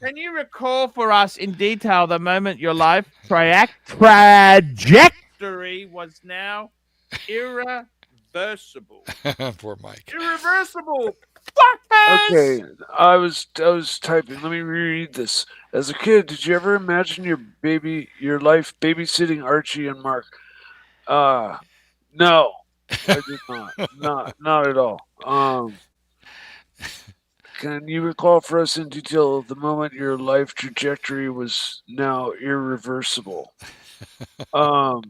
A: Can you recall for us in detail the moment your life trajectory was now irreversible?
C: Poor Mike.
A: Irreversible. Fuckers!
E: Okay, I was typing. Let me reread this. As a kid, did you ever imagine your life babysitting Archie and Mark? No, I did not. Not at all. Can you recall for us in detail the moment your life trajectory was now irreversible?
C: You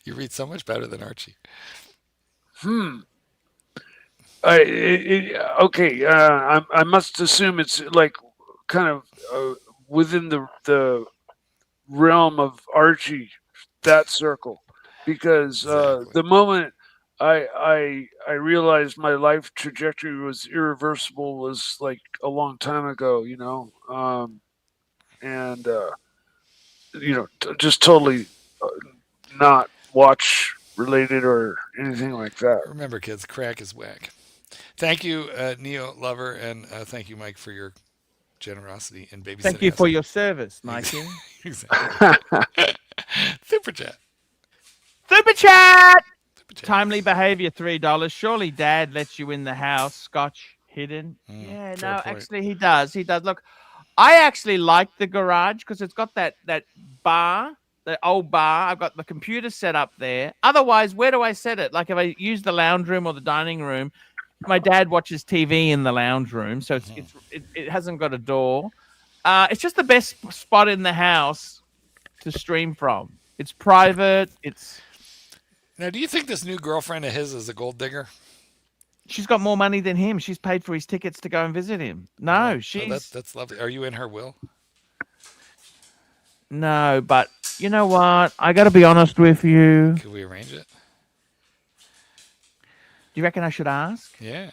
C: read so much better than Archie.
E: Okay. I must assume it's like kind of within the realm of Archie, that circle, because the moment I realized my life trajectory was irreversible was like a long time ago, and just totally not watch related or anything like that.
C: Remember, kids, crack is whack. Thank you, Neo lover, and thank you, Mike, for your generosity and babysitting.
A: Thank you for your service, Mikey.
C: Exactly. Super chat.
A: Timely behavior, $3. Surely Dad lets you in the house, scotch hidden. Yeah, no, actually he does. Look, I actually like the garage because it's got that bar. The old bar. I've got the computer set up there. Otherwise, where do I set it? Like if I use the lounge room or the dining room, my dad watches TV in the lounge room, so it hasn't got a door. It's just the best spot in the house to stream from. It's private.
C: Now, do you think this new girlfriend of his is a gold digger?
A: She's got more money than him. She's paid for his tickets to go and visit him. No, she's...
C: that's lovely. Are you in her will?
A: No, but you know what? I got to be honest with you.
C: Could we arrange it?
A: Do you reckon I should ask?
C: Yeah.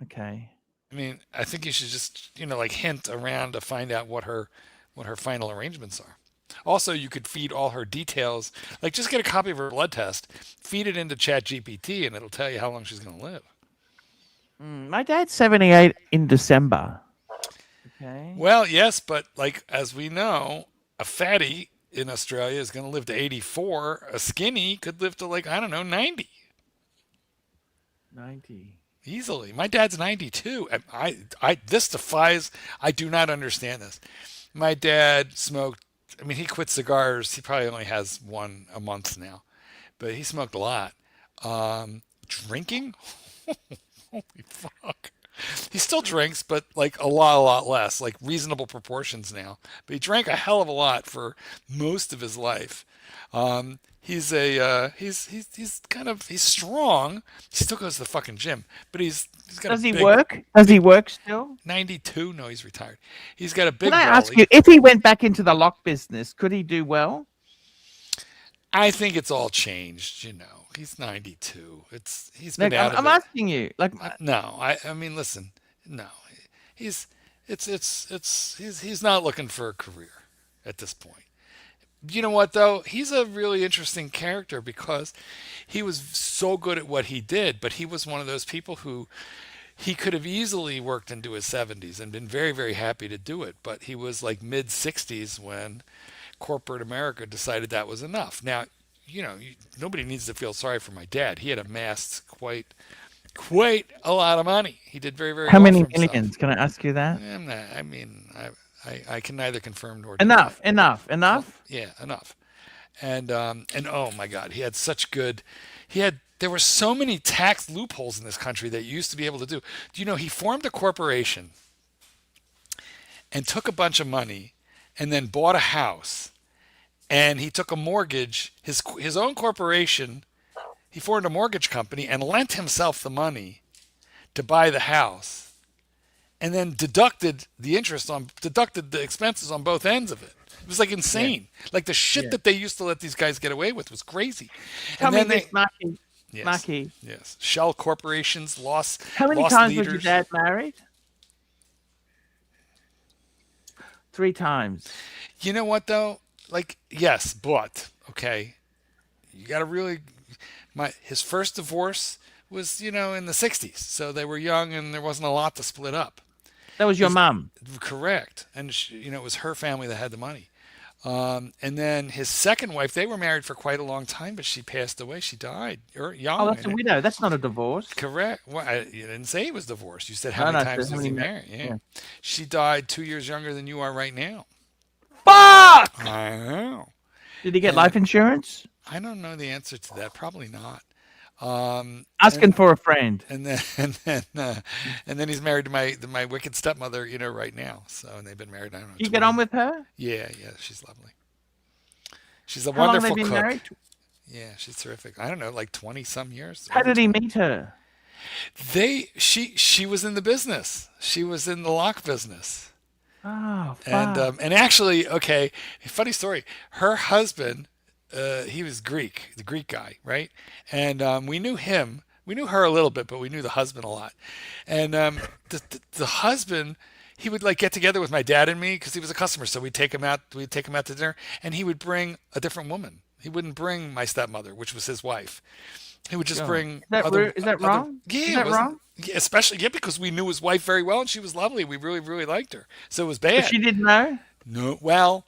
A: Okay.
C: I mean, I think you should just, like hint around to find out what her final arrangements are. Also, you could feed all her details. Like, just get a copy of her blood test, feed it into ChatGPT, and it'll tell you how long she's going to live.
A: My dad's 78 in December. Okay.
C: Well, yes, but like as we know, a fatty in Australia is going to live to 84. A skinny could live to 90.
A: 90.
C: Easily. My dad's 92. This defies. I do not understand this. My dad smoked. I mean, he quit cigars. He probably only has one a month now, but he smoked a lot. Drinking? Holy fuck. He still drinks, but a lot less, like reasonable proportions now. But he drank a hell of a lot for most of his life. He's strong. He still goes to the fucking gym, but he's got.
A: Does he work? Does he work still?
C: 92? No, he's retired. He's got a big.
A: Can I ask you, if he went back into the lock business, could he do well?
C: I think it's all changed. He's 92. He's been out of it.
A: I'm asking you.
C: No, I mean, listen. No, he's not looking for a career at this point. You know what, though? He's a really interesting character because he was so good at what he did, but he was one of those people who he could have easily worked into his 70s and been very, very happy to do it. But he was mid 60s when corporate America decided that was enough. Now, nobody needs to feel sorry for my dad. He had amassed quite a lot of money. He did very, very
A: How
C: well
A: many
C: for himself.
A: millions? Can I ask you that?
C: I can neither confirm nor deny.
A: Enough.
C: Yeah, enough. And oh my God, he had there were so many tax loopholes in this country that you used to be able to do. Do you know he formed a corporation and took a bunch of money and then bought a house, and he took a mortgage, his own corporation, he formed a mortgage company and lent himself the money to buy the house, and then deducted the expenses on both ends of it. It was like insane. Like the shit that they used to let these guys get away with was crazy.
A: Tell
C: And
A: me
C: then
A: this, Marky.
C: yes,
A: Marky,
C: yes, shell corporations lost.
A: how many
C: lost
A: times
C: leaders.
A: was your dad married? 3 times.
C: You know what though? Like, yes, but okay, you got to really. His first divorce was in the '60s, so they were young and there wasn't a lot to split up.
A: That was your mum.
C: Correct, and it was her family that had the money. And then his second wife, they were married for quite a long time, but she passed away. She died young.
A: Oh, that's a widow. That's not a divorce.
C: Correct. Well, you didn't say he was divorced. You said
A: No,
C: how many
A: no,
C: times
A: how
C: was he
A: many
C: married?
A: yeah.
C: Yeah. She died 2 years younger than you are right now.
A: Fuck!
C: I know.
A: Did he get life insurance?
C: I don't know the answer to that. Probably not.
A: Asking for a friend.
C: And then he's married to my wicked stepmother, right now. So, and they've been married. I don't know.
A: You get on with her?
C: Yeah, she's lovely. She's a
A: How long
C: wonderful
A: have they been
C: cook.
A: married?
C: Yeah, she's terrific. I don't know, like 20 some years.
A: How did he meet her?
C: She was in the business. She was in the lock business.
A: Oh, fuck.
C: And actually, okay, funny story. Her husband, he was Greek, the Greek guy, right? And we knew him. We knew her a little bit, but we knew the husband a lot. And the husband, he would like get together with my dad and me because he was a customer. So we'd take him out to dinner, and he would bring a different woman. He wouldn't bring my stepmother, which was his wife. He would just bring.
A: Is that wrong?
C: Yeah,
A: is that wrong?
C: Yeah, especially because we knew his wife very well and she was lovely. We really, really liked her. So it was bad.
A: But she didn't know?
C: No, well,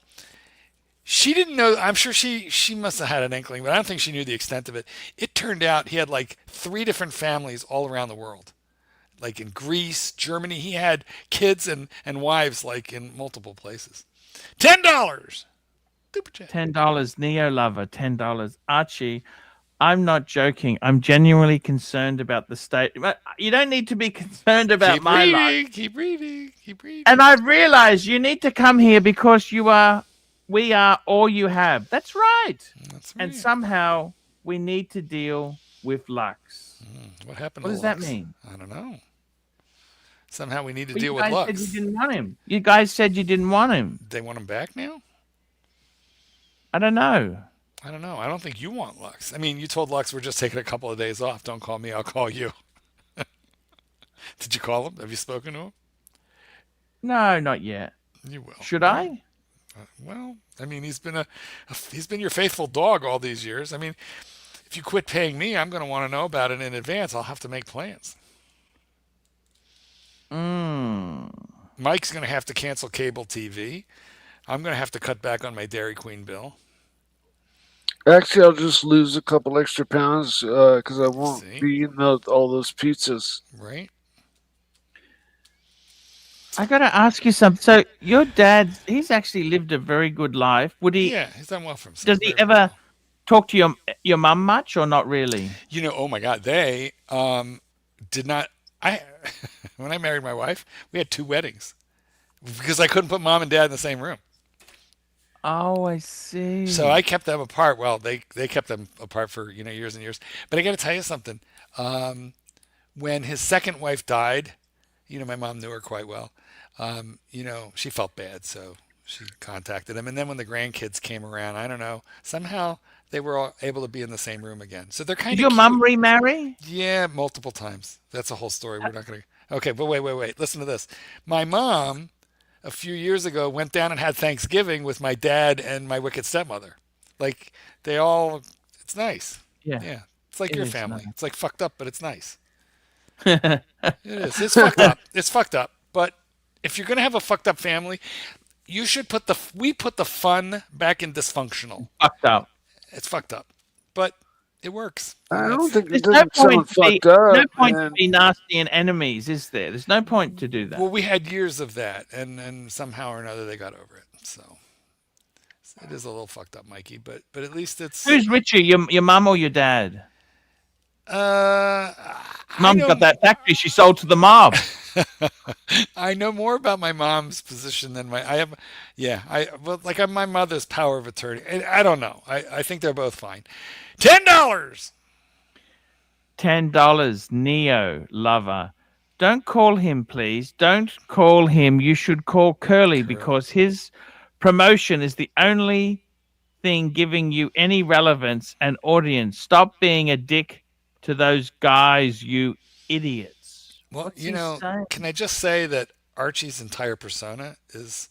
C: she didn't know. I'm sure she must have had an inkling, but I don't think she knew the extent of it. It turned out he had like 3 different families all around the world. Like in Greece, Germany, he had kids and wives like in multiple places. $10. Super chat.
A: $10. Neo Lover, $10. Archie, I'm not joking. I'm genuinely concerned about the state. You don't need to be concerned about my life.
C: Keep reading.
A: And I've realized you need to come here because we are all you have. That's right.
C: That's right.
A: And somehow we need to deal with Lux.
C: What happened?
A: What
C: to
A: does
C: Lux?
A: that mean?
C: I don't know. Somehow we need to
A: Well,
C: deal
A: you
C: with
A: guys
C: Lux.
A: said you didn't want him. You guys said you didn't want him.
C: They want him back now?
A: I don't know.
C: I don't know. I don't think you want Lux. I mean, you told Lux we're just taking a couple of days off. Don't call me. I'll call you. Did you call him? Have you spoken to him?
A: No, not yet.
C: You will.
A: Should I?
C: Well, I mean, he's been your faithful dog all these years. I mean, if you quit paying me, I'm going to want to know about it in advance. I'll have to make plans. Mike's going to have to cancel cable TV. I'm going to have to cut back on my Dairy Queen bill.
E: Actually, I'll just lose a couple extra pounds because I won't be eating all those pizzas.
C: Right.
A: I got to ask you something. So your dad, he's actually lived a very good life. Would he?
C: Yeah, he's done well for himself.
A: Does he ever talk to your mum much or not really?
C: Oh my God, they did not. When I married my wife, we had 2 weddings because I couldn't put mom and dad in the same room.
A: Oh, I see.
C: So I kept them apart. Well, they kept them apart for years and years. But I got to tell you something. When his second wife died, my mom knew her quite well. She felt bad, so she contacted him. And then when the grandkids came around, I don't know, somehow they were all able to be in the same room again. So they're kind of.
A: Did your mom remarry?
C: Yeah, multiple times. That's a whole story. We're not going to. Okay, but wait. Listen to this. My mom, a few years ago, went down and had Thanksgiving with my dad and my wicked stepmother. Like it's nice.
A: Yeah.
C: It's like your family.
A: Nice.
C: It's like fucked up, but it's nice. It is. It's fucked up. It's fucked up. But if you're gonna have a fucked up family, you should we put the fun back in dysfunctional.
A: Fucked up.
C: It's fucked up, but it works.
E: I don't think
A: There's
E: it doesn't sound fucked up.
A: No point to be nasty and enemies, is there? There's no point to do that.
C: Well, we had years of that, and somehow or another they got over it. So it is a little fucked up, Mikey. But at least it's.
A: Who's richer, your mum or your dad?
C: I
A: Mum's
C: know.
A: got that factory she sold to the mob.
C: I know more about my mom's position than my. I have, yeah. Well, like I'm my mother's power of attorney. I don't know. I think they're both fine. $10.
A: $10, Neo lover. Don't call him, please. Don't call him. You should call Curly because his promotion is the only thing giving you any relevance and audience. Stop being a dick to those guys, you idiots.
C: Well,
A: What's he saying?
C: can I just say that Archie's entire persona is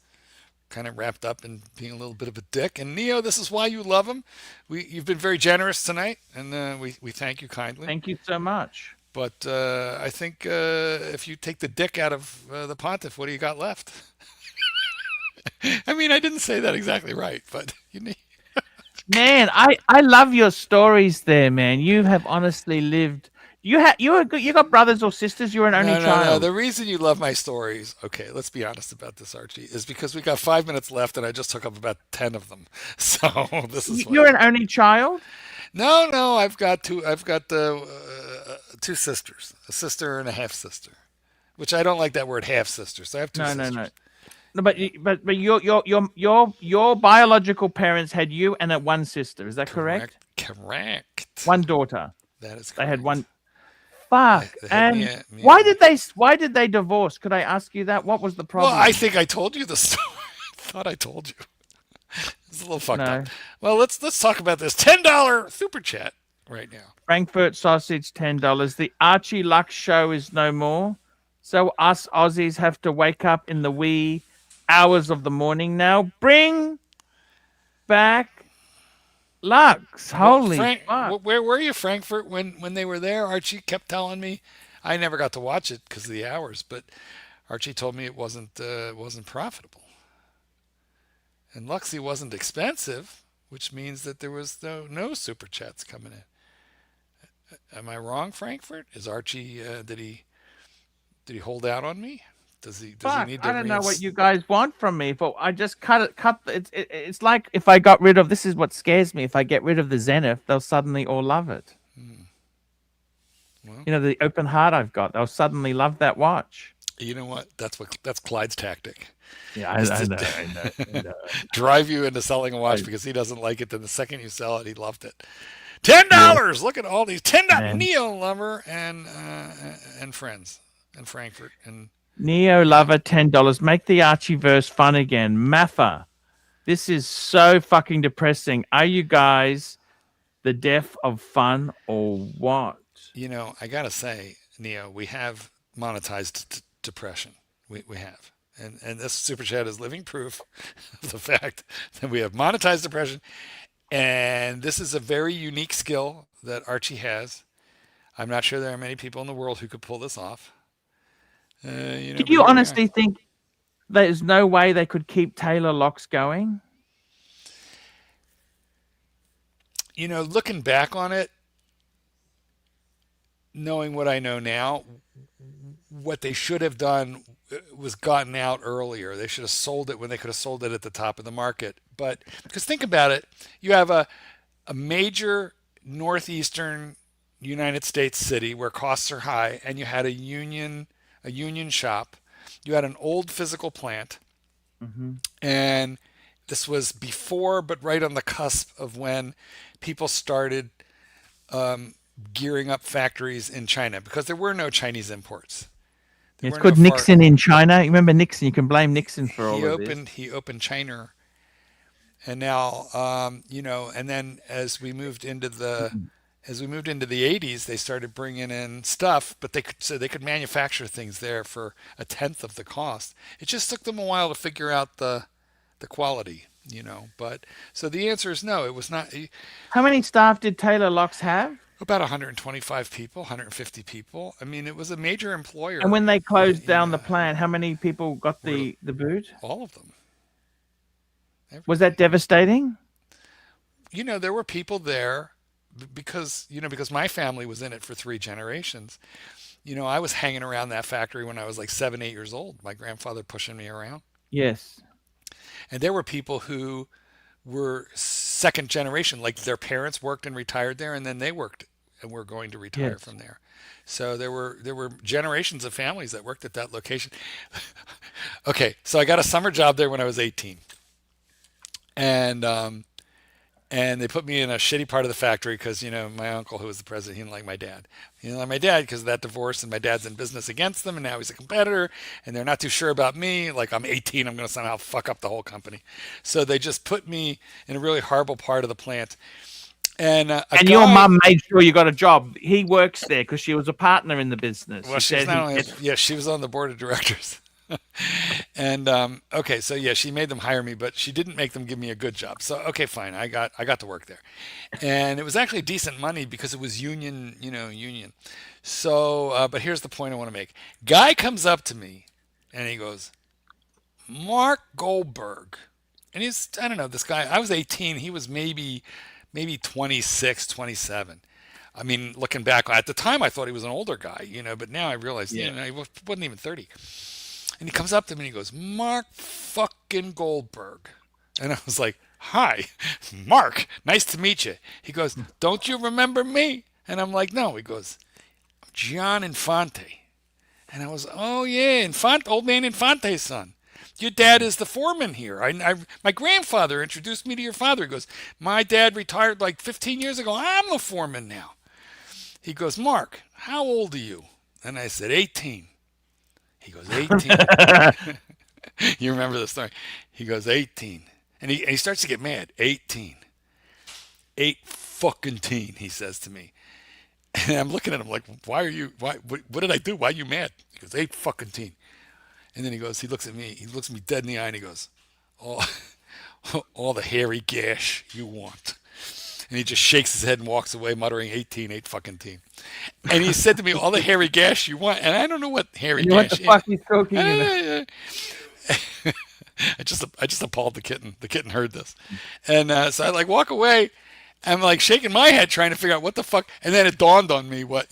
C: kind of wrapped up in being a little bit of a dick. And Neo, this is why you love him. You've been very generous tonight, and we thank you kindly.
A: Thank you so much.
C: But I think if you take the dick out of the pontiff, what do you got left? I mean, I didn't say that exactly right, but you need.
A: Man, I love your stories there, man. You have honestly lived. You got brothers or sisters. You're an only child.
C: No. The reason you love my stories, okay, let's be honest about this, Archie, is because we got 5 minutes left, and I just took up about 10 of them. So this is.
A: You're an only child.
C: No, I've got two. I've got two sisters, a sister and a half sister, which I don't like that word half sister. So I have two sisters.
A: No, but your biological parents had you and one sister. Is that correct?
C: Correct.
A: One daughter.
C: That is correct.
A: They had one. Fuck.
C: They had
A: And
C: me.
A: why did they divorce? Could I ask you that? What was the problem?
C: Well, I think I told you the story. I thought I told you. It's a little fucked up. Well, let's talk about this $10 super chat right now.
A: Frankfurt sausage, $10. The Archie Lux show is no more. So us Aussies have to wake up in the wee hours of the morning now. Bring back Lux. Holy fuck.
C: Where were you, Frankfurt, when they were there? Archie kept telling me. I never got to watch it because of the hours, but Archie told me it wasn't profitable. And Luxy wasn't expensive, which means that there was no super chats coming in. Am I wrong, Frankfurt? Is Archie did he hold out on me? Does he need to
A: I don't know what you guys want from me, but I just cut it. It's like if I got rid of, this is what scares me. If I get rid of the Zenith, they'll suddenly all love it.
C: Well,
A: you know, the open heart I've got, they'll suddenly love that watch.
C: You know what? That's Clyde's tactic.
A: Yeah, I know.
C: Drive you into selling a watch because he doesn't like it. Then the second you sell it, he loved it. $10. Yeah. Look at all these $10. Neo lover and friends and Frankfurt and
A: Neo lover $10. Make the Archieverse fun again. Maffa, this is so fucking depressing. Are you guys the death of fun or what?
C: You know, I gotta say, Neo, we have monetized depression. We have. And this super chat is living proof of the fact that we have monetized depression. And this is a very unique skill that Archie has. I'm not sure there are many people in the world who could pull this off.
A: Do you honestly think there's no way they could keep Taylor Locks going?
C: You know, looking back on it, knowing what I know now, what they should have done was gotten out earlier. They should have sold it when they could have sold it at the top of the market. But because think about it, you have a major northeastern United States city where costs are high, and you had a union shop. You had an old physical plant, and this was before, but right on the cusp of when people started gearing up factories in China because there were no Chinese imports.
A: It's called Nixon in China. You remember Nixon? You can blame Nixon for all of this.
C: He opened China, and now you know. And then as we moved into the 80s, they started bringing in stuff, but they could manufacture things there for a tenth of the cost. It just took them a while to figure out the quality, you know. But so the answer is no. It was not.
A: How many staff did Taylor Locks have?
C: About 125 people, 150 people. I mean, it was a major employer.
A: And when they closed down the plant, how many people got the boot?
C: All of them.
A: Everybody. Was that devastating?
C: You know, there were people there because my family was in it for 3 generations. You know, I was hanging around that factory when I was like 7, 8 years old. My grandfather pushing me around.
A: Yes.
C: And there were people who were second generation, like their parents worked and retired there, and then they worked and we're going to retire
A: Yes.
C: from there. So there were generations of families that worked at that location. Okay, so I got a summer job there when I was 18, and they put me in a shitty part of the factory because my uncle, who was the president, he didn't like my dad. He didn't like my dad because of that divorce, and my dad's in business against them, and now he's a competitor, and they're not too sure about me. Like, I'm 18, I'm going to somehow fuck up the whole company. So they just put me in a really horrible part of the plant. And
A: your mum made sure you got a job. He works there because she was a partner in the business.
C: Well, she was not only she was on the board of directors. And okay, so yeah, she made them hire me, but she didn't make them give me a good job. So okay, fine, I got to work there, and it was actually decent money because it was union, union. So, but here's the point I want to make. Guy comes up to me, and he goes, "Mark Goldberg," and I don't know, this guy. I was 18, he was maybe 26, 27. I mean, looking back at the time, I thought he was an older guy, but now I realize, he wasn't even 30. And he comes up to me and he goes, "Mark fucking Goldberg." And I was like, "Hi, Mark, nice to meet you." He goes, "Don't you remember me?" And I'm like, "No." He goes, "I'm John Infante." And I was, "Oh yeah, old man Infante's son. Your dad is the foreman here. My grandfather introduced me to your father." He goes, "My dad retired like 15 years ago. I'm the foreman now." He goes, "Mark, how old are you?" And I said, 18. He goes, 18. You remember the story? He goes, 18. And he starts to get mad. 18. 8 fucking teen, he says to me. And I'm looking at him like, what did I do? Why are you mad? He goes, 8 fucking teen. And then he looks at me dead in the eye and he goes, all the hairy gash you want. And he just shakes his head and walks away, muttering, 18, 8 fucking teen. And he said to me, "All the hairy gash you want." And I don't know what hairy gash
A: is. What the fuck he's talking about?
C: I just appalled the kitten. The kitten heard this. And so I walk away. I'm shaking my head trying to figure out what the fuck. And then it dawned on me what,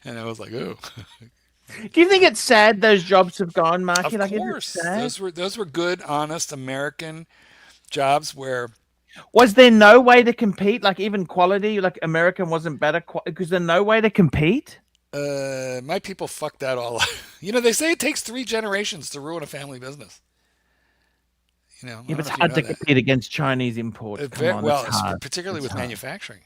C: and I was like, "Oh."
A: Do you think it's sad those jobs have gone, Marky?
C: Of course. Those were good, honest American jobs where...
A: Was there no way to compete? Like even quality, like American wasn't better because there's no way to compete.
C: My people fucked that all up. They say it takes 3 generations to ruin a family business.
A: Yeah, but it's hard to compete against Chinese imports.
C: Particularly with manufacturing.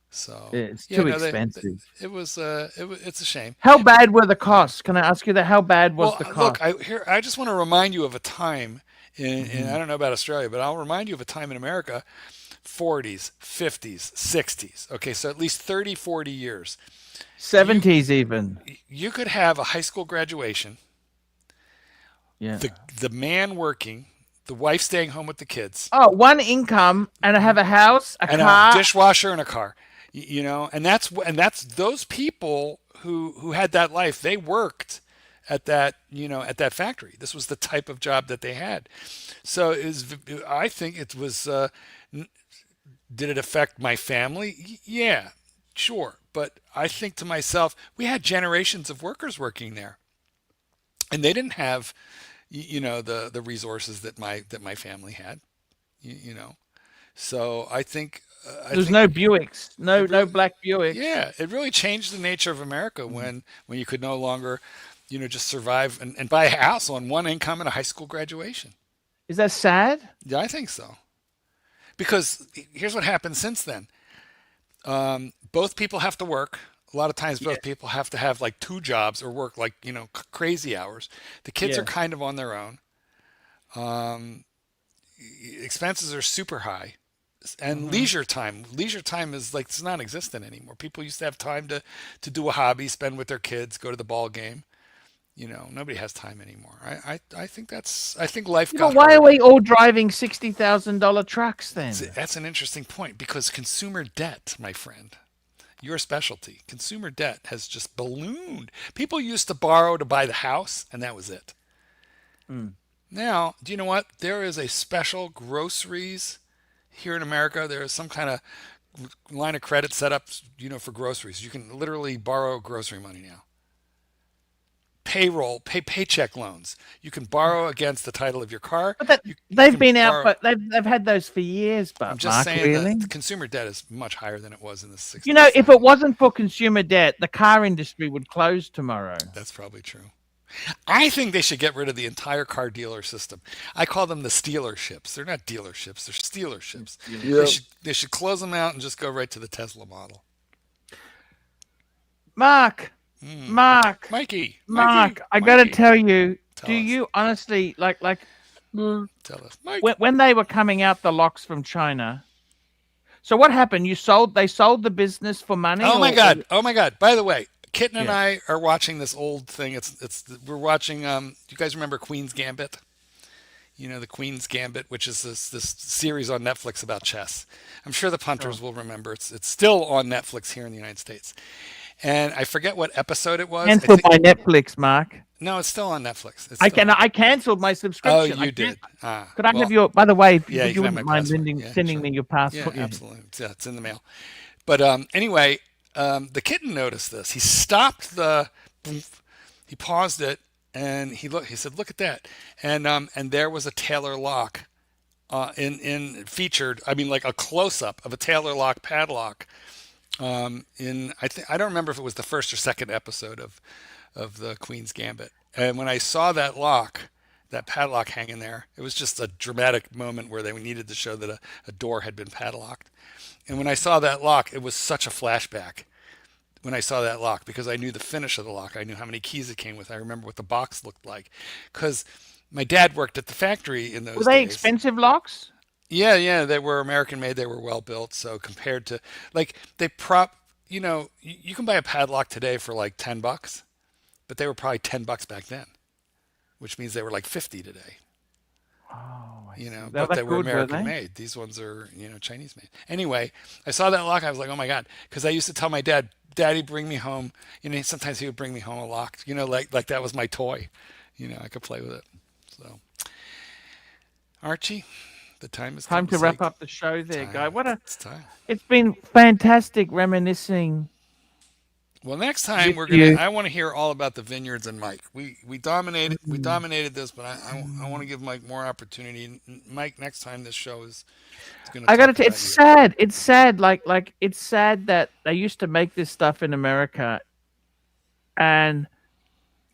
C: So
A: it's too expensive.
C: It's a shame.
A: How bad were the costs? Can I ask you that? How bad was the cost?
C: Look, I just want to remind you of a time. And I don't know about Australia, but I'll remind you of a time in America, 40s, 50s, 60s. Okay, so at least 30, 40 years.
A: 70s even.
C: You could have a high school graduation.
A: Yeah.
C: The man working, the wife staying home with the kids.
A: Oh, one income, and I have a house, a car,
C: a dishwasher, and a car. And that's those people who had that life. They worked at that factory. This was the type of job that they had. So I think it was, did it affect my family? Yeah, sure. But I think to myself, we had generations of workers working there, and they didn't have, the resources that my family had, So I think
A: there's no Buicks, no black Buicks.
C: Yeah, it really changed the nature of America when you could no longer, just survive and buy a house on one income and a high school graduation.
A: Is that sad?
C: Yeah, I think so. Because here's what happened since then. Both people have to work. A lot of times both people have to have 2 jobs or work crazy hours. The kids are kind of on their own. Expenses are super high. And leisure time is it's non-existent anymore. People used to have time to do a hobby, spend with their kids, go to the ball game. Nobody has time anymore. I think life got
A: why are we all driving $60,000 trucks then?
C: That's an interesting point, because consumer debt, my friend, your specialty, consumer debt has just ballooned. People used to borrow to buy the house, and that was it. Now, do you know what? There is a special groceries here in America. There is some kind of line of credit set up, for groceries. You can literally borrow grocery money now. paycheck loans. You can borrow against the title of your car.
A: But they've been out, but they've had those for years. But
C: I'm just
A: Mark,
C: saying
A: really?
C: that the consumer debt is much higher than it was in the 60s.
A: You know, if it wasn't for consumer debt, the car industry would close tomorrow.
C: That's probably true. I think they should get rid of the entire car dealer system. I call them the stealerships. They're not dealerships. They're stealerships.
E: Yeah.
C: They should close them out and just go right to the Tesla model.
A: Mark,
C: Mikey,
A: I got to tell you, you honestly like
C: tell us, Mike.
A: when they were coming out the locks from China? So what happened? They sold the business for money?
C: Oh my god! By the way, Kitten and I are watching this old thing. We're watching. Do you guys remember Queen's Gambit? You know, the Queen's Gambit, which is this series on Netflix about chess. I'm sure the punters will remember. It's still on Netflix here in the United States. And I forget what episode it was.
A: Canceled by Netflix, Mark.
C: No, it's still on Netflix.
A: I canceled my subscription.
C: Oh, you did.
A: Could I have your? By the way, if
C: you
A: wouldn't mind sending me your passport.
C: Yeah, absolutely. Yeah, it's in the mail. But anyway, the Kitten noticed this. He stopped he paused it, and he said, "Look at that!" And there was a Taylor lock, featured. I mean, like a close up of a Taylor lock padlock. I don't remember if it was the first or second episode of the Queen's Gambit. And when I saw that padlock hanging there, it was just a dramatic moment where they needed to show that a door had been padlocked. And when I saw that lock, it was such a flashback when I saw that lock, because I knew the finish of the lock. I knew how many keys it came with. I remember what the box looked like, because my dad worked at the factory in those days.
A: Were they expensive locks?
C: Yeah, they were American made. They were well built. So compared to you can buy a padlock today for like $10, but they were probably $10 back then, which means they were like 50 today.
A: Oh,
C: but they were American made. These ones are, Chinese made. Anyway, I saw that lock. I was like, oh my God, because I used to tell my dad, Daddy, bring me home. Sometimes he would bring me home a lock. Like that was my toy. I could play with it. So, Archie. The time is
A: time to wrap up the show there, guy.
C: Time.
A: It's been fantastic reminiscing.
C: Well, next time I want to hear all about the vineyards and Mike. We dominated this, but I want to give Mike more opportunity. Mike, next time this show is going to.
A: I got to. It's sad. It's sad. Like it's sad that they used to make this stuff in America, and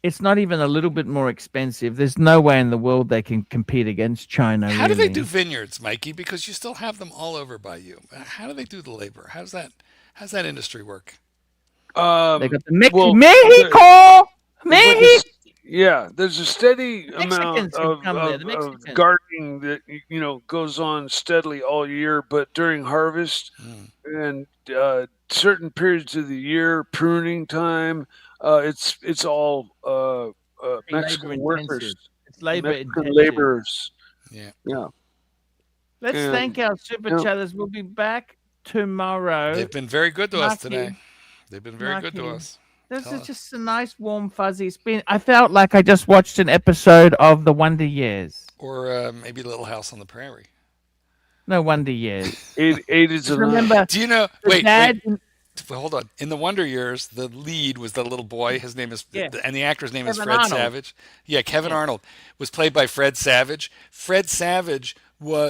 A: it's not even a little bit more expensive. There's no way in the world they can compete against China.
C: How do they do vineyards, Mikey? Because you still have them all over by you. How do they do the labor? How's that industry work?
A: They got the Mexico.
E: Yeah, there's a steady amount of gardening that goes on steadily all year, but during harvest and certain periods of the year, pruning time. It's all Mexican workers.
A: It's labor
E: laborers.
C: Yeah.
A: Let's thank our super chatters. We'll be back tomorrow.
C: They've been very good to us today. They've been very good to us.
A: This is just a nice, warm, fuzzy spin. I felt like I just watched an episode of The Wonder Years,
C: or maybe Little House on the Prairie.
A: No, Wonder Years.
E: Eight is a
A: remember.
C: Do you know? Wait. Hold on. In The Wonder Years, the lead was the little boy. His name is, and the actor's name is Fred
A: Arnold.
C: Savage. Yeah, Kevin Arnold was played by Fred Savage. Fred Savage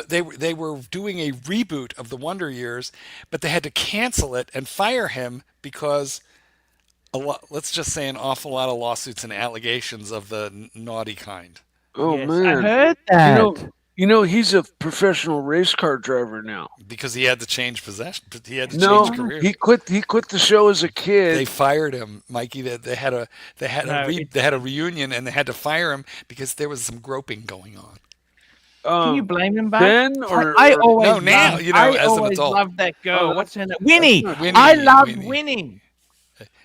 C: they were doing a reboot of The Wonder Years, but they had to cancel it and fire him because let's just say an awful lot of lawsuits and allegations of the naughty kind.
E: Oh
A: yes,
E: man,
A: I heard that.
E: He's a professional race car driver now
C: because he had to change possession. He had to change career.
E: He quit the show as a kid.
C: They fired him, Mikey. They had a reunion and they had to fire him because there was some groping going on.
A: Can you blame him back?
E: Then
A: I always
C: now as an adult.
A: Loved that girl. What's her name? Winnie. I loved Winnie.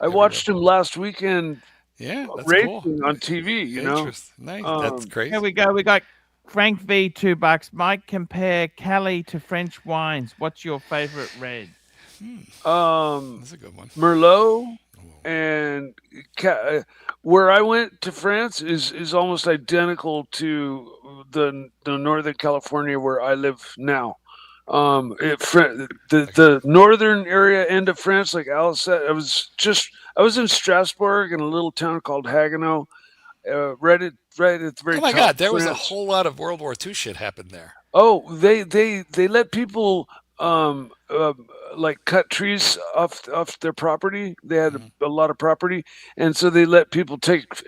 E: I watched him last weekend.
C: Yeah, that's
E: racing
C: cool.
E: on TV.
C: Nice. That's crazy.
A: Here we go. We got Frank V, $2. Mike, compare Cali to French wines. What's your favorite red?
C: That's a good one.
E: Merlot and where I went to France is almost identical to the Northern California where I live now. The northern area end of France, like Alice said, I was in Strasbourg in a little town called Haguenau, right at the very
C: Oh my
E: top.
C: God, there was a
E: France.
C: whole lot of World War II shit happened there.
E: Oh, they let people like cut trees off their property. They had a lot of property, and so they let people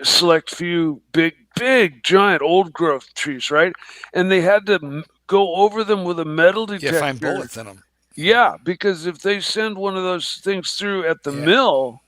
E: select few big giant old growth trees, right? And they had to go over them with a metal detector.
C: Yeah, find bullets in them.
E: Yeah, because if they send one of those things through at the mill,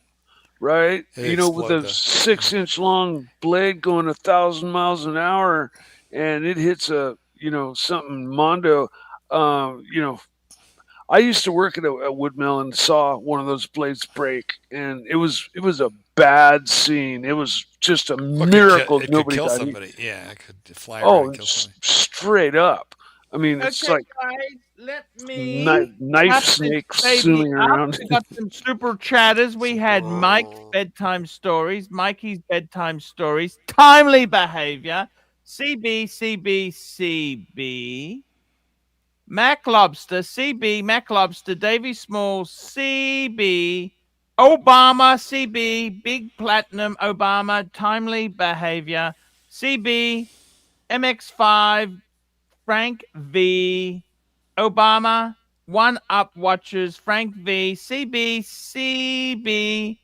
E: right? With a 6-inch long blade going 1,000 miles an hour, and it hits something mondo. I used to work at a wood mill and saw one of those blades break, and it was a bad scene. It was just a miracle
C: It
E: nobody
C: could kill
E: died.
C: somebody. Yeah, it could fly around and kill somebody.
E: Straight up. I mean, it's
A: Okay,
E: like
A: guys, let me
E: knife snakes swimming around.
A: We got some super chatters. We had Mike's bedtime stories, Mikey's bedtime stories, timely behavior, CB, Mac Lobster, CB, Mac Lobster, Davy Small, CB, Obama, CB, Big Platinum, Obama, timely behavior, CB, MX5, Frank V, Obama, One Up Watchers, Frank V, CB,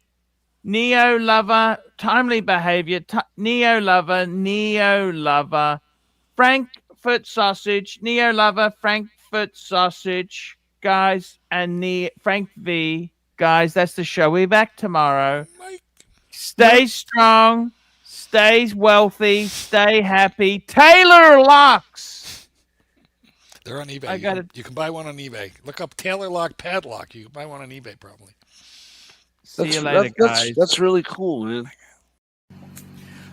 A: Neo Lover, Timely Behavior, Neo Lover, Frankfurt Sausage, Neo Lover, Frankfurt Sausage, guys, and Frank V, guys. That's the show. We're back tomorrow. Stay strong, stay wealthy, stay happy. Taylor Locks.
C: They're on eBay. You can buy one on eBay. Look up Taylor Lock Padlock. You can buy one on eBay probably.
A: See you later, guys.
E: That's really cool, man.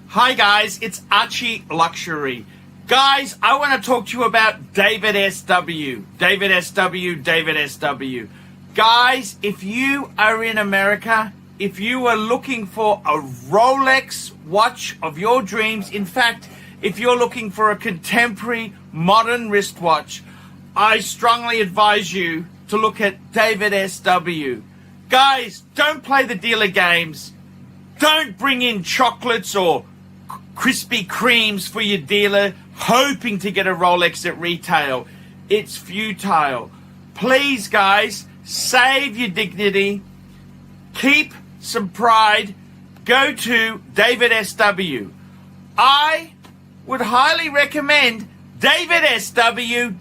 A: Hi, guys. It's ArchieLuxury. Guys, I want to talk to you about David SW. Guys, if you are in America, if you are looking for a Rolex watch of your dreams, in fact, if you're looking for a contemporary modern wristwatch, I strongly advise you to look at David SW. Guys, don't play the dealer games. Don't bring in chocolates or Krispy Kremes for your dealer hoping to get a Rolex at retail. It's futile. Please, guys, save your dignity. Keep some pride. Go to David SW. I would highly recommend David SW.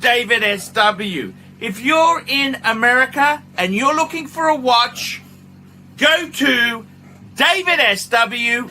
A: If you're in America and you're looking for a watch, go to David SW.